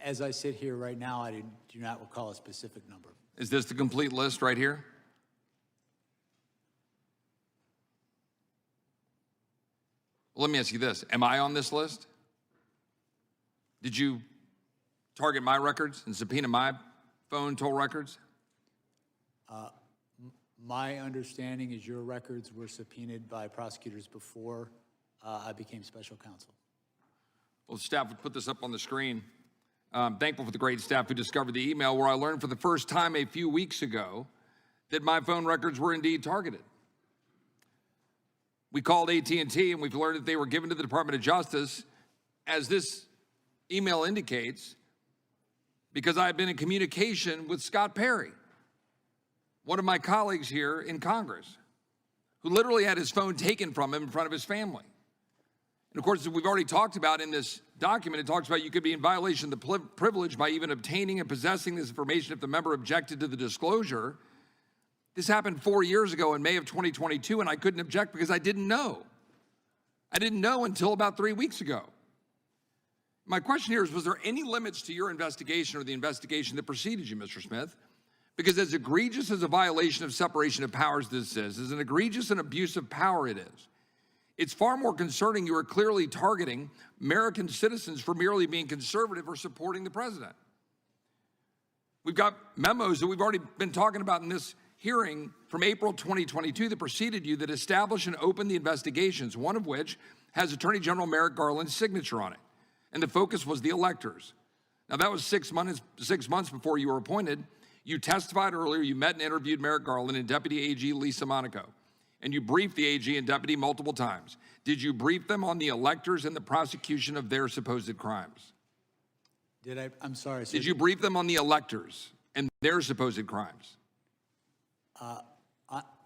As I sit here right now, I do not recall a specific number. Is this the complete list right here? Well, let me ask you this. Am I on this list? Did you target my records and subpoena my phone toll records? My understanding is your records were subpoenaed by prosecutors before I became special counsel. Well, the staff would put this up on the screen. I'm thankful for the great staff who discovered the email where I learned for the first time a few weeks ago that my phone records were indeed targeted. We called AT&T and we've learned that they were given to the Department of Justice, as this email indicates, because I had been in communication with Scott Perry, one of my colleagues here in Congress, who literally had his phone taken from him in front of his family. And of course, as we've already talked about in this document, it talks about you could be in violation of the privilege by even obtaining and possessing this information if the member objected to the disclosure. This happened 4 years ago in May of 2022, and I couldn't object because I didn't know. I didn't know until about 3 weeks ago. My question here is, was there any limits to your investigation or the investigation that preceded you, Mr. Smith? Because as egregious as a violation of separation of powers this is, as an egregious and abuse of power it is, it's far more concerning you are clearly targeting American citizens for merely being conservative or supporting the president. We've got memos that we've already been talking about in this hearing from April 2022 that preceded you that establish and open the investigations, one of which has Attorney General Merrick Garland's signature on it. And the focus was the electors. Now that was 6 months before you were appointed. You testified earlier, you met and interviewed Merrick Garland and Deputy AG Lisa Monaco. and you briefed the AG and deputy multiple times. Did you brief them on the electors and the prosecution of their supposed crimes? Did I? I'm sorry. sir. Did you brief them on the electors and their supposed crimes?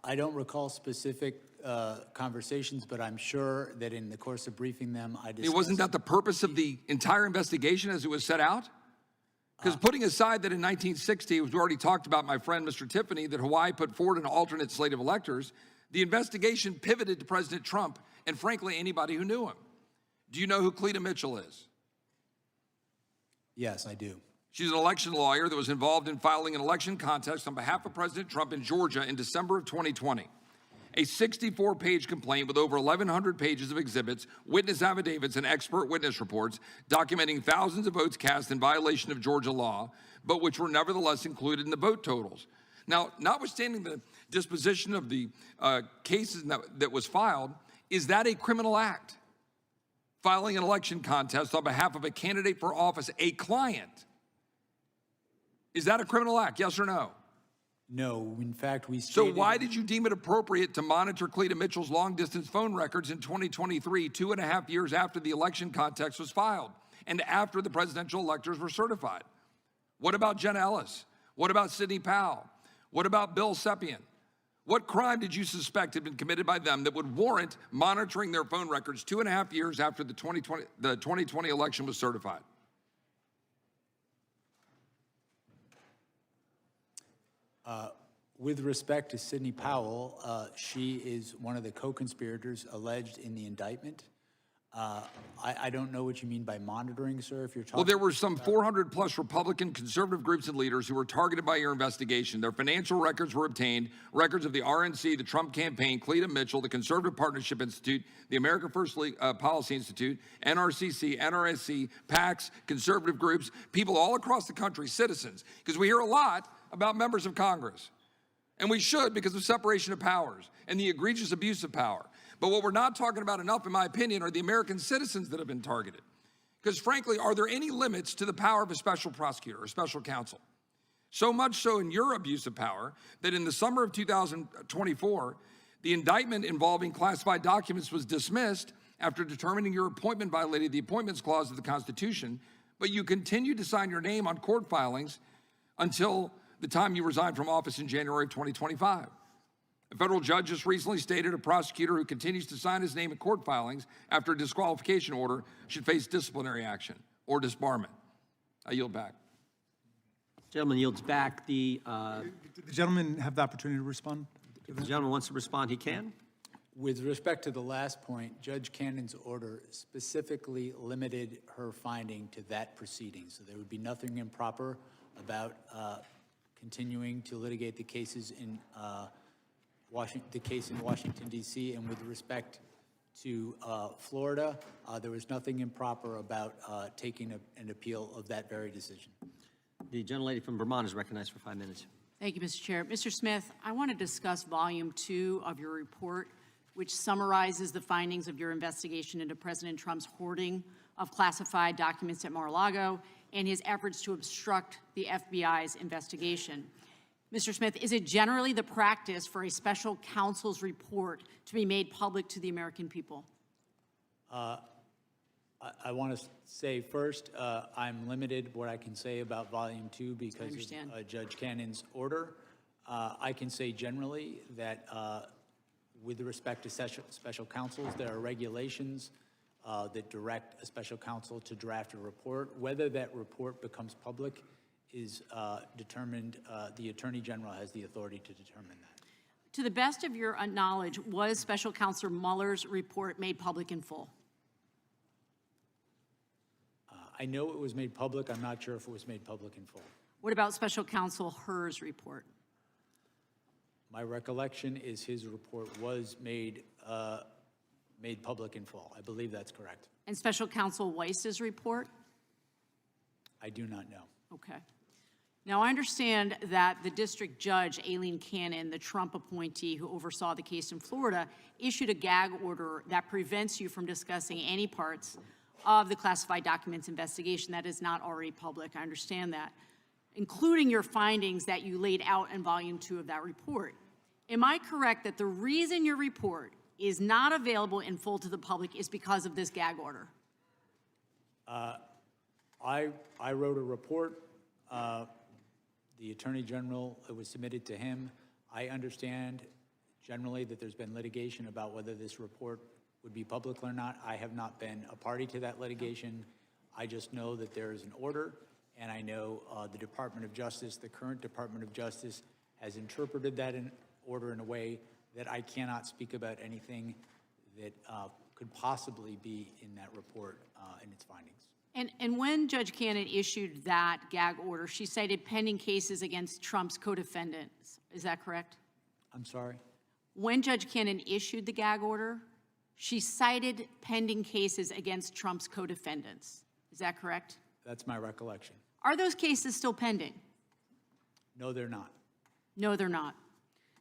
I don't recall specific conversations, but I'm sure that in the course of briefing them, I discussed. Wasn't that the purpose of the entire investigation as it was set out? Because putting aside that in 1960, as we already talked about, my friend Mr. Tiffany, that Hawaii put forward an alternate slate of electors, the investigation pivoted to President Trump and, frankly, anybody who knew him. Do you know who Cleta Mitchell is? Yes, I do. She's an election lawyer that was involved in filing an election contest on behalf of President Trump in Georgia in December of 2020. A 64-page complaint with over 1,100 pages of exhibits, witness affidavits, and expert witness reports documenting thousands of votes cast in violation of Georgia law, but which were nevertheless included in the vote totals. Now, notwithstanding the disposition of the cases that was filed, is that a criminal act? Filing an election contest on behalf of a candidate for office, a client. Is that a criminal act, yes or no? No, in fact, we So stated. why did you deem it appropriate to monitor Cleta Mitchell's long-distance phone records in 2023, 2.5 years after the election contest was filed and after the presidential electors were certified? What about Jen Ellis? What about Sidney Powell? What about Bill Sepien? What crime did you suspect had been committed by them that would warrant monitoring their phone records 2.5 years after the 2020 election was certified? With respect to Sidney Powell, she is one of the co-conspirators alleged in the indictment. I don't know what you mean by monitoring, sir, if you're talking. Well, there were some 400 plus Republican conservative groups and leaders who were targeted by your investigation. Their financial records were obtained, records of the RNC, the Trump campaign, Cleta Mitchell, the Conservative Partnership Institute, the America First Policy Institute, NRCC, NRSC, PACs, conservative groups, people all across the country, citizens, because we hear a lot about members of Congress. And we should, because of separation of powers and the egregious abuse of power. But what we're not talking about enough, in my opinion, are the American citizens that have been targeted. Because frankly, are there any limits to the power of a special prosecutor or special counsel? So much so in your abuse of power that in the summer of 2024, the indictment involving classified documents was dismissed after determining your appointment violated the Appointments Clause of the Constitution, but you continued to sign your name on court filings until the time you resigned from office in January of 2025. A federal judge just recently stated a prosecutor who continues to sign his name in court filings after a disqualification order should face disciplinary action or disbarment. I yield back. Gentleman yields back. Did the gentleman have the opportunity to respond? If the gentleman wants to respond, he can. With respect to the last point, Judge Cannon's order specifically limited her finding to that proceeding. So there would be nothing improper about continuing to litigate the cases in Washington, D.C. And with respect to Florida, there was nothing improper about taking an appeal of that very decision. The gentlelady from Vermont is recognized for 5 minutes. Thank you, Mr. Chair. Mr. Smith, I want to discuss Volume 2 of your report, which summarizes the findings of your investigation into President Trump's hoarding of classified documents at Mar-a-Lago and his efforts to obstruct the FBI's investigation. Mr. Smith, is it generally the practice for a special counsel's report to be made public to the American people? I want to say first, I'm limited what I can say about Volume 2 because of Judge Cannon's order. I can say generally that with respect to special counsels, there are regulations that direct a special counsel to draft a report. Whether that report becomes public is determined, the Attorney General has the authority to determine that. To the best of your knowledge, was Special Counsel Mueller's report made public in full? I know it was made public. I'm not sure if it was made public in full. What about Special Counsel Herr's report? My recollection is his report was made public in full. I believe that's correct. And Special Counsel Weiss's report? I do not know. Okay. Now, I understand that the district judge, Aileen Cannon, the Trump appointee who oversaw the case in Florida, issued a gag order that prevents you from discussing any parts of the classified documents investigation that is not already public. I understand that, including your findings that you laid out in Volume 2 of that report. Am I correct that the reason your report is not available in full to the public is because of this gag order? I wrote a report. The Attorney General, it was submitted to him. I understand generally that there's been litigation about whether this report would be public or not. I have not been a party to that litigation. I just know that there is an order, and I know the Department of Justice, the current Department of Justice, has interpreted that order in a way that I cannot speak about anything that could possibly be in that report and its findings. And when Judge Cannon issued that gag order, she cited pending cases against Trump's co-defendants. Is that correct? I'm sorry? When Judge Cannon issued the gag order, she cited pending cases against Trump's co-defendants. Is that correct? That's my recollection. Are those cases still pending? No, they're not. No, they're not.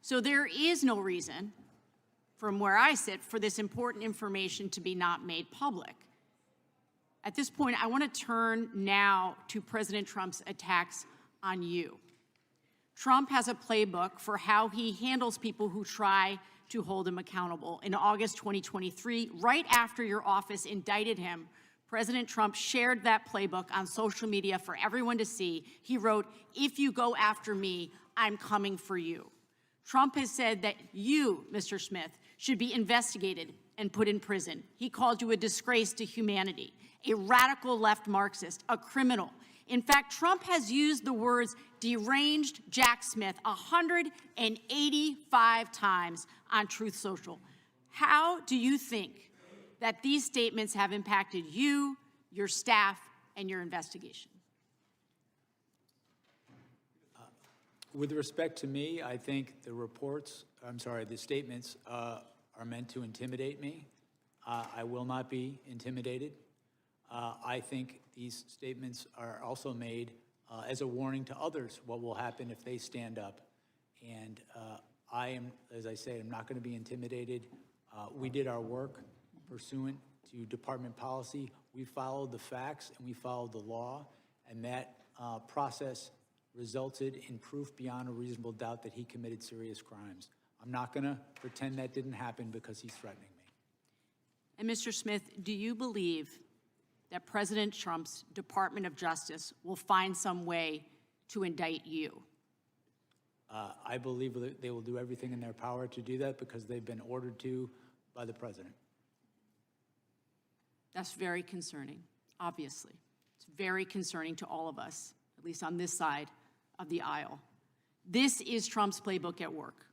So there is no reason, from where I sit, for this important information to be not made public. At this point, I want to turn now to President Trump's attacks on you. Trump has a playbook for how he handles people who try to hold him accountable. In August 2023, right after your office indicted him, President Trump shared that playbook on social media for everyone to see. He wrote, "If you go after me, I'm coming for you." Trump has said that you, Mr. Smith, should be investigated and put in prison. He called you a disgrace to humanity, a radical left Marxist, a criminal. In fact, Trump has used the words deranged Jack Smith 185 times on Truth Social. How do you think that these statements have impacted you, your staff, and your investigation? With respect to me, I think the statements are meant to intimidate me. I will not be intimidated. I think these statements are also made as a warning to others what will happen if they stand up. And I am, as I say, I'm not going to be intimidated. We did our work pursuant to department policy. We followed the facts and we followed the law, and that process resulted in proof beyond a reasonable doubt that he committed serious crimes. I'm not going to pretend that didn't happen because he's threatening me. And Mr. Smith, do you believe that President Trump's Department of Justice will find some way to indict you? I believe that they will do everything in their power to do that because they've been ordered to by the president. That's very concerning, obviously. It's very concerning to all of us, at least on this side of the aisle. This is Trump's playbook at work.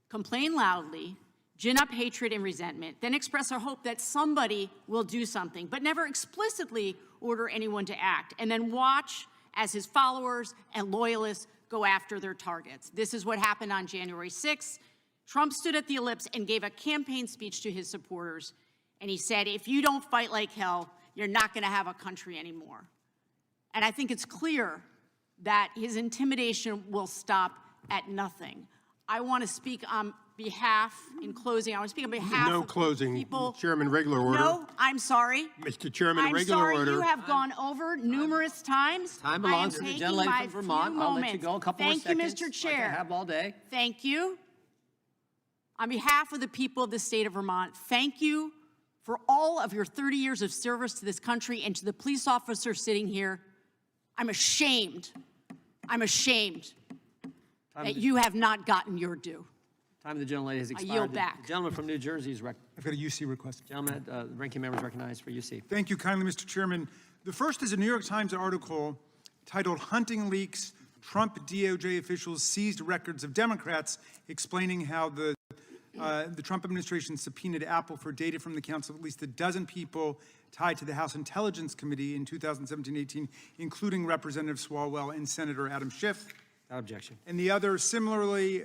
Complain loudly, gin up hatred and resentment, then express a hope that somebody will do something, but never explicitly order anyone to act, and then watch as his followers and loyalists go after their targets. This is what happened on January 6th. Trump stood at the Ellipse and gave a campaign speech to his supporters, and he said, "If you don't fight like hell, you're not going to have a country anymore." And I think it's clear that his intimidation will stop at nothing. I want to speak on behalf, in closing, I want to speak on behalf No of closing. people. Chairman, regular order. No, I'm sorry. Mr. Chairman, I'm regular sorry, order. you have gone over numerous times. Time I am belongs to the taking gentlelady my from Vermont. few I'll let you moments. go a couple Thank of you, seconds. Mr. Chair. Like I have all day. Thank you. On behalf of the people of the state of Vermont, thank you for all of your 30 years of service to this country, and to the police officers sitting here. I'm ashamed that you have not gotten your due. Time of the gentlelady has I expired. yield The back. gentleman from New Jersey is I've got a UC request. Gentleman, the ranking member is recognized for UC. Thank you kindly, Mr. Chairman. The first is a New York Times article titled "Hunting Leaks, Trump DOJ Officials Seized Records of Democrats," explaining how the Trump administration subpoenaed Apple for data from the accounts of at least a dozen people tied to the House Intelligence Committee in 2017-18, including Representative Swalwell and Senator Adam Schiff. Without objection. And the other, similarly,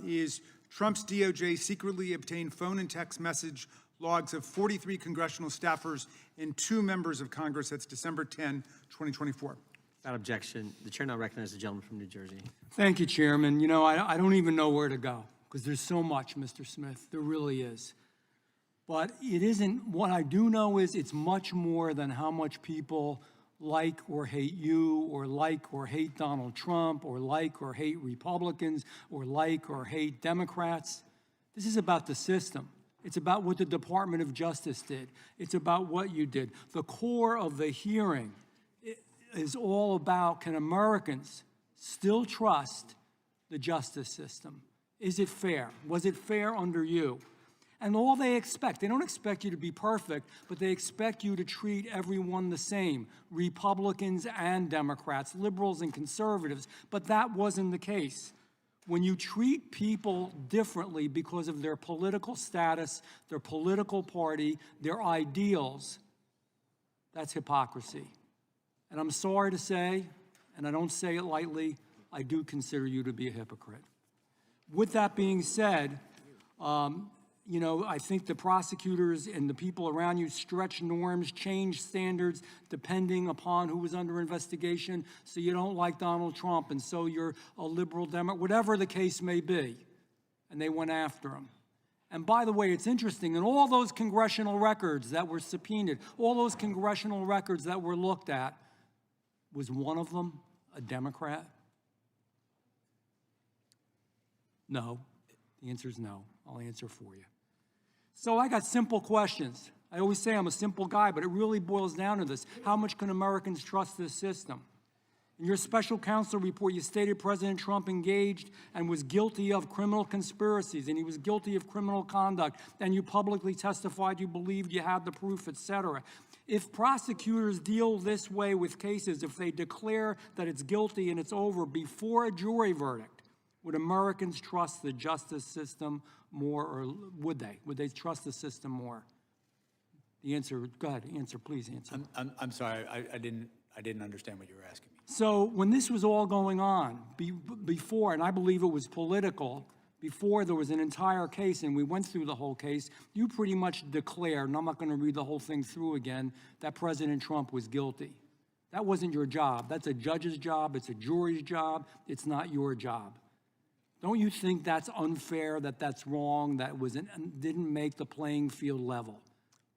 is Trump's DOJ secretly obtained phone and text message logs of 43 congressional staffers and 2 members of Congress. That's December 10, 2024. Without objection. The chair now recognizes the gentleman from New Jersey. Thank you, Chairman. You know, I don't even know where to go because there's so much, Mr. Smith. There really is. But it isn't, what I do know is it's much more than how much people like or hate you, or like or hate Donald Trump, or like or hate Republicans, or like or hate Democrats. This is about the system. It's about what the Department of Justice did. It's about what you did. The core of the hearing is all about, can Americans still trust the justice system? Is it fair? Was it fair under you? And all they expect, they don't expect you to be perfect, but they expect you to treat everyone the same, Republicans and Democrats, liberals and conservatives, but that wasn't the case. When you treat people differently because of their political status, their political party, their ideals, that's hypocrisy. And I'm sorry to say, and I don't say it lightly, I do consider you to be a hypocrite. With that being said, you know, I think the prosecutors and the people around you stretch norms, change standards depending upon who was under investigation. So you don't like Donald Trump, and so you're a liberal Democrat, whatever the case may be. And they went after him. And by the way, it's interesting, in all those congressional records that were subpoenaed, all those congressional records that were looked at, was one of them a Democrat? No. The answer is no. I'll answer for you. So I got simple questions. I always say I'm a simple guy, but it really boils down to this. How much can Americans trust this system? In your special counsel report, you stated President Trump engaged and was guilty of criminal conspiracies, and he was guilty of criminal conduct, and you publicly testified you believed you had the proof, etc. If prosecutors deal this way with cases, if they declare that it's guilty and it's over before a jury verdict, would Americans trust the justice system more, or would they? Would they trust the system more? The answer, go ahead, answer, please answer. I'm sorry, I didn't understand what you were asking me. So when this was all going on, before, and I believe it was political, before there was an entire case and we went through the whole case, you pretty much declared, and I'm not going to read the whole thing through again, that President Trump was guilty. That wasn't your job. That's a judge's job. It's a jury's job. It's not your job. Don't you think that's unfair, that that's wrong, that didn't make the playing field level?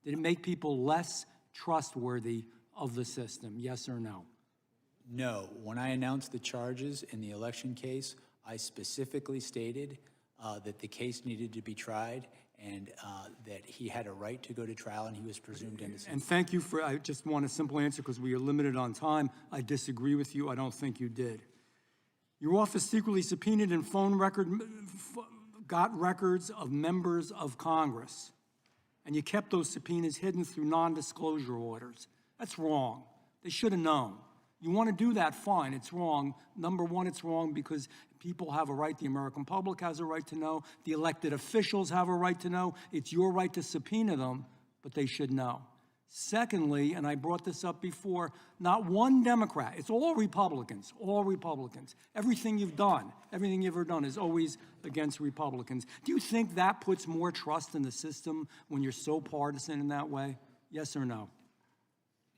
Did it make people less trustworthy of the system, yes or no? No. When I announced the charges in the election case, I specifically stated that the case needed to be tried and that he had a right to go to trial and he was presumed innocent. And thank you for, I just want a simple answer because we are limited on time. I disagree with you. I don't think you did. Your office secretly subpoenaed and got records of members of Congress. And you kept those subpoenas hidden through non-disclosure orders. That's wrong. They should have known. You want to do that, fine, it's wrong. Number one, it's wrong because people have a right, the American public has a right to know, the elected officials have a right to know. It's your right to subpoena them, but they should know. Secondly, and I brought this up before, not one Democrat, it's all Republicans, all Republicans. Everything you've done, everything you've ever done is always against Republicans. Do you think that puts more trust in the system when you're so partisan in that way? Yes or no?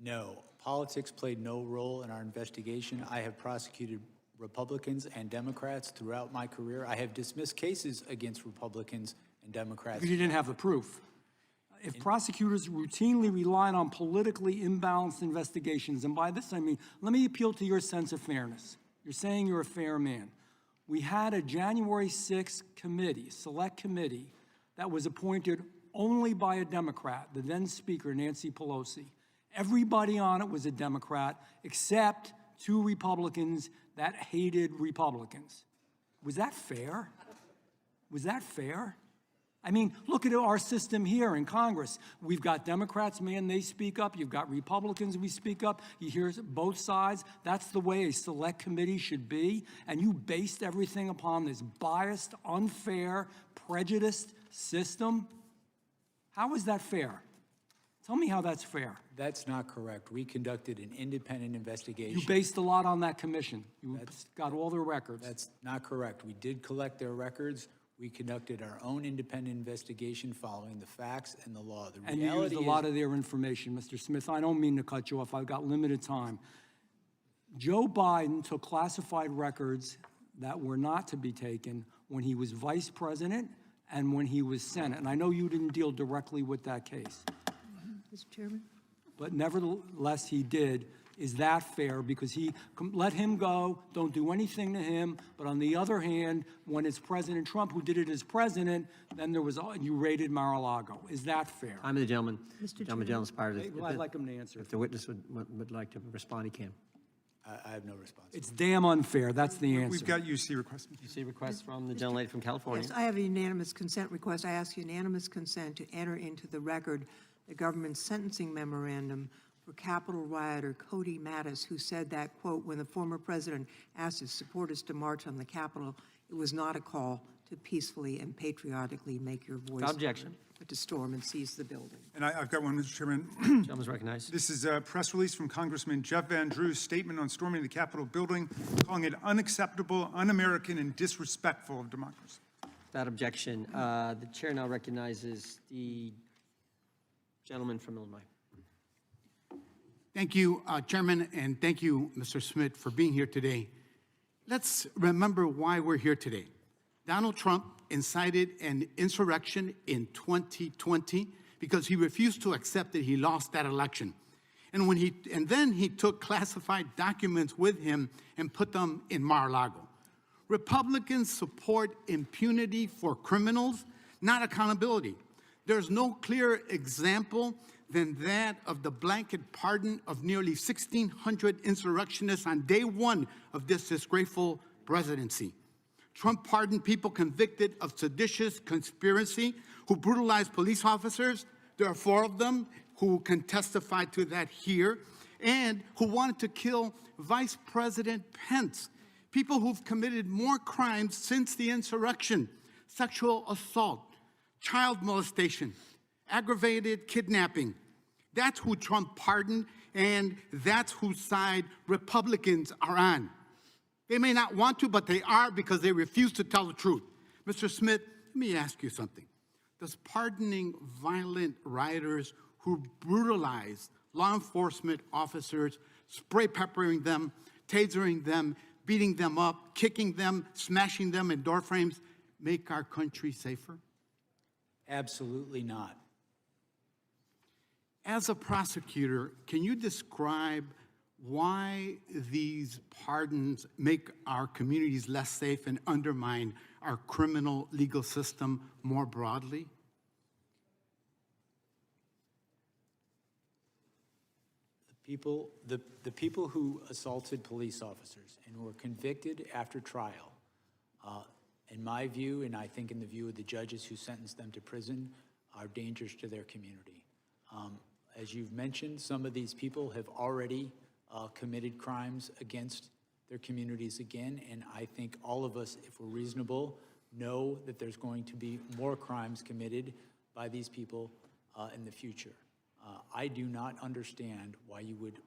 No. Politics played no role in our investigation. I have prosecuted Republicans and Democrats throughout my career. I have dismissed cases against Republicans and Democrats. Because you didn't have the proof. If prosecutors routinely rely on politically imbalanced investigations, and by this I mean, let me appeal to your sense of fairness. You're saying you're a fair man. We had a January 6th committee, select committee, that was appointed only by a Democrat, the then Speaker, Nancy Pelosi. Everybody on it was a Democrat, except 2 Republicans that hated Republicans. Was that fair? Was that fair? I mean, look at our system here in Congress. We've got Democrats, man, they speak up. You've got Republicans, we speak up. You hear both sides. That's the way a select committee should be. And you based everything upon this biased, unfair, prejudiced system. How is that fair? Tell me how that's fair. That's not correct. We conducted an independent investigation. You based a lot on that commission. You got all their records. That's not correct. We did collect their records. We conducted our own independent investigation following the facts and the law. The and you used a lot of their information, Mr. Smith. I don't mean to cut you off. I've got limited time. Joe Biden took classified records that were not to be taken when he was vice president and when he was Senate. And I know you didn't deal directly with that case. Mr. Chairman? But nevertheless, he did. Is that fair? Because let him go, don't do anything to him, but on the other hand, when it's President Trump who did it as president, then you raided Mar-a-Lago. Is that fair? I'm the gentleman. Mr. Gentleman's part. Well, I'd like him to answer. If the witness would like to respond, he can. I have no response. It's damn unfair. That's the answer. We've got UC requests. UC request from the gentlelady from California. Yes, I have a unanimous consent request. I ask unanimous consent to enter into the record the government's sentencing memorandum for Capitol rioter Cody Mattis, who said that, quote, when the former president asked his supporters to march on the Capitol, it was not a call to peacefully and patriotically make your voice Objection. heard, but to storm and seize the building. And I've got one, Mr. Chairman. Gentleman's recognized. This is a press release from Congressman Jeff Van Drew's statement on storming the Capitol building, calling it unacceptable, un-American, and disrespectful of democracy. Without objection, the chair now recognizes the gentleman from Illinois. Thank you, Chairman, and thank you, Mr. Smith, for being here today. Let's remember why we're here today. Donald Trump incited an insurrection in 2020 because he refused to accept that he lost that election. And then he took classified documents with him and put them in Mar-a-Lago. Republicans support impunity for criminals, not accountability. There's no clearer example than that of the blanket pardon of nearly 1,600 insurrectionists on day one of this disgraceful presidency. Trump pardoned people convicted of seditious conspiracy who brutalized police officers. There are 4 of them who can testify to that here, and who wanted to kill Vice President Pence. People who've committed more crimes since the insurrection: sexual assault, child molestation, aggravated kidnapping. That's who Trump pardoned, and that's whose side Republicans are on. They may not want to, but they are, because they refuse to tell the truth. Mr. Smith, let me ask you something. Does pardoning violent rioters who brutalize law enforcement officers, spray peppering them, tasering them, beating them up, kicking them, smashing them in door frames, make our country safer? Absolutely not. As a prosecutor, can you describe why these pardons make our communities less safe and undermine our criminal legal system more broadly? The people who assaulted police officers and were convicted after trial, in my view, and I think in the view of the judges who sentenced them to prison, are dangers to their community. As you've mentioned, some of these people have already committed crimes against their communities again, and I think all of us, if we're reasonable, know that there's going to be more crimes committed by these people in the future. I do not understand why you would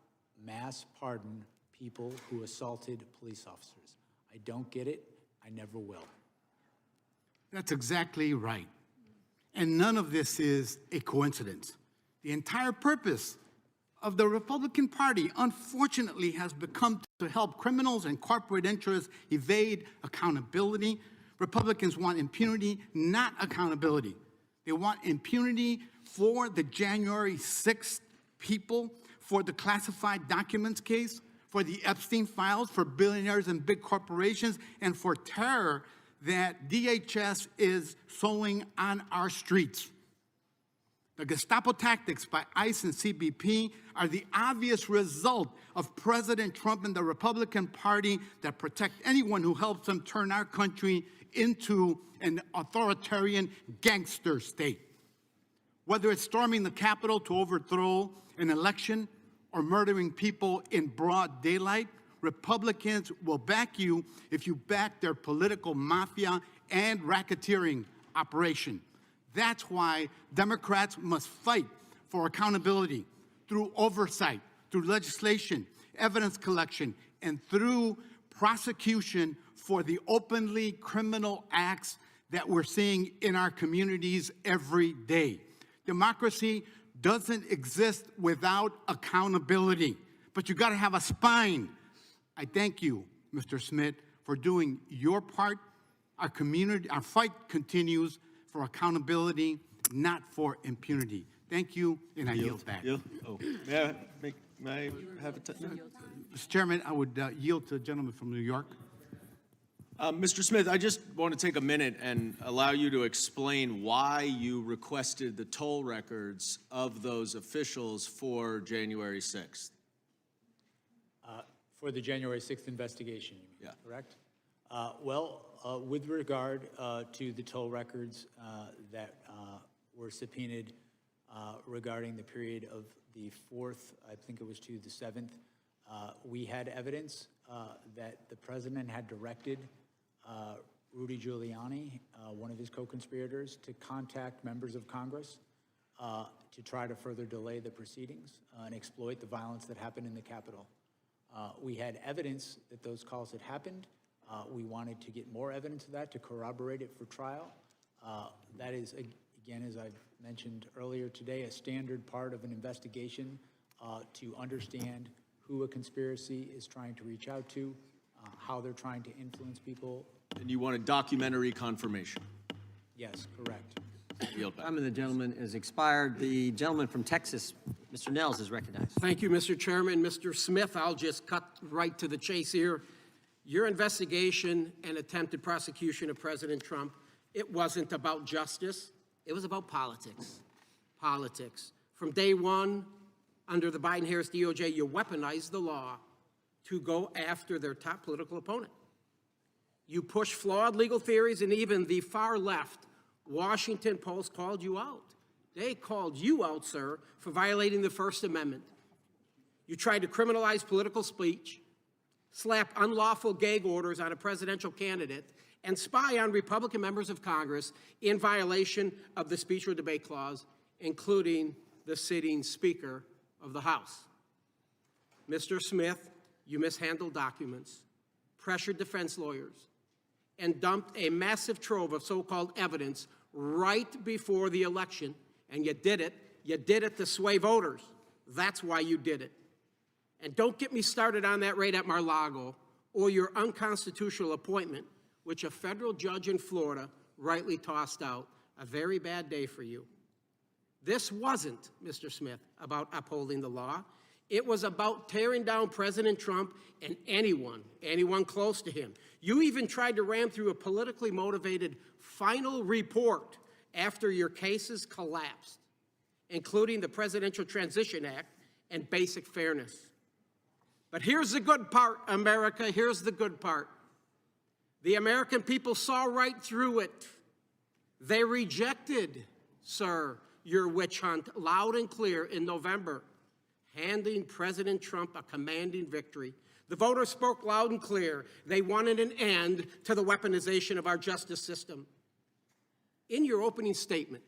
mass pardon people who assaulted police officers. I don't get it. I never will. That's exactly right. And none of this is a coincidence. The entire purpose of the Republican Party, unfortunately, has become to help criminals and corporate interests evade accountability. Republicans want impunity, not accountability. They want impunity for the January 6th people, for the classified documents case, for the Epstein files, for billionaires and big corporations, and for terror that DHS is sowing on our streets. The Gestapo tactics by ICE and CBP are the obvious result of President Trump and the Republican Party that protect anyone who helps them turn our country into an authoritarian gangster state. Whether it's storming the Capitol to overthrow an election or murdering people in broad daylight, Republicans will back you if you back their political mafia and racketeering operation. That's why Democrats must fight for accountability through oversight, through legislation, evidence collection, and through prosecution for the openly criminal acts that we're seeing in our communities every day. Democracy doesn't exist without accountability, but you got to have a spine. I thank you, Mr. Smith, for doing your part. Our fight continues for accountability, not for impunity. Thank you, and I yield back. May I make may I have a Mr. Chairman, I would yield to the gentleman from New York. Mr. Smith, I just want to take a minute and allow you to explain why you requested the toll records of those officials for January 6th. For the January 6th investigation, you mean, Yeah. correct? With regard to the toll records that were subpoenaed regarding the period of the 4th, I think it was to the 7th, we had evidence that the president had directed Rudy Giuliani, one of his co-conspirators, to contact members of Congress to try to further delay the proceedings and exploit the violence that happened in the Capitol. We had evidence that those calls had happened. We wanted to get more evidence of that to corroborate it for trial. That is, again, as I've mentioned earlier today, a standard part of an investigation to understand who a conspiracy is trying to reach out to, how they're trying to influence people. And you wanted documentary confirmation. Yes, correct. Time of the gentleman is expired. The gentleman from Texas, Mr. Nels, is recognized. Thank you, Mr. Chairman. Mr. Smith, I'll just cut right to the chase here. Your investigation and attempted prosecution of President Trump, it wasn't about justice. It was about politics. Politics. From day one, under the Biden-Harris DOJ, you weaponized the law to go after their top political opponent. You pushed flawed legal theories, and even the far left Washington Post called you out. They called you out, sir, for violating the First Amendment. You tried to criminalize political speech, slap unlawful gag orders on a presidential candidate, and spy on Republican members of Congress in violation of the speech or debate clause, including the sitting Speaker of the House. Mr. Smith, you mishandled documents, pressured defense lawyers, and dumped a massive trove of so-called evidence right before the election, and you did it to sway voters. That's why you did it. And don't get me started on that raid at Mar-a-Lago or your unconstitutional appointment, which a federal judge in Florida rightly tossed out. A very bad day for you. This wasn't, Mr. Smith, about upholding the law. It was about tearing down President Trump and anyone close to him. You even tried to ram through a politically motivated final report after your cases collapsed, including the Presidential Transition Act and basic fairness. But here's the good part, America, here's the good part. The American people saw right through it. They rejected, sir, your witch hunt loud and clear in November, handing President Trump a commanding victory. The voters spoke loud and clear. They wanted an end to the weaponization of our justice system. In your opening statement,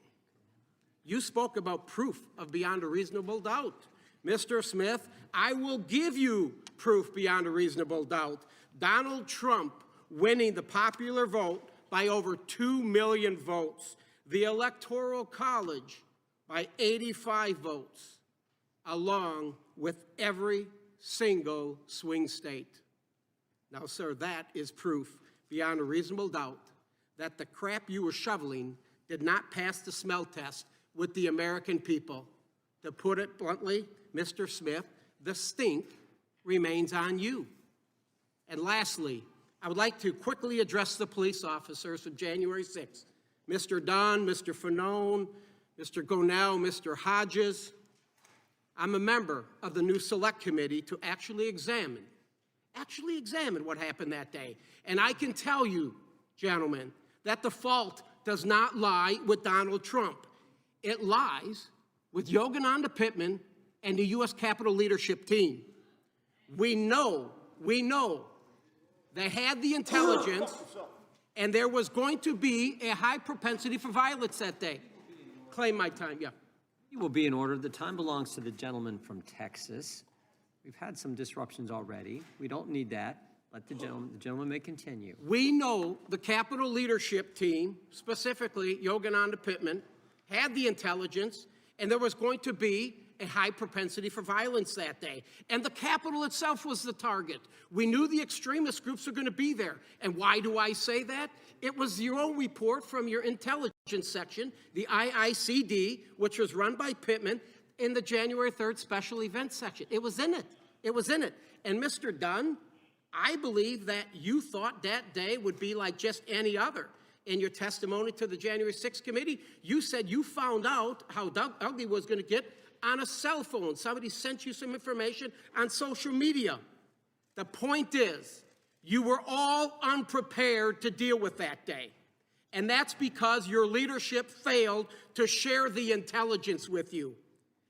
you spoke about proof of beyond a reasonable doubt. Mr. Smith, I will give you proof beyond a reasonable doubt. Donald Trump winning the popular vote by over 2 million votes. The Electoral College by 85 votes, along with every single swing state. Now, sir, that is proof beyond a reasonable doubt that the crap you were shoveling did not pass the smell test with the American people. To put it bluntly, Mr. Smith, the stink remains on you. And lastly, I would like to quickly address the police officers of January 6th. Mr. Dunn, Mr. Fanone, Mr. Gonell, Mr. Hodges. I'm a member of the new select committee to actually examine what happened that day. And I can tell you, gentlemen, that the fault does not lie with Donald Trump. It lies with Yogananda Pittman and the U.S. Capitol leadership team. We know they had the intelligence, and there was going to be a high propensity for violence that day. Claim my time, yeah. You will be in order. The time belongs to the gentleman from Texas. We've had some disruptions already. We don't need that. Let the gentleman may continue. We know the Capitol leadership team, specifically Yogananda Pittman, had the intelligence, and there was going to be a high propensity for violence that day. And the Capitol itself was the target. We knew the extremist groups were going to be there. And why do I say that? It was your own report from your intelligence section, the IICD, which was run by Pittman, in the January 3rd special events section. It was in it. It was in it. And Mr. Dunn, I believe that you thought that day would be like just any other. In your testimony to the January 6th committee, you said you found out how ugly was going to get on a cell phone. Somebody sent you some information on social media. The point is, you were all unprepared to deal with that day. And that's because your leadership failed to share the intelligence with you.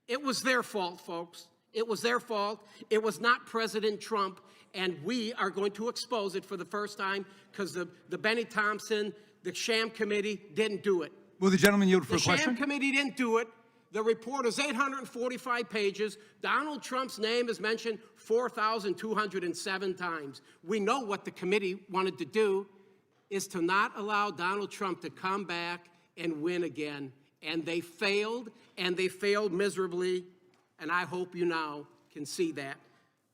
It was their fault, folks. It was their fault. It was not President Trump. And we are going to expose it for the first time because the Benny Thompson, the sham committee didn't do it. Will the gentleman yield for a The question? sham committee didn't do it. The report is 845 pages. Donald Trump's name is mentioned 4,207 times. We know what the committee wanted to do is to not allow Donald Trump to come back and win again. And they failed miserably, and I hope you now can see that.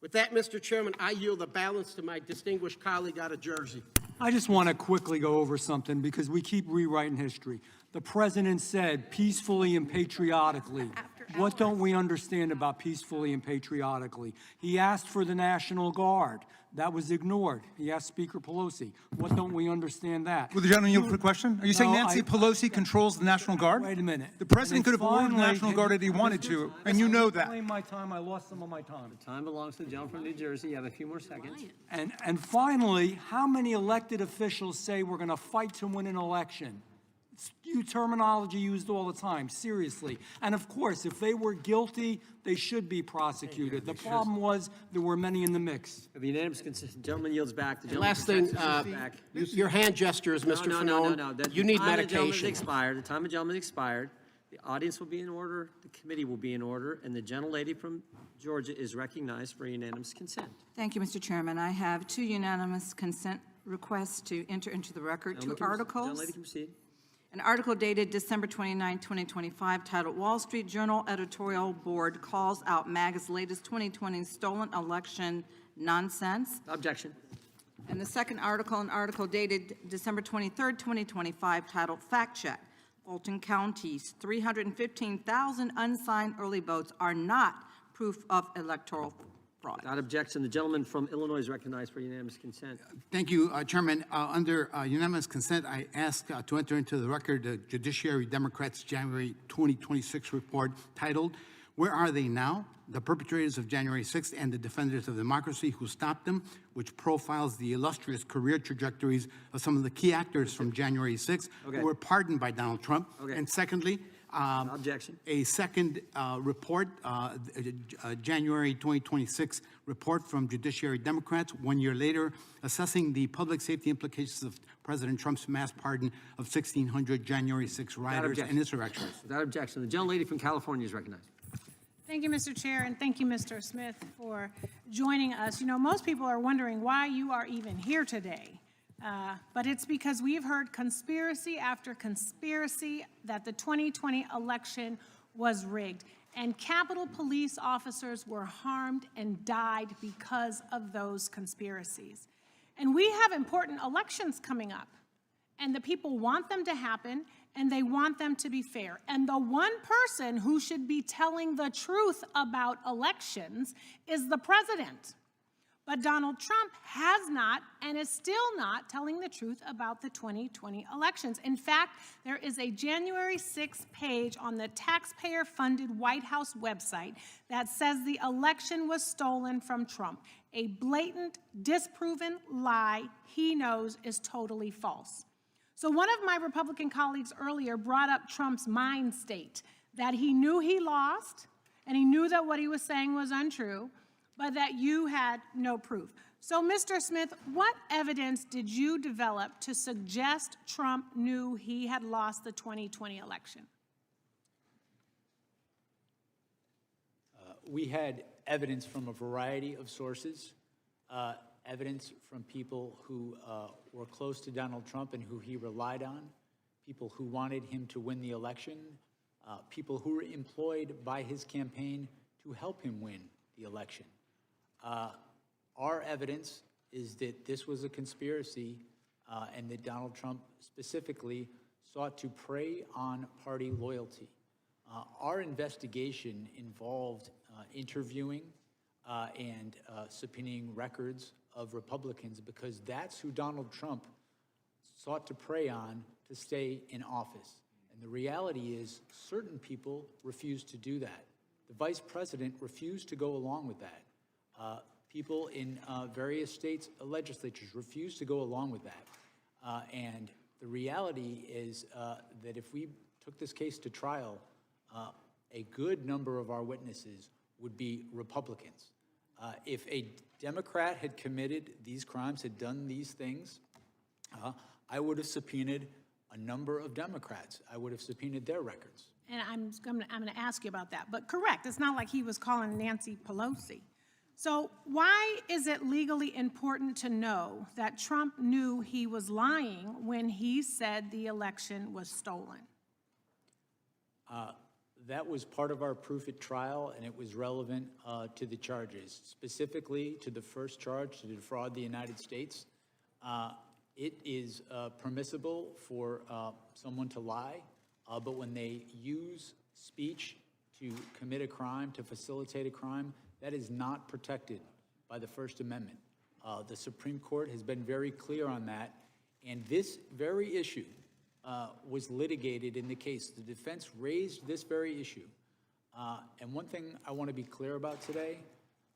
With that, Mr. Chairman, I yield the balance to my distinguished colleague out of Jersey. I just want to quickly go over something because we keep rewriting history. The president said peacefully and patriotically. What don't we understand about peacefully and patriotically? He asked for the National Guard. That was ignored. He asked Speaker Pelosi. What don't we understand that? Will the gentleman yield for a question? Are you saying No, Nancy Pelosi controls the National Guard? Wait a minute. The president could And have ordered the finally, National Guard if he wanted to, and you know that. My time, I lost some of my time. The time belongs to the gentleman from New Jersey. You have a few more seconds. And finally, how many elected officials say we're going to fight to win an election? It's terminology used all the time, seriously. And of course, if they were guilty, they should be prosecuted. The problem was there were many in the mix. If unanimous consent, gentleman yields back. The And last thing, gentleman yields back. your hand gestures, Mr. Fanone. No. You need The time of the gentleman medication. has expired. The time of the gentleman expired. The audience will be in order. The committee will be in order. And the gentlelady from Georgia is recognized for unanimous consent. Thank you, Mr. Chairman. I have two unanimous consent requests to enter into the record, two articles. Gentlelady can proceed. An article dated December 29, 2025, titled Wall Street Journal Editorial Board Calls Out MAGA's Latest 2020 Stolen Election Nonsense. Objection. And the second article, an article dated December 23, 2025, titled Fact Check. Fulton County's 315,000 unsigned early votes are not proof of electoral fraud. Without objection, the gentleman from Illinois is recognized for unanimous consent. Thank you, Chairman. Under unanimous consent, I ask to enter into the record the Judiciary Democrats' January 2026 report titled, Where Are They Now? The Perpetrators of January 6th and the Defenders of Democracy Who Stopped Them, which profiles the illustrious career trajectories of some of the key actors from January 6th Okay. who were pardoned by Donald Trump. Okay. And secondly, Objection. a second report, January 2026 report from Judiciary Democrats, 1 year later, assessing the public safety implications of President Trump's mass pardon of 1,600 January 6 rioters objection. and insurrectionists. Without objection, the gentlelady from California is recognized. Thank you, Mr. Chair, and thank you, Mr. Smith, for joining us. You know, most people are wondering why you are even here today. But it's because we've heard conspiracy after conspiracy that the 2020 election was rigged. And Capitol Police officers were harmed and died because of those conspiracies. And we have important elections coming up. And the people want them to happen, and they want them to be fair. And the one person who should be telling the truth about elections is the president. But Donald Trump has not and is still not telling the truth about the 2020 elections. In fact, there is a January 6th page on the taxpayer-funded White House website that says the election was stolen from Trump, a blatant, disproven lie he knows is totally false. So one of my Republican colleagues earlier brought up Trump's mind state, that he knew he lost, and he knew that what he was saying was untrue, but that you had no proof. So, Mr. Smith, what evidence did you develop to suggest Trump knew he had lost the 2020 election? We had evidence from a variety of sources, evidence from people who were close to Donald Trump and who he relied on, people who wanted him to win the election, people who were employed by his campaign to help him win the election. Our evidence is that this was a conspiracy and that Donald Trump specifically sought to prey on party loyalty. Our investigation involved interviewing and subpoenaing records of Republicans because that's who Donald Trump sought to prey on to stay in office. And the reality is certain people refused to do that. The vice president refused to go along with that. People in various states' legislatures refused to go along with that. And the reality is that if we took this case to trial, a good number of our witnesses would be Republicans. If a Democrat had committed these crimes, had done these things, I would have subpoenaed a number of Democrats. I would have subpoenaed their records. And I'm going to ask you about that. But correct, it's not like he was calling Nancy Pelosi. So why is it legally important to know that Trump knew he was lying when he said the election was stolen? That was part of our proof at trial, and it was relevant to the charges, specifically to the first charge, to defraud the United States. It is permissible for someone to lie, but when they use speech to commit a crime, to facilitate a crime, that is not protected by the First Amendment. The Supreme Court has been very clear on that, and this very issue was litigated in the case. The defense raised this very issue. And one thing I want to be clear about today,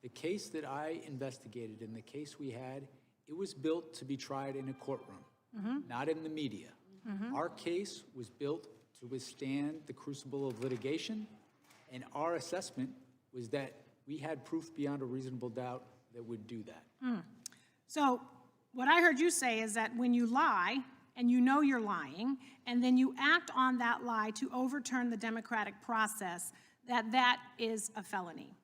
the case that I investigated and the case we had, it was built to be tried in a courtroom, not in the media. Our case was built to withstand the crucible of litigation, and our assessment was that we had proof beyond a reasonable doubt that would do that. So what I heard you say is that when you lie, and you know you're lying, and then you act on that lie to overturn the democratic process, that is a felony.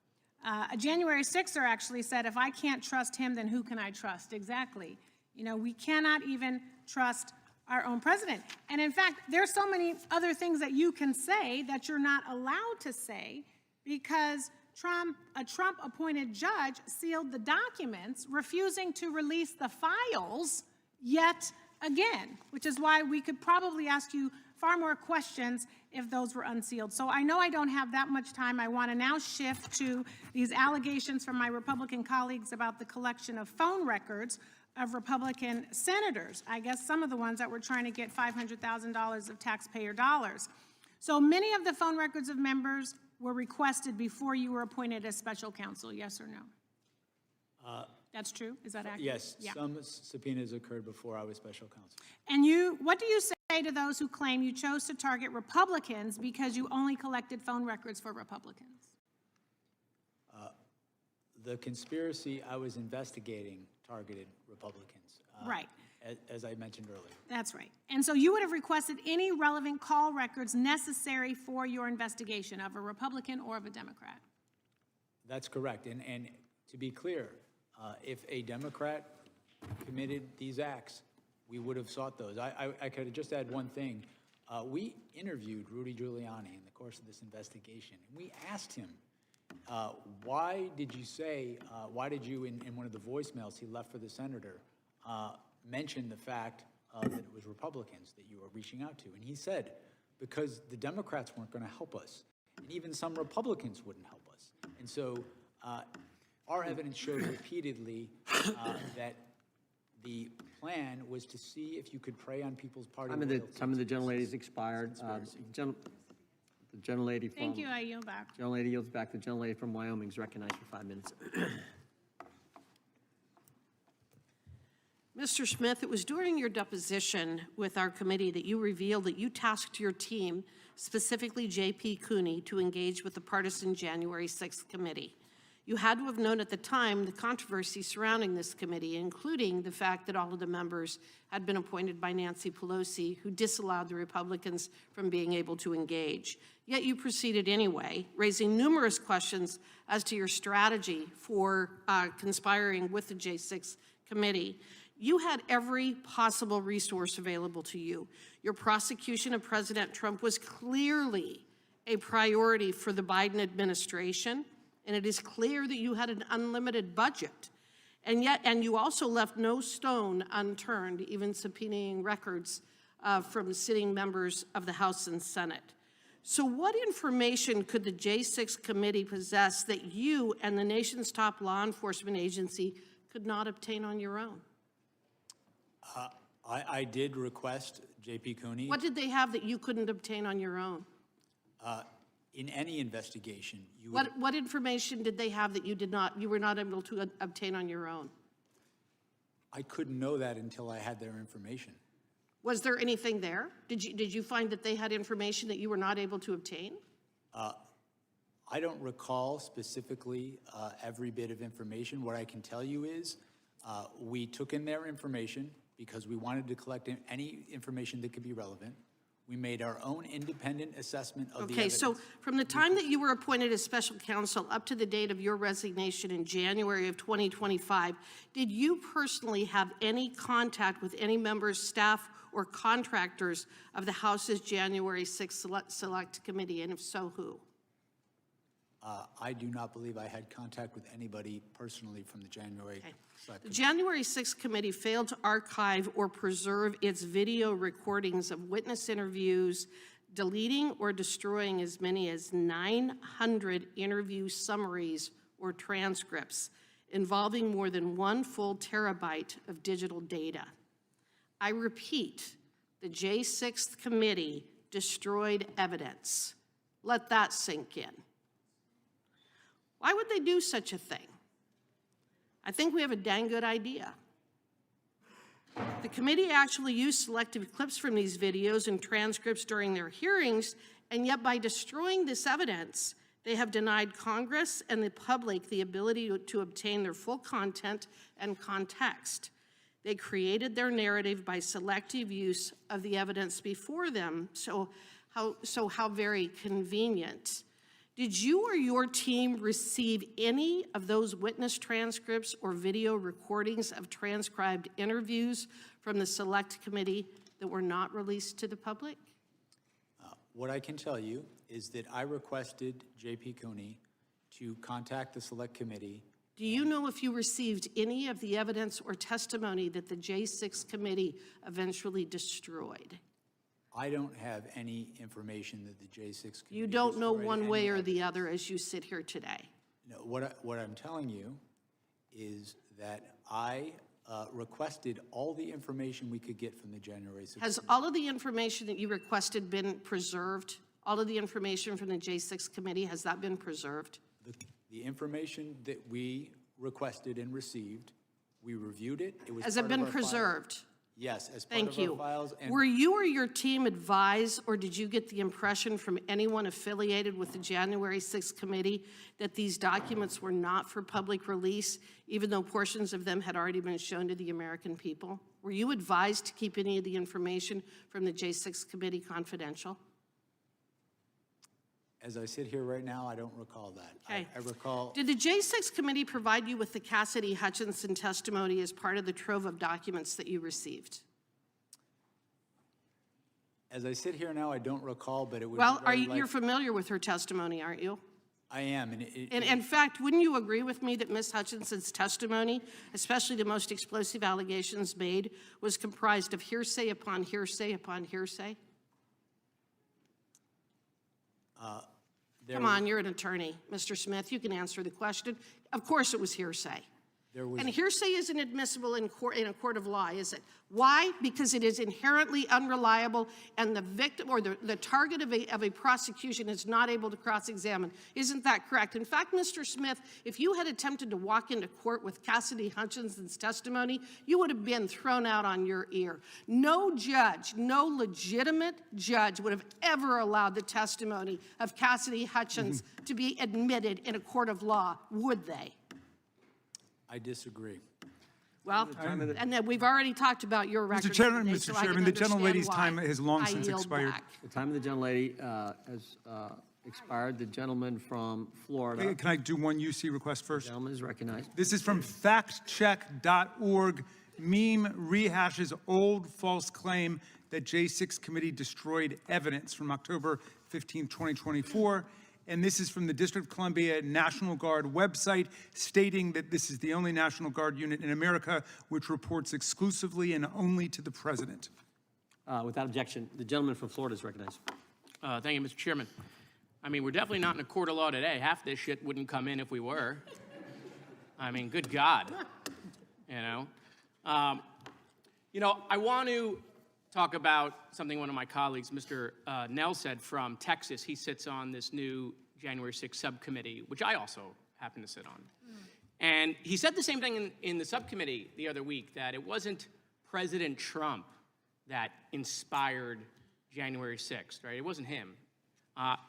A January 6er actually said, if I can't trust him, then who can I trust? Exactly. You know, we cannot even trust our own president. And in fact, there's so many other things that you can say that you're not allowed to say because a Trump-appointed judge sealed the documents, refusing to release the files yet again, which is why we could probably ask you far more questions if those were unsealed. So I know I don't have that much time. I want to now shift to these allegations from my Republican colleagues about the collection of phone records of Republican senators. I guess some of the ones that were trying to get $500,000 of taxpayer dollars. So many of the phone records of members were requested before you were appointed as special counsel, yes or no? That's true? Is that accurate? Yes, Yeah. some subpoenas occurred before I was special counsel. And what do you say to those who claim you chose to target Republicans because you only collected phone records for Republicans? The conspiracy I was investigating targeted Republicans. Right. As I mentioned earlier. That's right. And so you would have requested any relevant call records necessary for your investigation of a Republican or of a Democrat? That's correct. And to be clear, if a Democrat committed these acts, we would have sought those. I could just add one thing. We interviewed Rudy Giuliani in the course of this investigation, and we asked him, why did you, in one of the voicemails he left for the senator, mention the fact that it was Republicans that you were reaching out to? And he said, because the Democrats weren't going to help us, and even some Republicans wouldn't help us. And so our evidence showed repeatedly that the plan was to see if you could prey on people's party loyalty. Some of the gentlelady's expired. The gentlelady from... Thank you, I yield back. Gentlelady yields back. The gentlelady from Wyoming is recognized for 5 minutes. Mr. Smith, it was during your deposition with our committee that you revealed that you tasked your team, specifically J.P. Cooney, to engage with the partisan January 6th committee. You had to have known at the time the controversy surrounding this committee, including the fact that all of the members had been appointed by Nancy Pelosi, who disallowed the Republicans from being able to engage. Yet you proceeded anyway, raising numerous questions as to your strategy for conspiring with the J6 committee. You had every possible resource available to you. Your prosecution of President Trump was clearly a priority for the Biden administration, and it is clear that you had an unlimited budget. And you also left no stone unturned, even subpoenaing records from sitting members of the House and Senate. So what information could the J6 committee possess that you and the nation's top law enforcement agency could not obtain on your own? I did request J.P. Cooney. What did they have that you couldn't obtain on your own? In any investigation, you would, What information did they have that you were not able to obtain on your own? I couldn't know that until I had their information. Was there anything there? Did you find that they had information that you were not able to obtain? I don't recall specifically every bit of information. What I can tell you is we took in their information because we wanted to collect any information that could be relevant. We made our own independent assessment of the Okay, evidence. so from the time that you were appointed as special counsel up to the date of your resignation in January of 2025, did you personally have any contact with any members, staff, or contractors of the House's January 6th Select Committee, and if so, who? I do not believe I had contact with anybody personally from the January Select The Committee. January 6th committee failed to archive or preserve its video recordings of witness interviews, deleting or destroying as many as 900 interview summaries or transcripts involving more than 1 full terabyte of digital data. I repeat, the J6th committee destroyed evidence. Let that sink in. Why would they do such a thing? I think we have a dang good idea. The committee actually used selective clips from these videos and transcripts during their hearings, and yet by destroying this evidence, they have denied Congress and the public the ability to obtain their full content and context. They created their narrative by selective use of the evidence before them, so how very convenient. Did you or your team receive any of those witness transcripts or video recordings of transcribed interviews from the Select Committee that were not released to the public? What I can tell you is that I requested J.P. Cooney to contact the Select Committee. Do you know if you received any of the evidence or testimony that the J6 committee eventually destroyed? I don't have any information that the J6 Committee You don't know destroyed one any way or evidence. the other as you sit here today. No, what I'm telling you is that I requested all the information we could get from the January 6th. Has all of the information that you requested been preserved? All of the information from the J6 committee, has that been preserved? The information that we requested and received, we reviewed it. It was Has part it of been our file. preserved? Yes, as part Thank of you. our files. And Were you or your team advised, or did you get the impression from anyone affiliated with the January 6th committee that these documents were not for public release, even though portions of them had already been shown to the American people? Were you advised to keep any of the information from the J6 committee confidential? as I sit here right now, I don't recall that. Okay. I recall. Did the J6 committee provide you with the Cassidy Hutchinson testimony as part of the trove of documents that you received? As I sit here now, I don't recall, but it would Well, be very you're familiar with her testimony, aren't you? I am, and And in fact, wouldn't you agree with me that Ms. Hutchinson's testimony, especially the most explosive allegations made, was comprised of hearsay upon hearsay upon hearsay? Come on, you're an attorney, Mr. Smith. You can answer the question. Of course it was hearsay. And hearsay isn't admissible in a court of law, is it? Why? Because it is inherently unreliable, and the victim or the target of a prosecution is not able to cross-examine. Isn't that correct? In fact, Mr. Smith, if you had attempted to walk into court with Cassidy Hutchinson's testimony, you would have been thrown out on your ear. No judge, no legitimate judge would have ever allowed the testimony of Cassidy Hutchins to be admitted in a court of law, would they? I disagree. Well, and then we've already talked about your record. Mr. Chairman, the gentlelady's time has long since expired. The time of the gentlelady has expired. The gentleman from Florida. Can I do one UC request first? The gentleman is recognized. This is from factcheck.org. Meme rehashes old false claim that J6 committee destroyed evidence from October 15, 2024. And this is from the District of Columbia National Guard website, stating that this is the only National Guard unit in America which reports exclusively and only to the president. Without objection, the gentleman from Florida is recognized. Thank you, Mr. Chairman. I mean, we're definitely not in a court of law today. Half this shit wouldn't come in if we were. I mean, good God, you know? I want to talk about something one of my colleagues, Mr. Nell, said from Texas. He sits on this new January 6th subcommittee, which I also happen to sit on. And he said the same thing in the subcommittee the other week, that it wasn't President Trump that inspired January 6th, right? It wasn't him.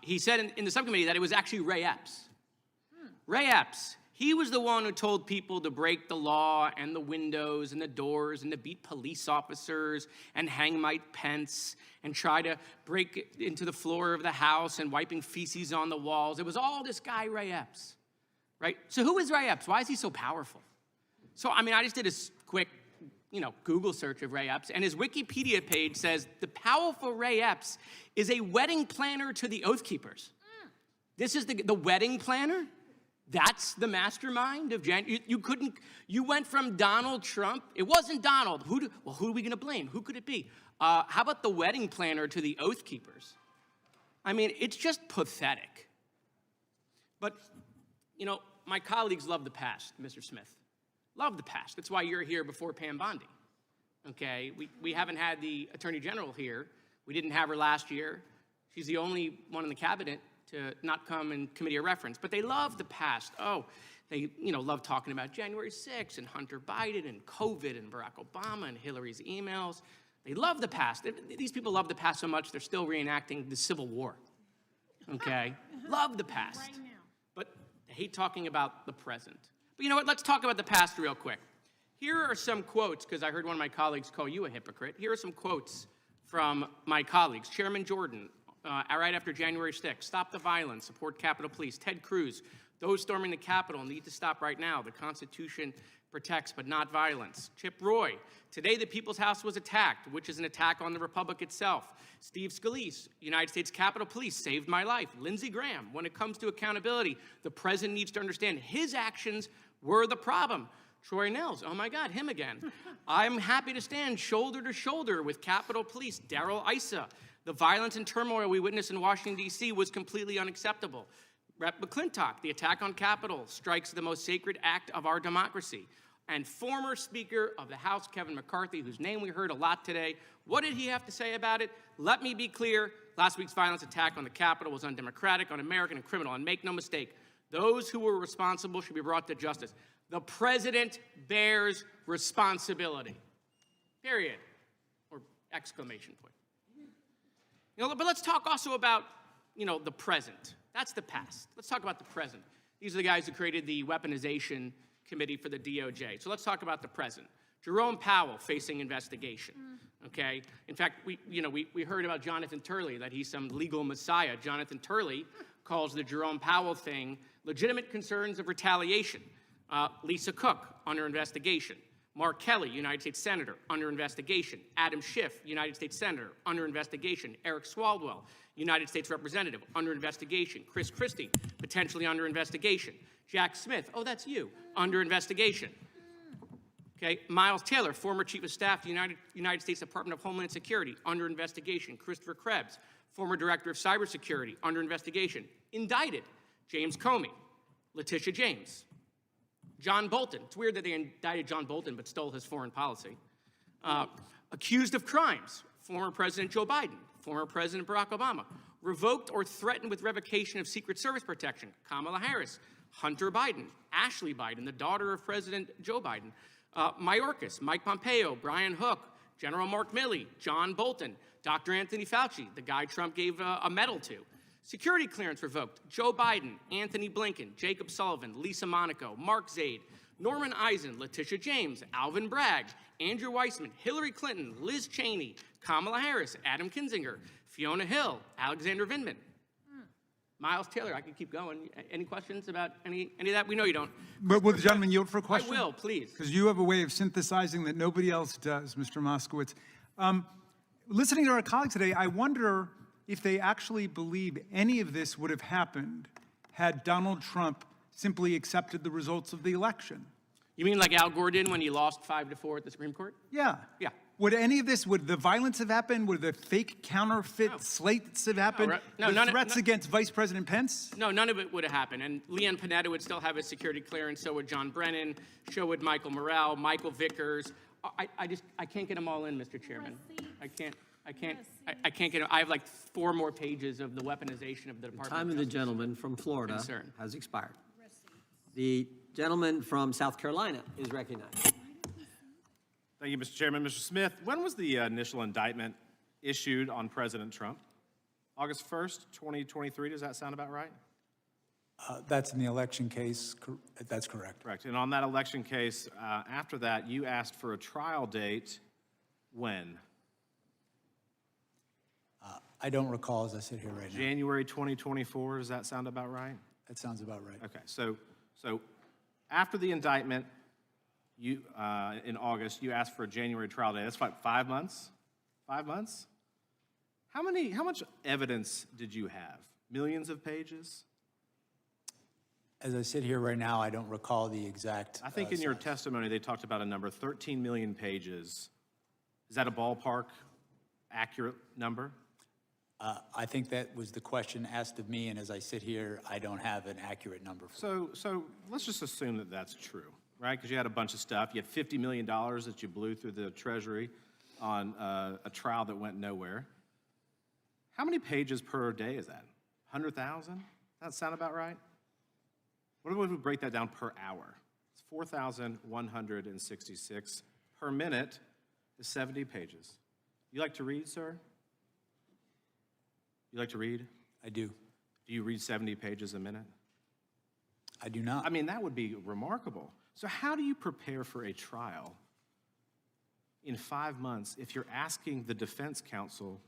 He said in the subcommittee that it was actually Ray Epps. Ray Epps, he was the one who told people to break the law and the windows and the doors and to beat police officers and hang Mike Pence and try to break into the floor of the House and wiping feces on the walls. It was all this guy, Ray Epps, right? So who is Ray Epps? Why is he so powerful? So, I mean, I just did a quick Google search of Ray Epps, and his Wikipedia page says the powerful Ray Epps is a wedding planner to the Oath Keepers. This is the wedding planner? That's the mastermind of January. You went from Donald Trump. It wasn't Donald. Who are we going to blame? Who could it be? How about the wedding planner to the Oath Keepers? I mean, it's just pathetic. But, my colleagues love the past, Mr. Smith. Love the past. That's why you're here before Pam Bondi, okay? We haven't had the Attorney General here. We didn't have her last year. She's the only one in the cabinet to not come in committee of reference. But they love the past. Oh, they love talking about January 6th and Hunter Biden and COVID and Barack Obama and Hillary's emails. They love the past. These people love the past so much they're still reenacting the Civil War, okay? Love the past. Right now. But they hate talking about the present. But you know what? Let's talk about the past real quick. Here are some quotes, because I heard one of my colleagues call you a hypocrite. Here are some quotes from my colleagues. Chairman Jordan, right after January 6th, stop the violence, support Capitol Police. Ted Cruz, those storming the Capitol need to stop right now. The Constitution protects but not violence. Chip Roy, today the People's House was attacked, which is an attack on the Republic itself. Steve Scalise, United States Capitol Police saved my life. Lindsey Graham, when it comes to accountability, the president needs to understand his actions were the problem. Troy Nels, oh my God, him again. I'm happy to stand shoulder to shoulder with Capitol Police. Darrell Issa, the violence and turmoil we witnessed in Washington, D.C. was completely unacceptable. Rep. McClintock, the attack on Capitol strikes the most sacred act of our democracy. And former Speaker of the House, Kevin McCarthy, whose name we heard a lot today, what did he have to say about it? Let me be clear, last week's violence attack on the Capitol was undemocratic, un-American, and criminal. And make no mistake, those who were responsible should be brought to justice. The president bears responsibility, period, or exclamation point. But let's talk also about, the present. That's the past. Let's talk about the present. These are the guys who created the weaponization committee for the DOJ. So let's talk about the present. Jerome Powell facing investigation, okay? In fact, we heard about Jonathan Turley, that he's some legal messiah. Jonathan Turley calls the Jerome Powell thing legitimate concerns of retaliation. Lisa Cook, under investigation. Mark Kelly, United States Senator, under investigation. Adam Schiff, United States Senator, under investigation. Eric Swalwell, United States Representative, under investigation. Chris Christie, potentially under investigation. Jack Smith, oh, that's you, under investigation. Okay, Miles Taylor, former Chief of Staff to the United States Department of Homeland Security, under investigation. Christopher Krebs, former Director of Cybersecurity, under investigation. Indicted, James Comey, Letitia James. John Bolton, it's weird that they indicted John Bolton but stole his foreign policy. Accused of crimes, former President Joe Biden, former President Barack Obama. Revoked or threatened with revocation of Secret Service protection, Kamala Harris. Hunter Biden, Ashley Biden, the daughter of President Joe Biden. Mayorkas, Mike Pompeo, Brian Hook, General Mark Milley, John Bolton, Dr. Anthony Fauci, the guy Trump gave a medal to. Security clearance revoked, Joe Biden, Anthony Blinken, Jacob Sullivan, Lisa Monaco, Mark Zaid, Norman Eisen, Letitia James, Alvin Bragg, Andrew Weissman, Hillary Clinton, Liz Cheney, Kamala Harris, Adam Kinzinger, Fiona Hill, Alexander Vindman. Miles Taylor, I could keep going. Any questions about any of that? We know you don't. But will the gentleman yield for a question? I will, please. Because you have a way of synthesizing that nobody else does, Mr. Moskowitz. Listening to our colleagues today, I wonder if they actually believe any of this would have happened had Donald Trump simply accepted the results of the election. You mean like Al Gore did when he lost 5-4 at the Supreme Court? Yeah. Yeah. Would any of this, would the violence have happened? Would the fake counterfeit slates have happened? No, the none of- threats against Vice President Pence? No, none of it would have happened. And Leanne Panetta would still have his security clearance, so would John Brennan, so would Michael Morrell, Michael Vickers. I can't get them all in, Mr. Chairman. I can't get them. I have like 4 more pages of the weaponization of the Department Time of of the Justice. gentleman from Florida Concern. has expired. The gentleman from South Carolina is recognized. Thank you, Mr. Chairman. Mr. Smith, when was the initial indictment issued on President Trump? August 1st, 2023, does that sound about right? That's in the election case. That's correct. Correct. And on that election case, after that, you asked for a trial date when? I don't recall as I sit here right now. January 2024, does that sound about right? That sounds about right. Okay, so after the indictment, you, in August, you asked for a January trial date. That's what, 5 months? 5 months? How much evidence did you have? Millions of pages? As I sit here right now, I don't recall the exact. I think in your testimony, they talked about a number, 13 million pages. Is that a ballpark accurate number? I think that was the question asked of me, and as I sit here, I don't have an accurate number. So let's just assume that that's true, right? Because you had a bunch of stuff. You had $50 million that you blew through the Treasury on a trial that went nowhere. How many pages per day is that? 100,000? That sound about right? What if we break that down per hour? It's 4,166. Per minute is 70 pages. You like to read, sir? You like to read? I do. Do you read 70 pages a minute? I do not. I mean, that would be remarkable. So how do you prepare for a trial in 5 months if you're asking the defense counsel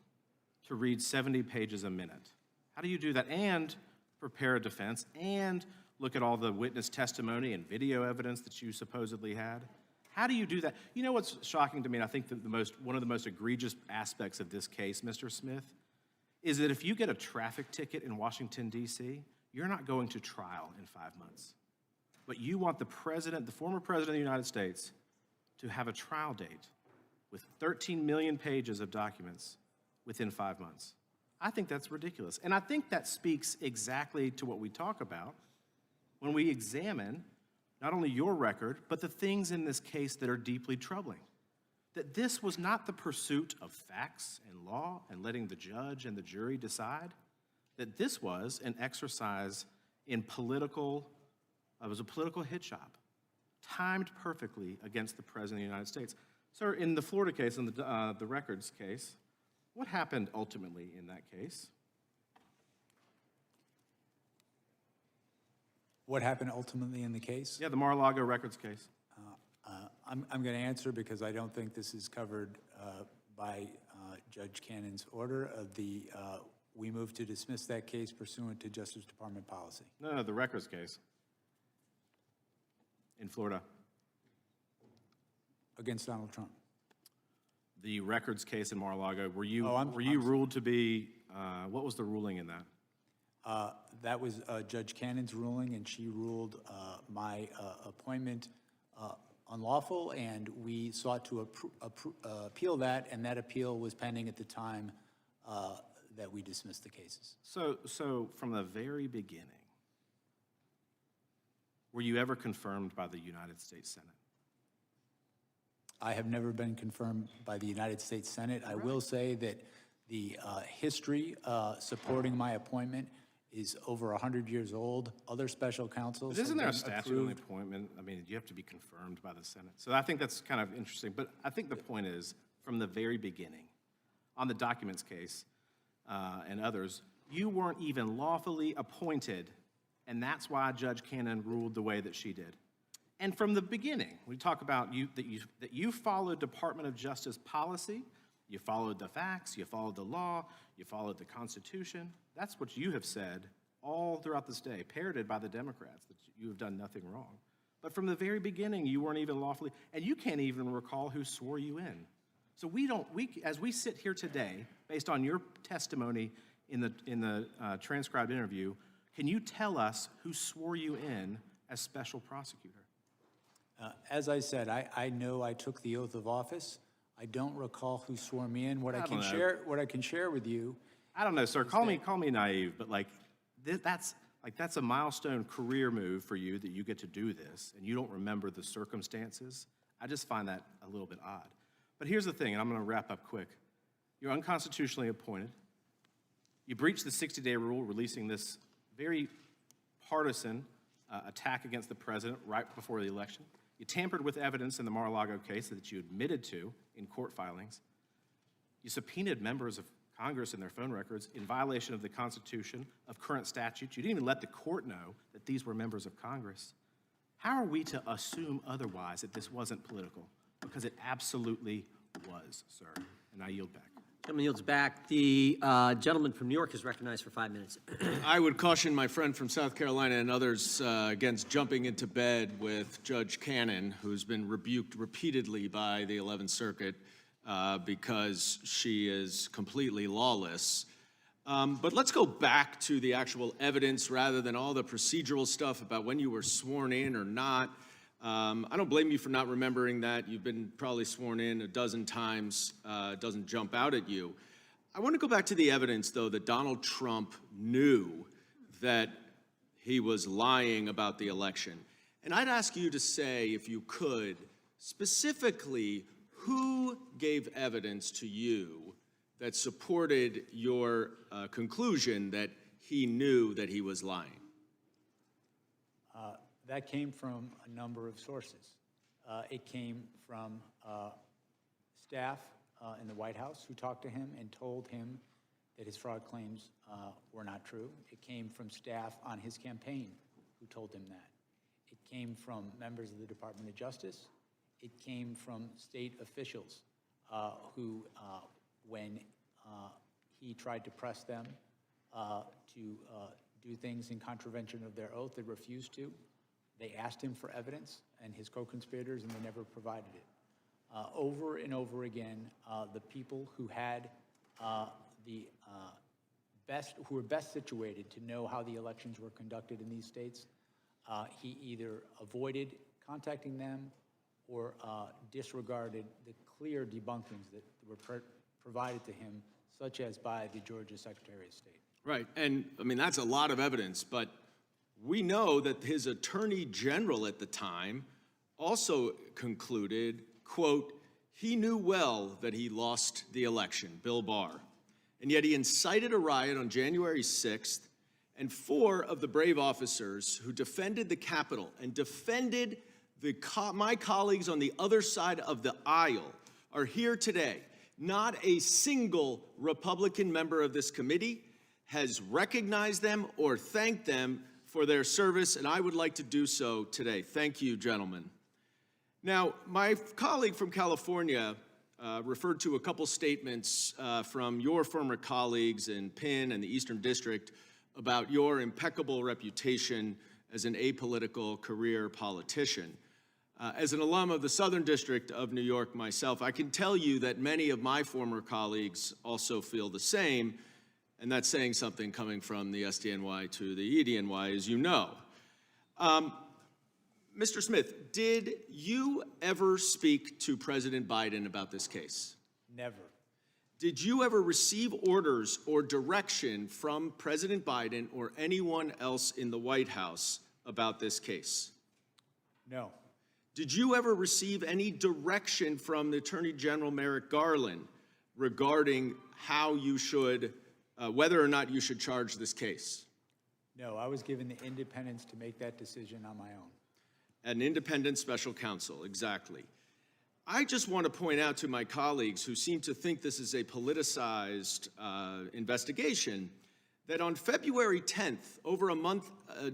to read 70 pages a minute? How do you do that and prepare a defense and look at all the witness testimony and video evidence that you supposedly had? How do you do that? You know what's shocking to me, and I think that one of the most egregious aspects of this case, Mr. Smith, is that if you get a traffic ticket in Washington, D.C., you're not going to trial in 5 months. But you want the president, the former president of the United States, to have a trial date with 13 million pages of documents within 5 months. I think that's ridiculous. And I think that speaks exactly to what we talk about when we examine not only your record, but the things in this case that are deeply troubling. That this was not the pursuit of facts and law and letting the judge and the jury decide. That this was an exercise in it was a political hit job, timed perfectly against the President of the United States. Sir, in the Florida case, in the records case, what happened ultimately in that case? What happened ultimately in the case? Yeah, the Mar-a-Lago records case. I'm going to answer because I don't think this is covered by Judge Cannon's order of we moved to dismiss that case pursuant to Justice Department policy. No, the records case in Florida. Against Donald Trump. The records case in Mar-a-Lago, were you I'm ruled to be, what was the ruling in that? That was Judge Cannon's ruling, and she ruled my appointment unlawful, and we sought to appeal that, and that appeal was pending at the time that we dismissed the cases. So from the very beginning, were you ever confirmed by the United States Senate? I have never been confirmed by the United States Senate. I will say that the history supporting my appointment is over 100 years old. Other special counsels. But isn't there a have been statute on the approved. appointment? I mean, you have to be confirmed by the Senate. So I think that's kind of interesting. But I think the point is, from the very beginning, on the documents case and others, you weren't even lawfully appointed, and that's why Judge Cannon ruled the way that she did. And from the beginning, we talk about that you followed Department of Justice policy, you followed the facts, you followed the law, you followed the Constitution. That's what you have said all throughout this day, parroted by the Democrats, that you have done nothing wrong. But from the very beginning, you weren't even lawfully, and you can't even recall who swore you in. So as we sit here today, based on your testimony in the transcribed interview, can you tell us who swore you in as special prosecutor? As I said, I know I took the oath of office. I don't recall who swore me in. What I don't can know. share with you. I don't know, sir. Call me naive, but like that's a milestone career move for you that you get to do this, and you don't remember the circumstances. I just find that a little bit odd. But here's the thing, and I'm going to wrap up quick. You're unconstitutionally appointed. You breached the 60-day rule, releasing this very partisan attack against the president right before the election. You tampered with evidence in the Mar-a-Lago case that you admitted to in court filings. You subpoenaed members of Congress and their phone records in violation of the Constitution, of current statutes. You didn't even let the court know that these were members of Congress. How are we to assume otherwise that this wasn't political? Because it absolutely was, sir. And I yield back. Gentleman yields back. The gentleman from New York is recognized for 5 minutes. I would caution my friend from South Carolina and others against jumping into bed with Judge Cannon, who's been rebuked repeatedly by the 11th Circuit because she is completely lawless. But let's go back to the actual evidence rather than all the procedural stuff about when you were sworn in or not. I don't blame you for not remembering that. You've been probably sworn in a dozen times. It doesn't jump out at you. I want to go back to the evidence, though, that Donald Trump knew that he was lying about the election. And I'd ask you to say, if you could, specifically, who gave evidence to you that supported your conclusion that he knew that he was lying? That came from a number of sources. It came from staff in the White House who talked to him and told him that his fraud claims were not true. It came from staff on his campaign who told him that. It came from members of the Department of Justice. It came from state officials who, when he tried to press them to do things in contravention of their oath, they refused to. They asked him for evidence, and his co-conspirators, and they never provided it. Over and over again, the people who had who were best situated to know how the elections were conducted in these states, he either avoided contacting them or disregarded the clear debunkings that were provided to him, such as by the Georgia Secretary of State. Right, and I mean, that's a lot of evidence, but we know that his attorney general at the time also concluded, quote, he knew well that he lost the election, Bill Barr, and yet he incited a riot on January 6th, and 4 of the brave officers who defended the Capitol and defended my colleagues on the other side of the aisle are here today. Not a single Republican member of this committee has recognized them or thanked them for their service, and I would like to do so today. Thank you, gentlemen. Now, my colleague from California referred to a couple statements from your former colleagues in Penn and the Eastern District about your impeccable reputation as an apolitical career politician. As an alum of the Southern District of New York myself, I can tell you that many of my former colleagues also feel the same, and that's saying something coming from the SDNY to the EDNY, as you know. Mr. Smith, did you ever speak to President Biden about this case? Never. Did you ever receive orders or direction from President Biden or anyone else in the White House about this case? No. Did you ever receive any direction from the Attorney General Merrick Garland regarding how you should, whether or not you should charge this case? No, I was given the independence to make that decision on my own. An independent special counsel, exactly. I just want to point out to my colleagues who seem to think this is a politicized investigation that on February 10th, over a month,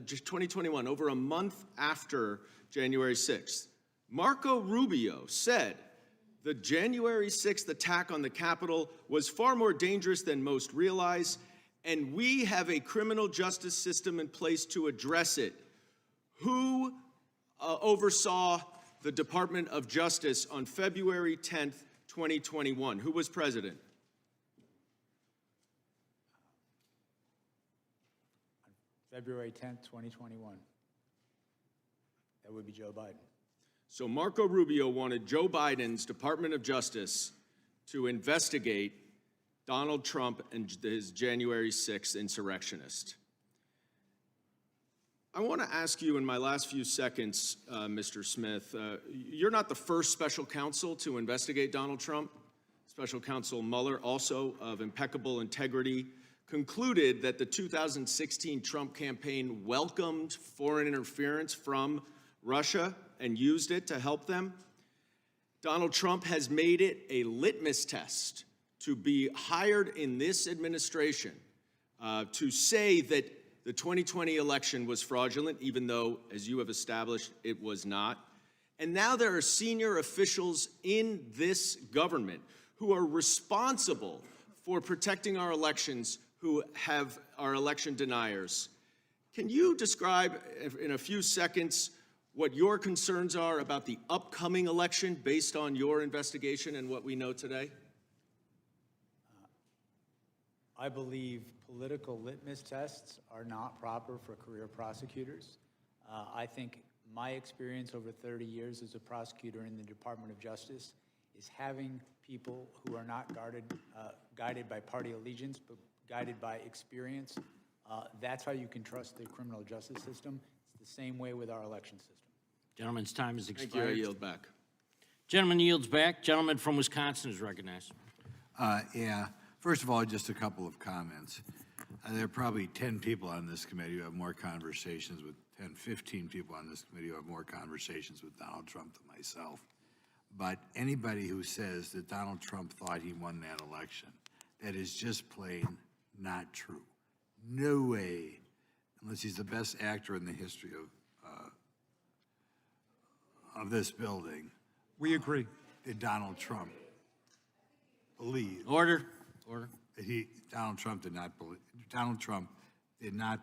2021, over a month after January 6th, Marco Rubio said the January 6th attack on the Capitol was far more dangerous than most realize, and we have a criminal justice system in place to address it. Who oversaw the Department of Justice on February 10th, 2021? Who was president? February 10th, 2021. That would be Joe Biden. So Marco Rubio wanted Joe Biden's Department of Justice to investigate Donald Trump and his January 6th insurrectionist. I want to ask you in my last few seconds, Mr. Smith, you're not the first special counsel to investigate Donald Trump. Special Counsel Mueller, also of impeccable integrity, concluded that the 2016 Trump campaign welcomed foreign interference from Russia and used it to help them. Donald Trump has made it a litmus test to be hired in this administration to say that the 2020 election was fraudulent, even though, as you have established, it was not. And now there are senior officials in this government who are responsible for protecting our elections, who are election deniers. Can you describe in a few seconds what your concerns are about the upcoming election based on your investigation and what we know today? I believe political litmus tests are not proper for career prosecutors. I think my experience over 30 years as a prosecutor in the Department of Justice is having people who are not guided by party allegiance, but guided by experience. That's how you can trust the criminal justice system. It's the same way with our election system. Gentleman's time has expired. Thank you. I yield back. Gentleman yields back. Gentleman from Wisconsin is recognized. Yeah. First of all, just a couple of comments. There are probably 10 people on this committee who have more conversations with 10, 15 people on this committee who have more conversations with Donald Trump than myself. But anybody who says that Donald Trump thought he won that election, that is just plain not true. No way, unless he's the best actor in the history of this building. We agree. Did Donald Trump believe? Order. That Donald Trump did not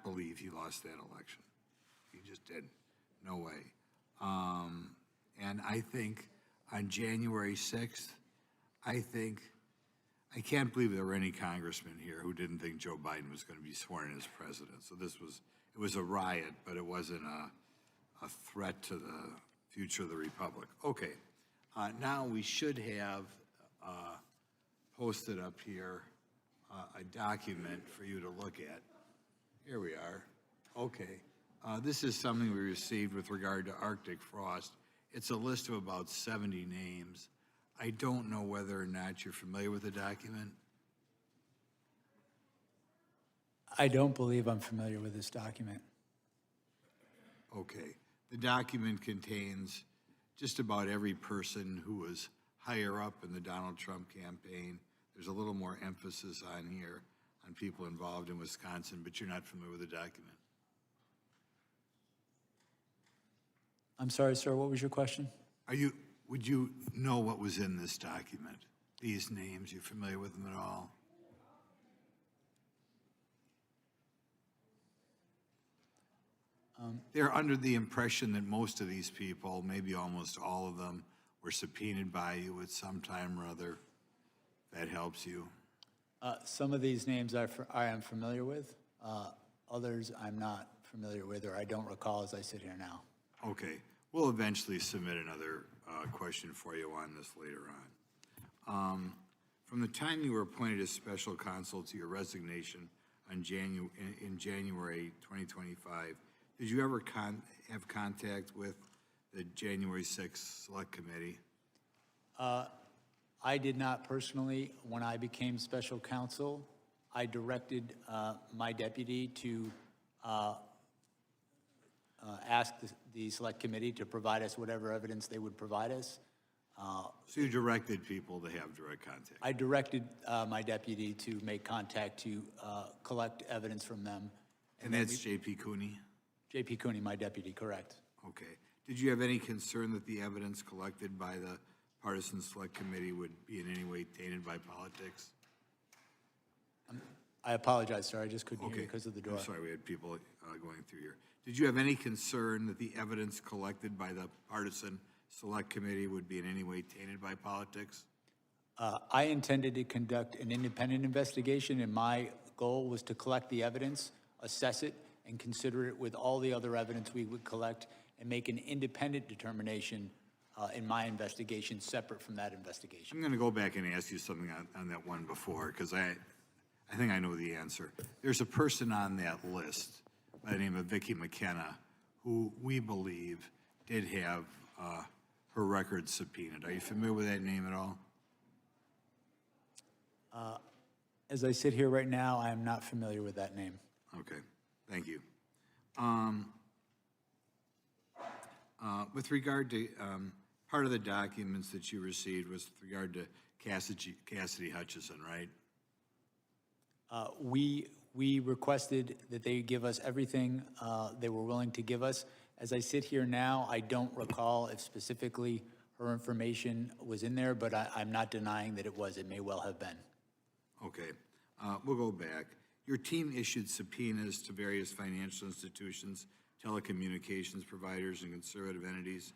believe he lost that election. He just didn't. No way. And I think on January 6th, I can't believe there were any congressmen here who didn't think Joe Biden was going to be sworn in as president. So it was a riot, but it wasn't a threat to the future of the republic. Okay, now we should have posted up here a document for you to look at. Here we are. Okay, this is something we received with regard to Arctic frost. It's a list of about 70 names. I don't know whether or not you're familiar with the document. I don't believe I'm familiar with this document. Okay. The document contains just about every person who was higher up in the Donald Trump campaign. There's a little more emphasis on here on people involved in Wisconsin, but you're not familiar with the document. I'm sorry, sir, what was your question? Would you know what was in this document? These names, you familiar with them at all? They're under the impression that most of these people, maybe almost all of them, were subpoenaed by you at some time or other. That helps you. Some of these names I am familiar with. Others I'm not familiar with, or I don't recall as I sit here now. Okay. We'll eventually submit another question for you on this later on. From the time you were appointed as special counsel to your resignation in January 2025, did you ever have contact with the January 6th Select Committee? I did not personally. When I became special counsel, I directed my deputy to ask the Select Committee to provide us whatever evidence they would provide us. So you directed people to have direct contact? I directed my deputy to make contact to collect evidence from them. And that's J.P. Cooney? J.P. Cooney, my deputy, correct. Okay. Did you have any concern that the evidence collected by the Partisan Select Committee would be in any way tainted by politics? I apologize, sir. I just couldn't hear you because of the door. I'm sorry, we had people going through here. Did you have any concern that the evidence collected by the Partisan Select Committee would be in any way tainted by politics? I intended to conduct an independent investigation, and my goal was to collect the evidence, assess it, and consider it with all the other evidence we would collect, and make an independent determination in my investigation, separate from that investigation. I'm going to go back and ask you something on that one before, because I think I know the answer. There's a person on that list by the name of Vicki McKenna who we believe did have her records subpoenaed. Are you familiar with that name at all? As I sit here right now, I am not familiar with that name. Okay, thank you. With regard to part of the documents that you received was with regard to Cassidy Hutchison, right? We requested that they give us everything they were willing to give us. As I sit here now, I don't recall if specifically her information was in there, but I'm not denying that it was. It may well have been. Okay, we'll go back. Your team issued subpoenas to various financial institutions, telecommunications providers, and conservative entities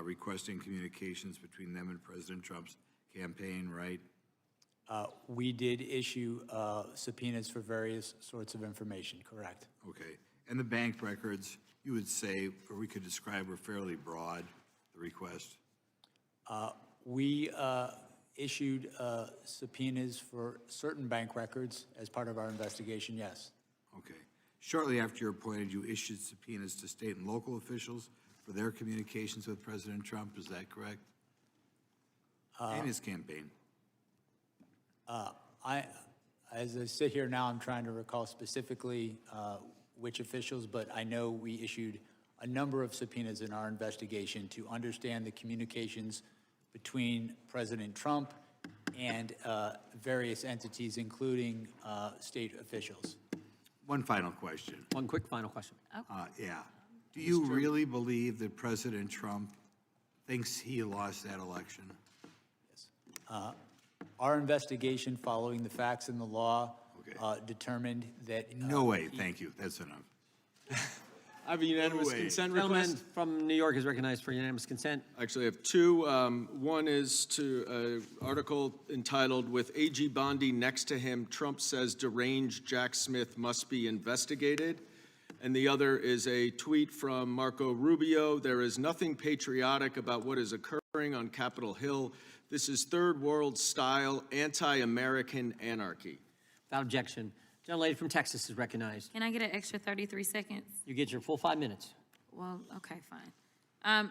requesting communications between them and President Trump's campaign, right? We did issue subpoenas for various sorts of information, correct? Okay, and the bank records, you would say, or we could describe, were fairly broad, the request? We issued subpoenas for certain bank records as part of our investigation, yes. Okay. Shortly after you're appointed, you issued subpoenas to state and local officials for their communications with President Trump, is that correct? And his campaign. As I sit here now, I'm trying to recall specifically which officials, but I know we issued a number of subpoenas in our investigation to understand the communications between President Trump and various entities, including state officials. One final question. One quick final question. Yeah. Do you really believe that President Trump thinks he lost that election? Yes. Our investigation following the facts and the law determined that... No way, thank you, that's enough. I have a unanimous consent request. Gentleman from New York is recognized for unanimous consent. Actually, I have two. One is to an article entitled, "With A.G. Bondi next to him, Trump says deranged Jack Smith must be investigated." And the other is a tweet from Marco Rubio. "There is nothing patriotic about what is occurring on Capitol Hill. This is third world style anti-American anarchy." Without objection. Gentlelady from Texas is recognized. Can I get an extra 33 seconds? You get your full 5 minutes. Well, okay, fine.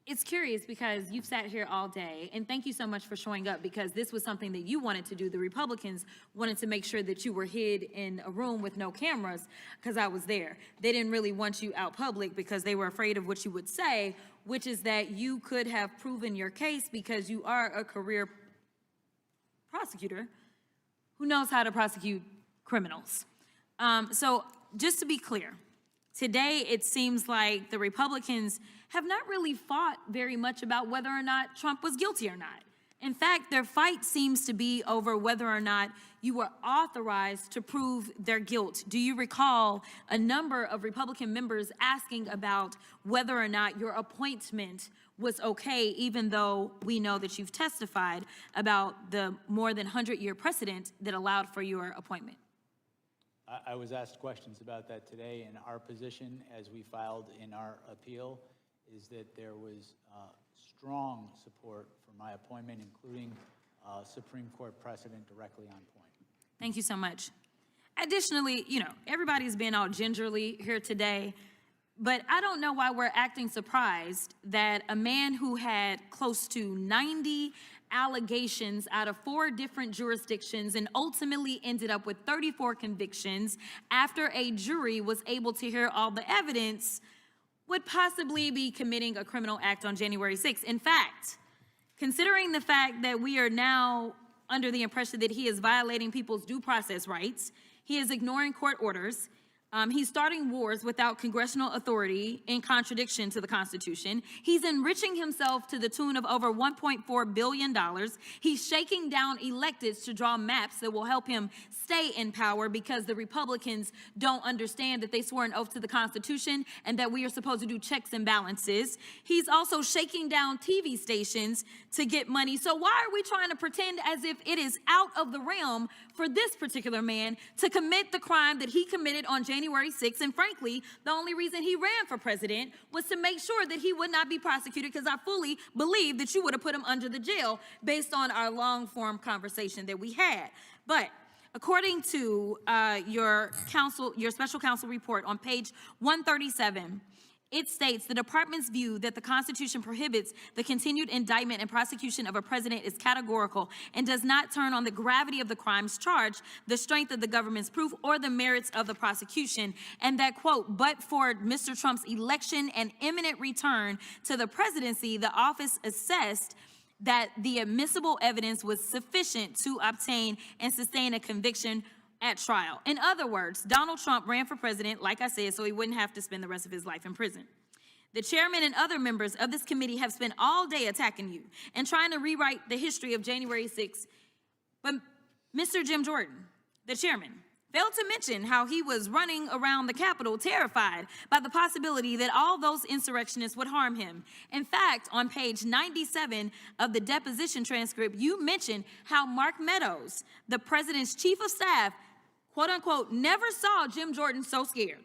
It's curious because you've sat here all day, and thank you so much for showing up because this was something that you wanted to do. The Republicans wanted to make sure that you were hid in a room with no cameras because I was there. They didn't really want you out public because they were afraid of what you would say, which is that you could have proven your case because you are a career prosecutor who knows how to prosecute criminals. So just to be clear, today it seems like the Republicans have not really fought very much about whether or not Trump was guilty or not. In fact, their fight seems to be over whether or not you were authorized to prove their guilt. Do you recall a number of Republican members asking about whether or not your appointment was okay, even though we know that you've testified about the more than 100-year precedent that allowed for your appointment? I was asked questions about that today, and our position, as we filed in our appeal, is that there was strong support for my appointment, including Supreme Court precedent directly on point. Thank you so much. Additionally, everybody's been all gingerly here today, but I don't know why we're acting surprised that a man who had close to 90 allegations out of 4 different jurisdictions and ultimately ended up with 34 convictions after a jury was able to hear all the evidence would possibly be committing a criminal act on January 6th. In fact, considering the fact that we are now under the impression that he is violating people's due process rights, he is ignoring court orders, he's starting wars without congressional authority in contradiction to the Constitution. He's enriching himself to the tune of over $1.4 billion. He's shaking down electeds to draw maps that will help him stay in power because the Republicans don't understand that they swore an oath to the Constitution and that we are supposed to do checks and balances. He's also shaking down TV stations to get money. So why are we trying to pretend as if it is out of the realm for this particular man to commit the crime that he committed on January January 6th, and frankly, the only reason he ran for president was to make sure that he would not be prosecuted, because I fully believe that you would have put him under the jail based on our long-form conversation that we had. But according to your special counsel report on page 137, it states the department's view that the Constitution prohibits the continued indictment and prosecution of a president is categorical and does not turn on the gravity of the crimes charged, the strength of the government's proof, or the merits of the prosecution, and that, quote, but for Mr. Trump's election and imminent return to the presidency, the office assessed that the admissible evidence was sufficient to obtain and sustain a conviction at trial. In other words, Donald Trump ran for president, like I said, so he wouldn't have to spend the rest of his life in prison. The chairman and other members of this committee have spent all day attacking you and trying to rewrite the history of January 6th. But Mr. Jim Jordan, the chairman, failed to mention how he was running around the Capitol terrified by the possibility that all those insurrectionists would harm him. In fact, on page 97 of the deposition transcript, you mentioned how Mark Meadows, the president's chief of staff, quote unquote, never saw Jim Jordan so scared.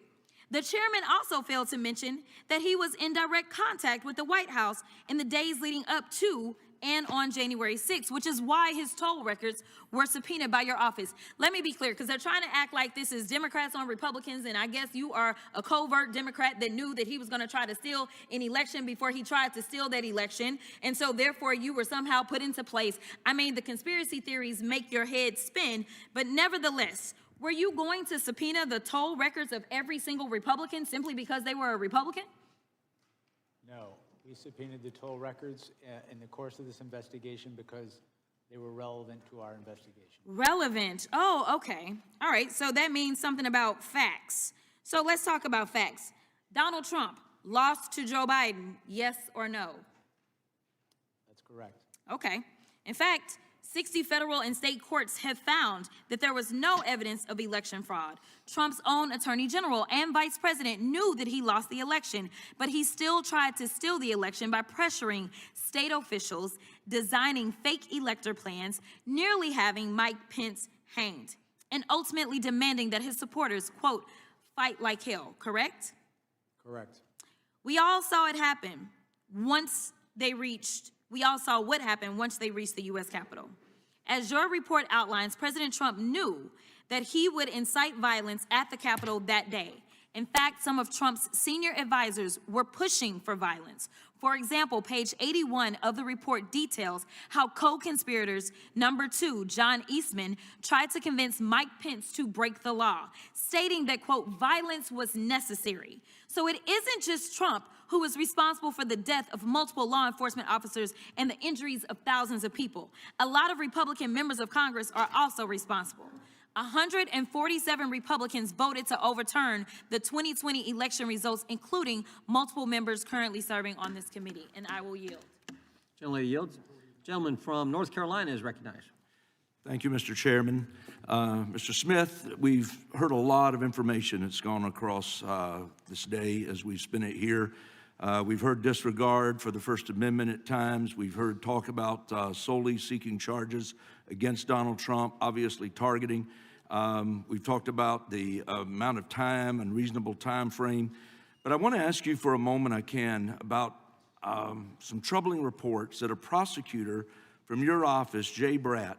The chairman also failed to mention that he was in direct contact with the White House in the days leading up to and on January 6th, which is why his toll records were subpoenaed by your office. Let me be clear, because they're trying to act like this is Democrats on Republicans, and I guess you are a covert Democrat that knew that he was going to try to steal an election before he tried to steal that election, and so therefore you were somehow put into place. I mean, the conspiracy theories make your head spin, but nevertheless, were you going to subpoena the toll records of every single Republican simply because they were a Republican? No, we subpoenaed the toll records in the course of this investigation because they were relevant to our investigation. Relevant. Oh, okay. All right, so that means something about facts. So let's talk about facts. Donald Trump lost to Joe Biden, yes or no? That's correct. Okay. In fact, 60 federal and state courts have found that there was no evidence of election fraud. Trump's own attorney general and vice president knew that he lost the election, but he still tried to steal the election by pressuring state officials, designing fake elector plans, nearly having Mike Pence hanged, and ultimately demanding that his supporters, quote, fight like hell, correct? Correct. We all saw it happen we all saw what happened once they reached the U.S. Capitol. As your report outlines, President Trump knew that he would incite violence at the Capitol that day. In fact, some of Trump's senior advisors were pushing for violence. For example, page 81 of the report details how co-conspirators number 2, John Eastman, tried to convince Mike Pence to break the law, stating that, quote, violence was necessary. So it isn't just Trump who is responsible for the death of multiple law enforcement officers and the injuries of thousands of people. A lot of Republican members of Congress are also responsible. 147 Republicans voted to overturn the 2020 election results, including multiple members currently serving on this committee, and I will yield. Gentlelady yields. Gentleman from North Carolina is recognized. Thank you, Mr. Chairman. Mr. Smith, we've heard a lot of information that's gone across this day as we've spent it here. We've heard disregard for the First Amendment at times. We've heard talk about solely seeking charges against Donald Trump, obviously targeting. We've talked about the amount of time and reasonable time frame. But I want to ask you for a moment, about some troubling reports that a prosecutor from your office, Jay Bratt,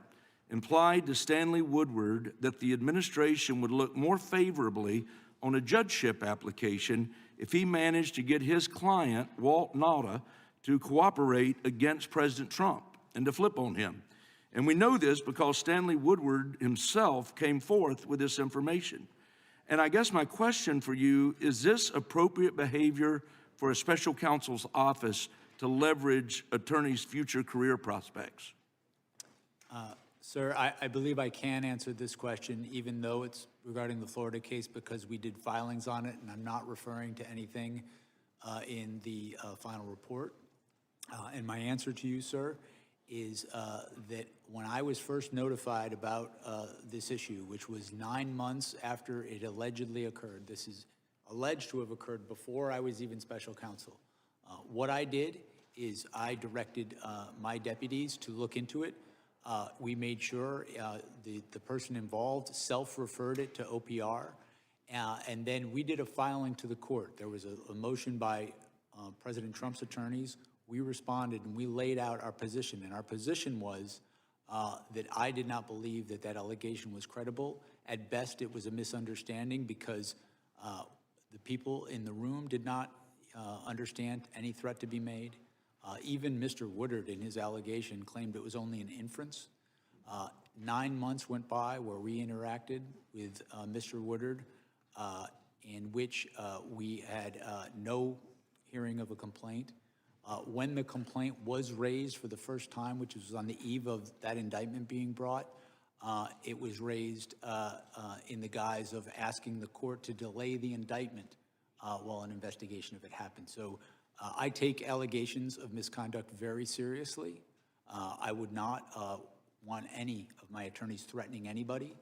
implied to Stanley Woodward that the administration would look more favorably on a judgeship application if he managed to get his client, Walt Nauta, to cooperate against President Trump and to flip on him. And we know this because Stanley Woodward himself came forth with this information. And I guess my question for you, is this appropriate behavior for a special counsel's office to leverage attorneys' future career prospects? Sir, I believe I can answer this question, even though it's regarding the Florida case, because we did filings on it, and I'm not referring to anything in the final report. And my answer to you, sir, is that when I was first notified about this issue, which was 9 months after it allegedly occurred, this is alleged to have occurred before I was even special counsel, what I did is I directed my deputies to look into it. We made sure the person involved self-referred it to OPR, And then we did a filing to the court. There was a motion by President Trump's attorneys. We responded and we laid out our position. And our position was that I did not believe that that allegation was credible. At best, it was a misunderstanding because the people in the room did not understand any threat to be made. Even Mr. Woodard, in his allegation, claimed it was only an inference. 9 months went by where we interacted with Mr. Woodard, in which we had no hearing of a complaint. When the complaint was raised for the first time, which was on the eve of that indictment being brought, it was raised in the guise of asking the court to delay the indictment while an investigation of it happened. So I take allegations of misconduct very seriously. I would not want any of my attorneys threatening anybody.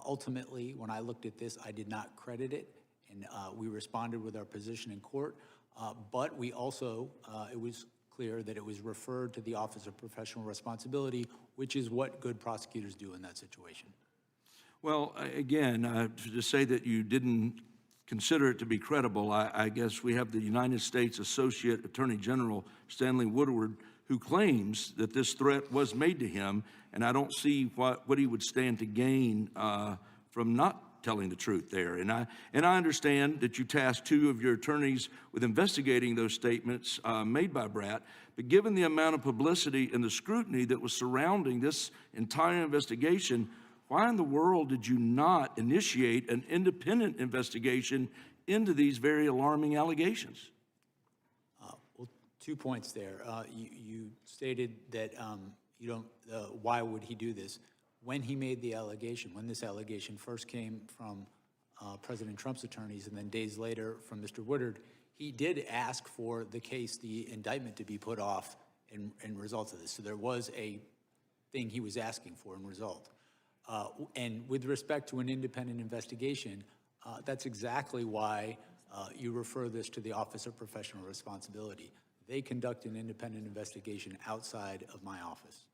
Ultimately, when I looked at this, I did not credit it, and we responded with our position in court. But we also, it was clear that it was referred to the Office of Professional Responsibility, which is what good prosecutors do in that situation. Well, again, to say that you didn't consider it to be credible, I guess we have the United States Associate Attorney General, Stanley Woodward, who claims that this threat was made to him, and I don't see what he would stand to gain from not telling the truth there. And I understand that you tasked 2 of your attorneys with investigating those statements made by Brat, but given the amount of publicity and the scrutiny that was surrounding this entire investigation, why in the world did you not initiate an independent investigation into these very alarming allegations? Well, 2 points there. You stated that you don't, why would he do this? When he made the allegation, when this allegation first came from President Trump's attorneys and then days later from Mr. Woodard, he did ask for the case, the indictment, to be put off in results of this. So there was a thing he was asking for in result. And with respect to an independent investigation, that's exactly why you refer this to the Office of Professional Responsibility. They conduct an independent investigation outside of my office.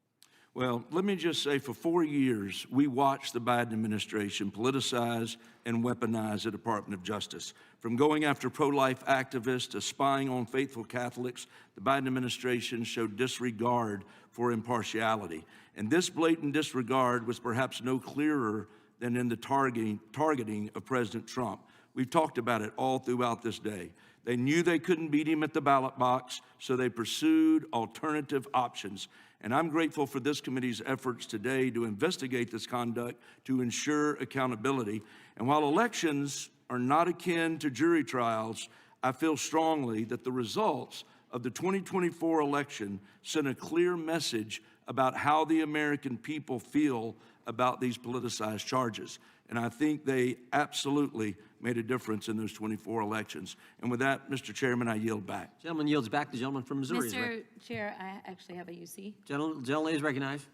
Well, let me just say, for 4 years, we watched the Biden administration politicize and weaponize the Department of Justice. From going after pro-life activists to spying on faithful Catholics, the Biden administration showed disregard for impartiality. And this blatant disregard was perhaps no clearer than in the targeting of President Trump. We've talked about it all throughout this day. They knew they couldn't beat him at the ballot box, so they pursued alternative options. And I'm grateful for this committee's efforts today to investigate this conduct to ensure accountability. And while elections are not akin to jury trials, I feel strongly that the results of the 2024 election sent a clear message about how the American people feel about these politicized charges. And I think they absolutely made a difference in those 24 elections. And with that, Mr. Chairman, I yield back. Gentleman yields back. The gentleman from Missouri is Mr. Chair, I actually have a UC. Gentleman is recognized.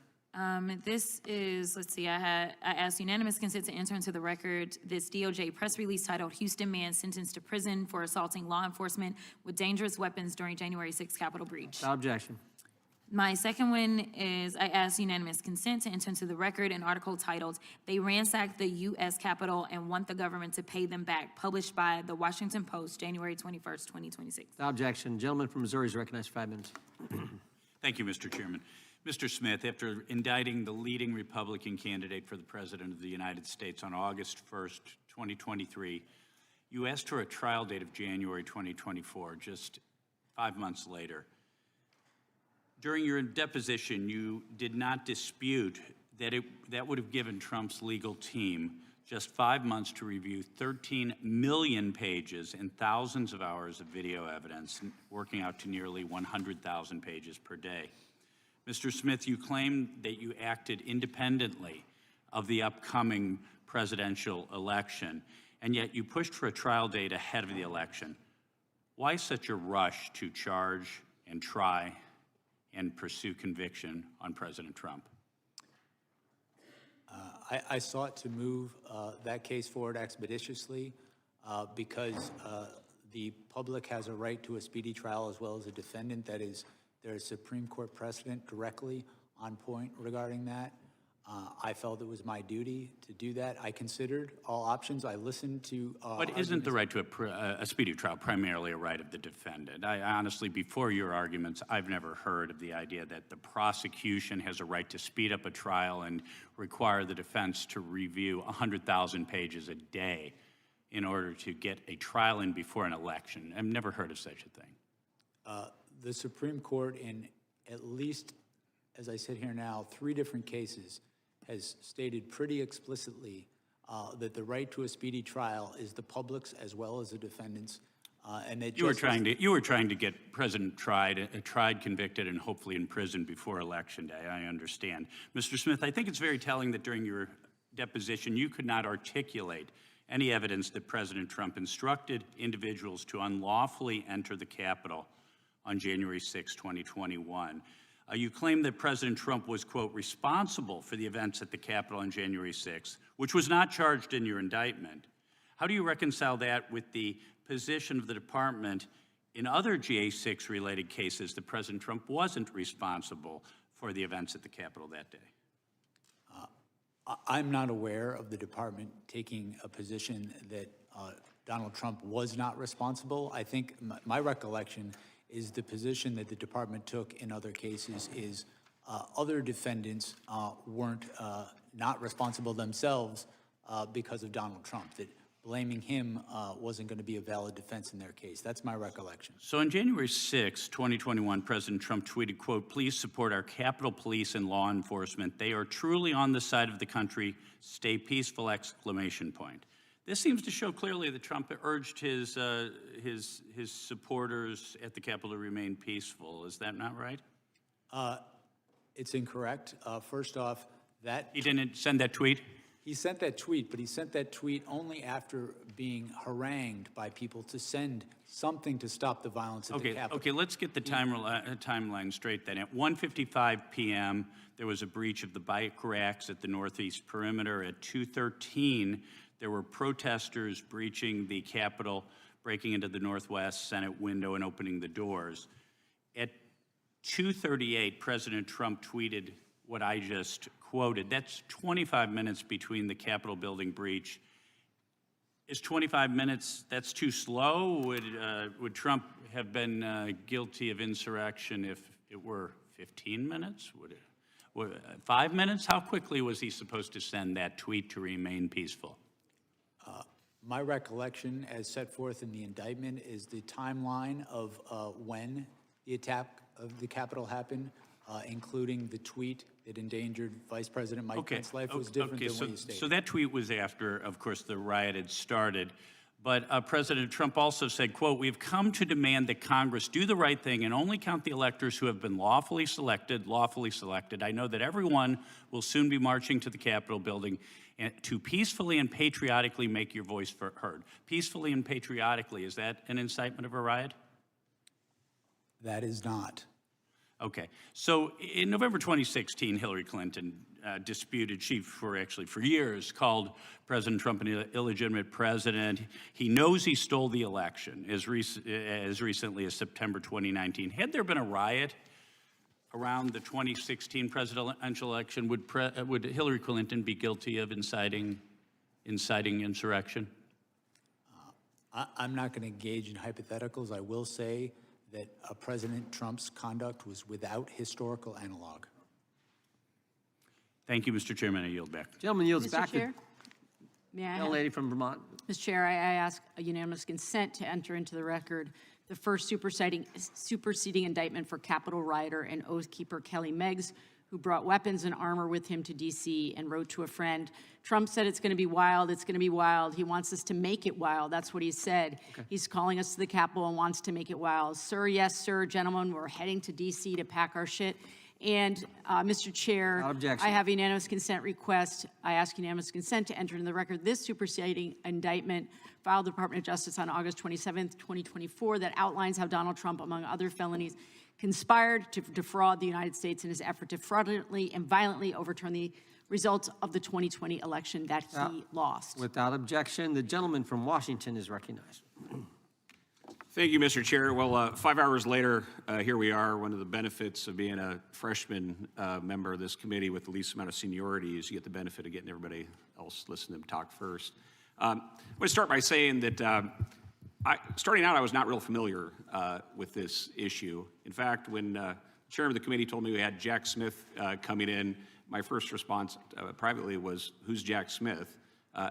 This is, let's see, I asked unanimous consent to enter into the record this DOJ press release titled "Houston Man Sentenced to Prison for Assaulting Law Enforcement with Dangerous Weapons During January 6th Capitol Breach." Without objection. My second one is I asked unanimous consent to enter into the record an article titled "They Ransacked the U.S. Capitol and Want the Government to Pay Them Back," published by the Washington Post, January 21st, 2026. Without objection. Gentleman from Missouri is recognized for 5 minutes. Thank you, Mr. Chairman. Mr. Smith, after indicting the leading Republican candidate for the President of the United States on August 1st, 2023, you asked for a trial date of January 2024, just 5 months later. During your deposition, you did not dispute that that would have given Trump's legal team just 5 months to review 13 million pages and thousands of hours of video evidence, working out to nearly 100,000 pages per day. Mr. Smith, you claimed that you acted independently of the upcoming presidential election, and yet you pushed for a trial date ahead of the election. Why such a rush to charge and try and pursue conviction on President Trump? I sought to move that case forward expeditiously because the public has a right to a speedy trial as well as a defendant. That is, there is Supreme Court precedent directly on point regarding that. I felt it was my duty to do that. I considered all options. I listened to But isn't the right to a speedy trial primarily a right of the defendant? I honestly, before your arguments, I've never heard of the idea that the prosecution has a right to speed up a trial and require the defense to review 100,000 pages a day in order to get a trial in before an election. I've never heard of such a thing. The Supreme Court, in at least, as I sit here now, 3 different cases, has stated pretty explicitly that the right to a speedy trial is the public's as well as the defendant's, and that You were trying to get President tried, convicted, and hopefully in prison before Election Day. I understand, Mr. Smith. I think it's very telling that during your deposition you could not articulate any evidence that President Trump instructed individuals to unlawfully enter the Capitol on January 6, 2021. You claim that President Trump was, quote, responsible for the events at the Capitol on January 6th, which was not charged in your indictment. How do you reconcile that with the position of the department in other GA6 related cases that President Trump wasn't responsible for the events at the Capitol that day? I'm not aware of the department taking a position that Donald Trump was not responsible. I think my recollection is the position that the department took in other cases is other defendants weren't not responsible themselves because of Donald Trump, that blaming him wasn't going to be a valid defense in their case. That's my recollection. So on January 6, 2021, President Trump tweeted, quote, please support our Capitol Police and law enforcement. They are truly on the side of the country. Stay peaceful, exclamation point. This seems to show clearly that Trump urged his supporters at the Capitol to remain peaceful. Is that not right? It's incorrect. First off, that... He didn't send that tweet? He sent that tweet, but he sent that tweet only after being harangued by people to send something to stop the violence at the Capitol. Okay, let's get the timeline straight then. At 1:55 p.m., there was a breach of the bike racks at the northeast perimeter. At 2:13, there were protesters breaching the Capitol, breaking into the Northwest Senate window and opening the doors. At 2:38, President Trump tweeted what I just quoted. That's 25 minutes between the Capitol building breach. Is 25 minutes, that's too slow? Would Trump have been guilty of insurrection if it were 15 minutes? Would it, 5 minutes? How quickly was he supposed to send that tweet to remain peaceful? My recollection, as set forth in the indictment, is the timeline of when the attack of the Capitol happened, including the tweet that endangered Vice President Mike Pence's life, was different than what you stated. So that tweet was after, of course, the riot had started. But President Trump also said, quote, we've come to demand that Congress do the right thing and only count the electors who have been lawfully selected. I know that everyone will soon be marching to the Capitol building to peacefully and patriotically make your voice heard. Peacefully and patriotically, is that an incitement of a riot? That is not. Okay, so in November 2016, Hillary Clinton disputed, she for years called President Trump an illegitimate president. He knows he stole the election as recently as September 2019. Had there been a riot around the 2016 presidential election, would Hillary Clinton be guilty of inciting insurrection? I'm not going to engage in hypotheticals. I will say that President Trump's conduct was without historical analog. Thank you, Mr. Chairman. I yield back. Gentleman yields Mr. back. Chair, may I Young lady from Vermont. Mr. Chair, I ask a unanimous consent to enter into the record the first superseding indictment for Capitol rioter and Oath Keeper Kelly Meggs, who brought weapons and armor with him to D.C. and wrote to a friend, Trump said it's going to be wild, it's going to be wild. He wants us to make it wild. That's what he said. Okay. He's calling us to the Capitol and wants to make it wild. Sir, yes, sir, gentlemen, we're heading to D.C. to pack our shit. And, Mr. Chair, I have a unanimous consent request. I ask unanimous consent to enter into the record this superseding indictment filed the Department of Justice on August 27th, 2024, that outlines how Donald Trump, among other felonies, conspired to defraud the United States in his effort to fraudulently and violently overturn the results of the 2020 election that he lost. Without objection, the gentleman from Washington is recognized. Thank you, Mr. Chair. Well, 5 hours later, here we are. One of the benefits of being a freshman member of this committee with the least amount of seniority is you get the benefit of getting everybody else listen to them talk first. I want to start by saying that starting out, I was not real familiar with this issue. In fact, when the chairman of the committee told me we had Jack Smith coming in, my first response privately was, "Who's Jack Smith?"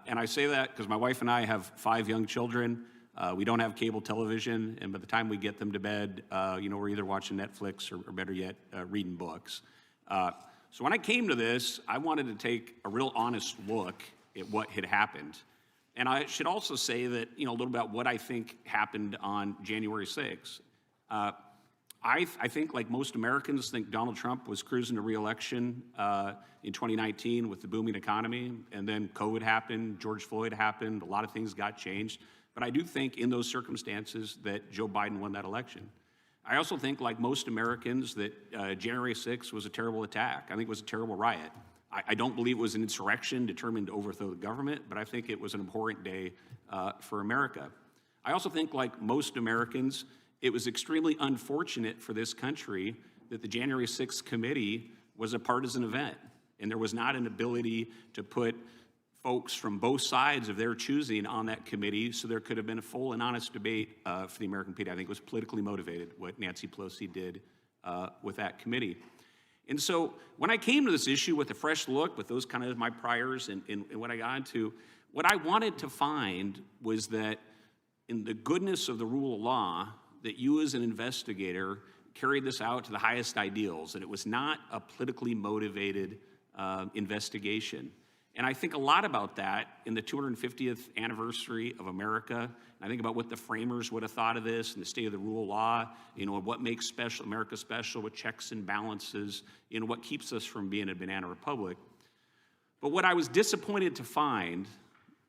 And I say that because my wife and I have 5 young children. We don't have cable television, and by the time we get them to bed, we're either watching Netflix or better yet, reading books. So when I came to this, I wanted to take a real honest look at what had happened. And I should also say that, a little about what I think happened on January 6th. I think, like most Americans, think Donald Trump was cruising to re-election in 2019 with the booming economy, and then COVID happened, George Floyd happened, a lot of things got changed. But I do think in those circumstances that Joe Biden won that election. I also think, like most Americans, that January 6th was a terrible attack. I think it was a terrible riot. I don't believe it was an insurrection determined to overthrow the government, but I think it was an abhorrent day for America. I also think, like most Americans, it was extremely unfortunate for this country that the January 6th committee was a partisan event, and there was not an ability to put folks from both sides of their choosing on that committee, so there could have been a full and honest debate for the American people. I think it was politically motivated, what Nancy Pelosi did with that committee. And so when I came to this issue with a fresh look, with those kind of my priors and what I got into, what I wanted to find was that in the goodness of the rule of law, that you as an investigator carried this out to the highest ideals, and it was not a politically motivated investigation. And I think a lot about that in the 250th anniversary of America. I think about what the framers would have thought of this and the state of the rule of law, what makes America special with checks and balances, what keeps us from being a banana republic. But what I was disappointed to find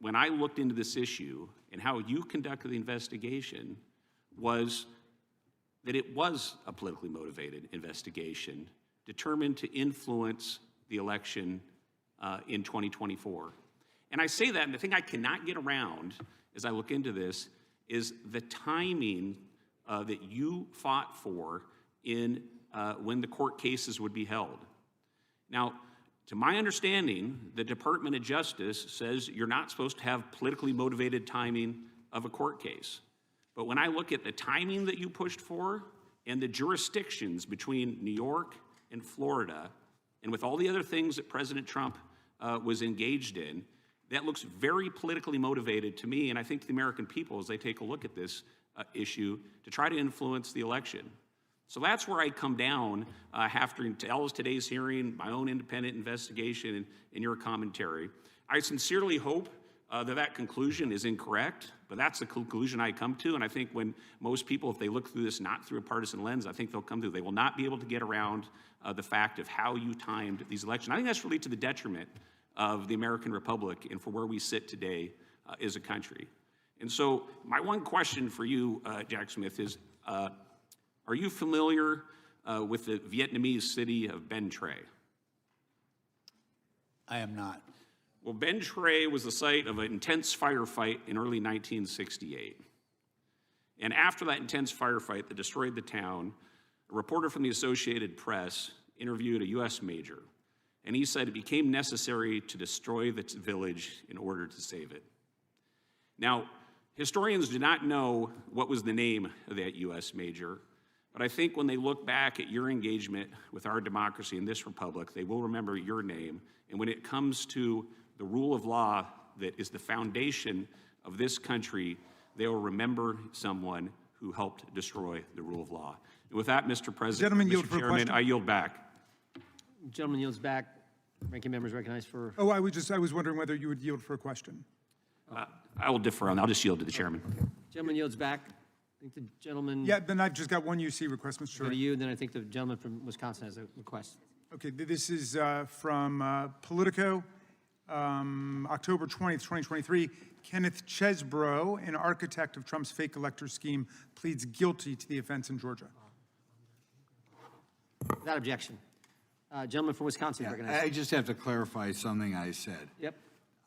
when I looked into this issue and how you conducted the investigation was that it was a politically motivated investigation determined to influence the election in 2024. And I say that, and the thing I cannot get around as I look into this is the timing that you fought for in when the court cases would be held. Now, to my understanding, the Department of Justice says you're not supposed to have politically motivated timing of a court case. But when I look at the timing that you pushed for and the jurisdictions between New York and Florida, and with all the other things that President Trump was engaged in, that looks very politically motivated to me, and I think to the American people as they take a look at this issue to try to influence the election. So that's where I come down after today's hearing, my own independent investigation, and your commentary. I sincerely hope that conclusion is incorrect, but that's the conclusion I come to, and I think when most people, if they look through this not through a partisan lens, I think they'll come to, they will not be able to get around the fact of how you timed these elections. I think that's really to the detriment of the American Republic and for where we sit today as a country. And so my one question for you, Jack Smith, is are you familiar with the Vietnamese city of Bến Tre? I am not. Well, Bến Tre was the site of an intense firefight in early 1968. And after that intense firefight that destroyed the town, a reporter from the Associated Press interviewed a U.S. major, and he said it became necessary to destroy the village in order to save it. Now, historians do not know what was the name of that U.S. major, but I think when they look back at your engagement with our democracy in this republic, they will remember your name. And when it comes to the rule of law that is the foundation of this country, they will remember someone who helped destroy the rule of law. And with that, Mr. President, Mr. Chairman, I yield back. Gentleman yields back. Ranking members recognized for. Oh, I was wondering whether you would yield for a question. I will defer on that. I'll just yield to the chairman. Gentleman yields back. I think the gentleman. Yeah, then I've just got one UC request, Mr. Chair. Go to you, and then I think the gentleman from Wisconsin has a request. Okay, this is from Politico, October 20th, 2023. Kenneth Chesbrough, an architect of Trump's fake elector scheme, pleads guilty to the offense in Georgia. Without objection. Gentleman from Wisconsin recognized. I just have to clarify something I said. Yep.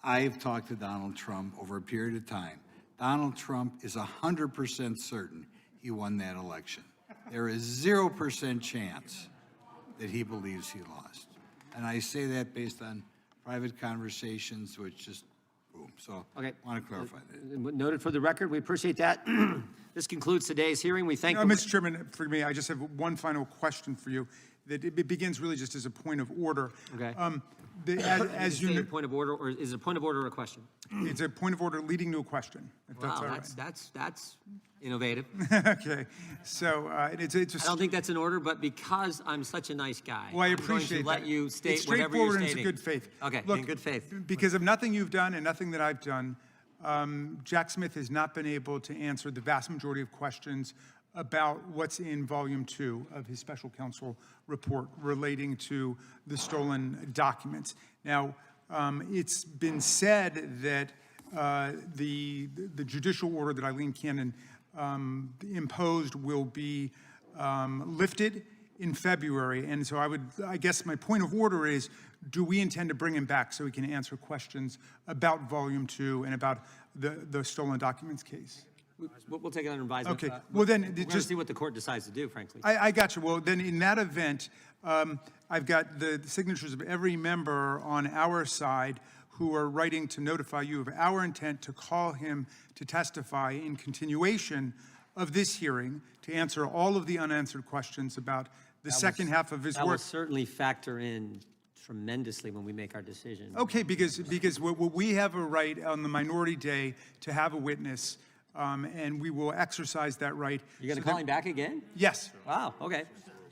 I've talked to Donald Trump over a period of time. Donald Trump is 100% certain he won that election. There is 0% chance that he believes he lost. And I say that based on private conversations, which just, boom. So Okay. I want to clarify that. Noted for the record, we appreciate that. This concludes today's hearing. We thank Mr. Chairman, forgive me, I just have one final question for you. That it begins really just as a point of order. Okay. As you know, Point of order, or is it a point of order or a question? it's a point of order leading to a question, if that's all Wow, right. that's innovative. Okay, so it's I don't think that's in order, but because I'm such a nice guy, Well, I I'm going appreciate to let that. you It's state whatever you're straightforward and stating. it's good faith. Okay, Look, in good faith. Because of nothing you've done and nothing that I've done, Jack Smith has not been able to answer the vast majority of questions about what's in Volume 2 of his special counsel report relating to the stolen documents. Now, it's been said that the judicial order that Eileen Cannon imposed will be lifted in February. And so I guess my point of order is, do we intend to bring him back so he can answer questions about Volume 2 and about the stolen documents case? We'll take it under advisement. Okay, well then, We're going to just, see what the court decides to do, frankly. I got you. Well, then in that event, I've got the signatures of every member on our side who are writing to notify you of our intent to call him to testify in continuation of this hearing to answer all of the unanswered questions about the second half of his That will work. certainly factor in tremendously when we make our decision. Okay, because we have a right on the minority day to have a witness, and we will exercise that right. You're going to so call that- him back again? Yes. Wow, okay.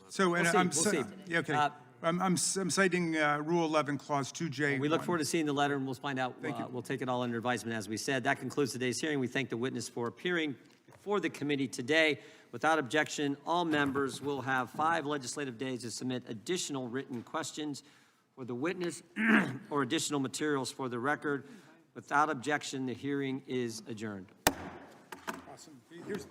So, and We'll see, I'm, we'll so- see. yeah, okay. I'm citing Rule 11, Clause 2J. We look forward to seeing the letter, and we'll find out. We'll take it all under advisement, as we said. That concludes today's hearing. We thank the witness for appearing before the committee today. Without objection, all members will have 5 legislative days to submit additional written questions for the witness or additional materials for the record. Without objection, the hearing is adjourned. Awesome. Here's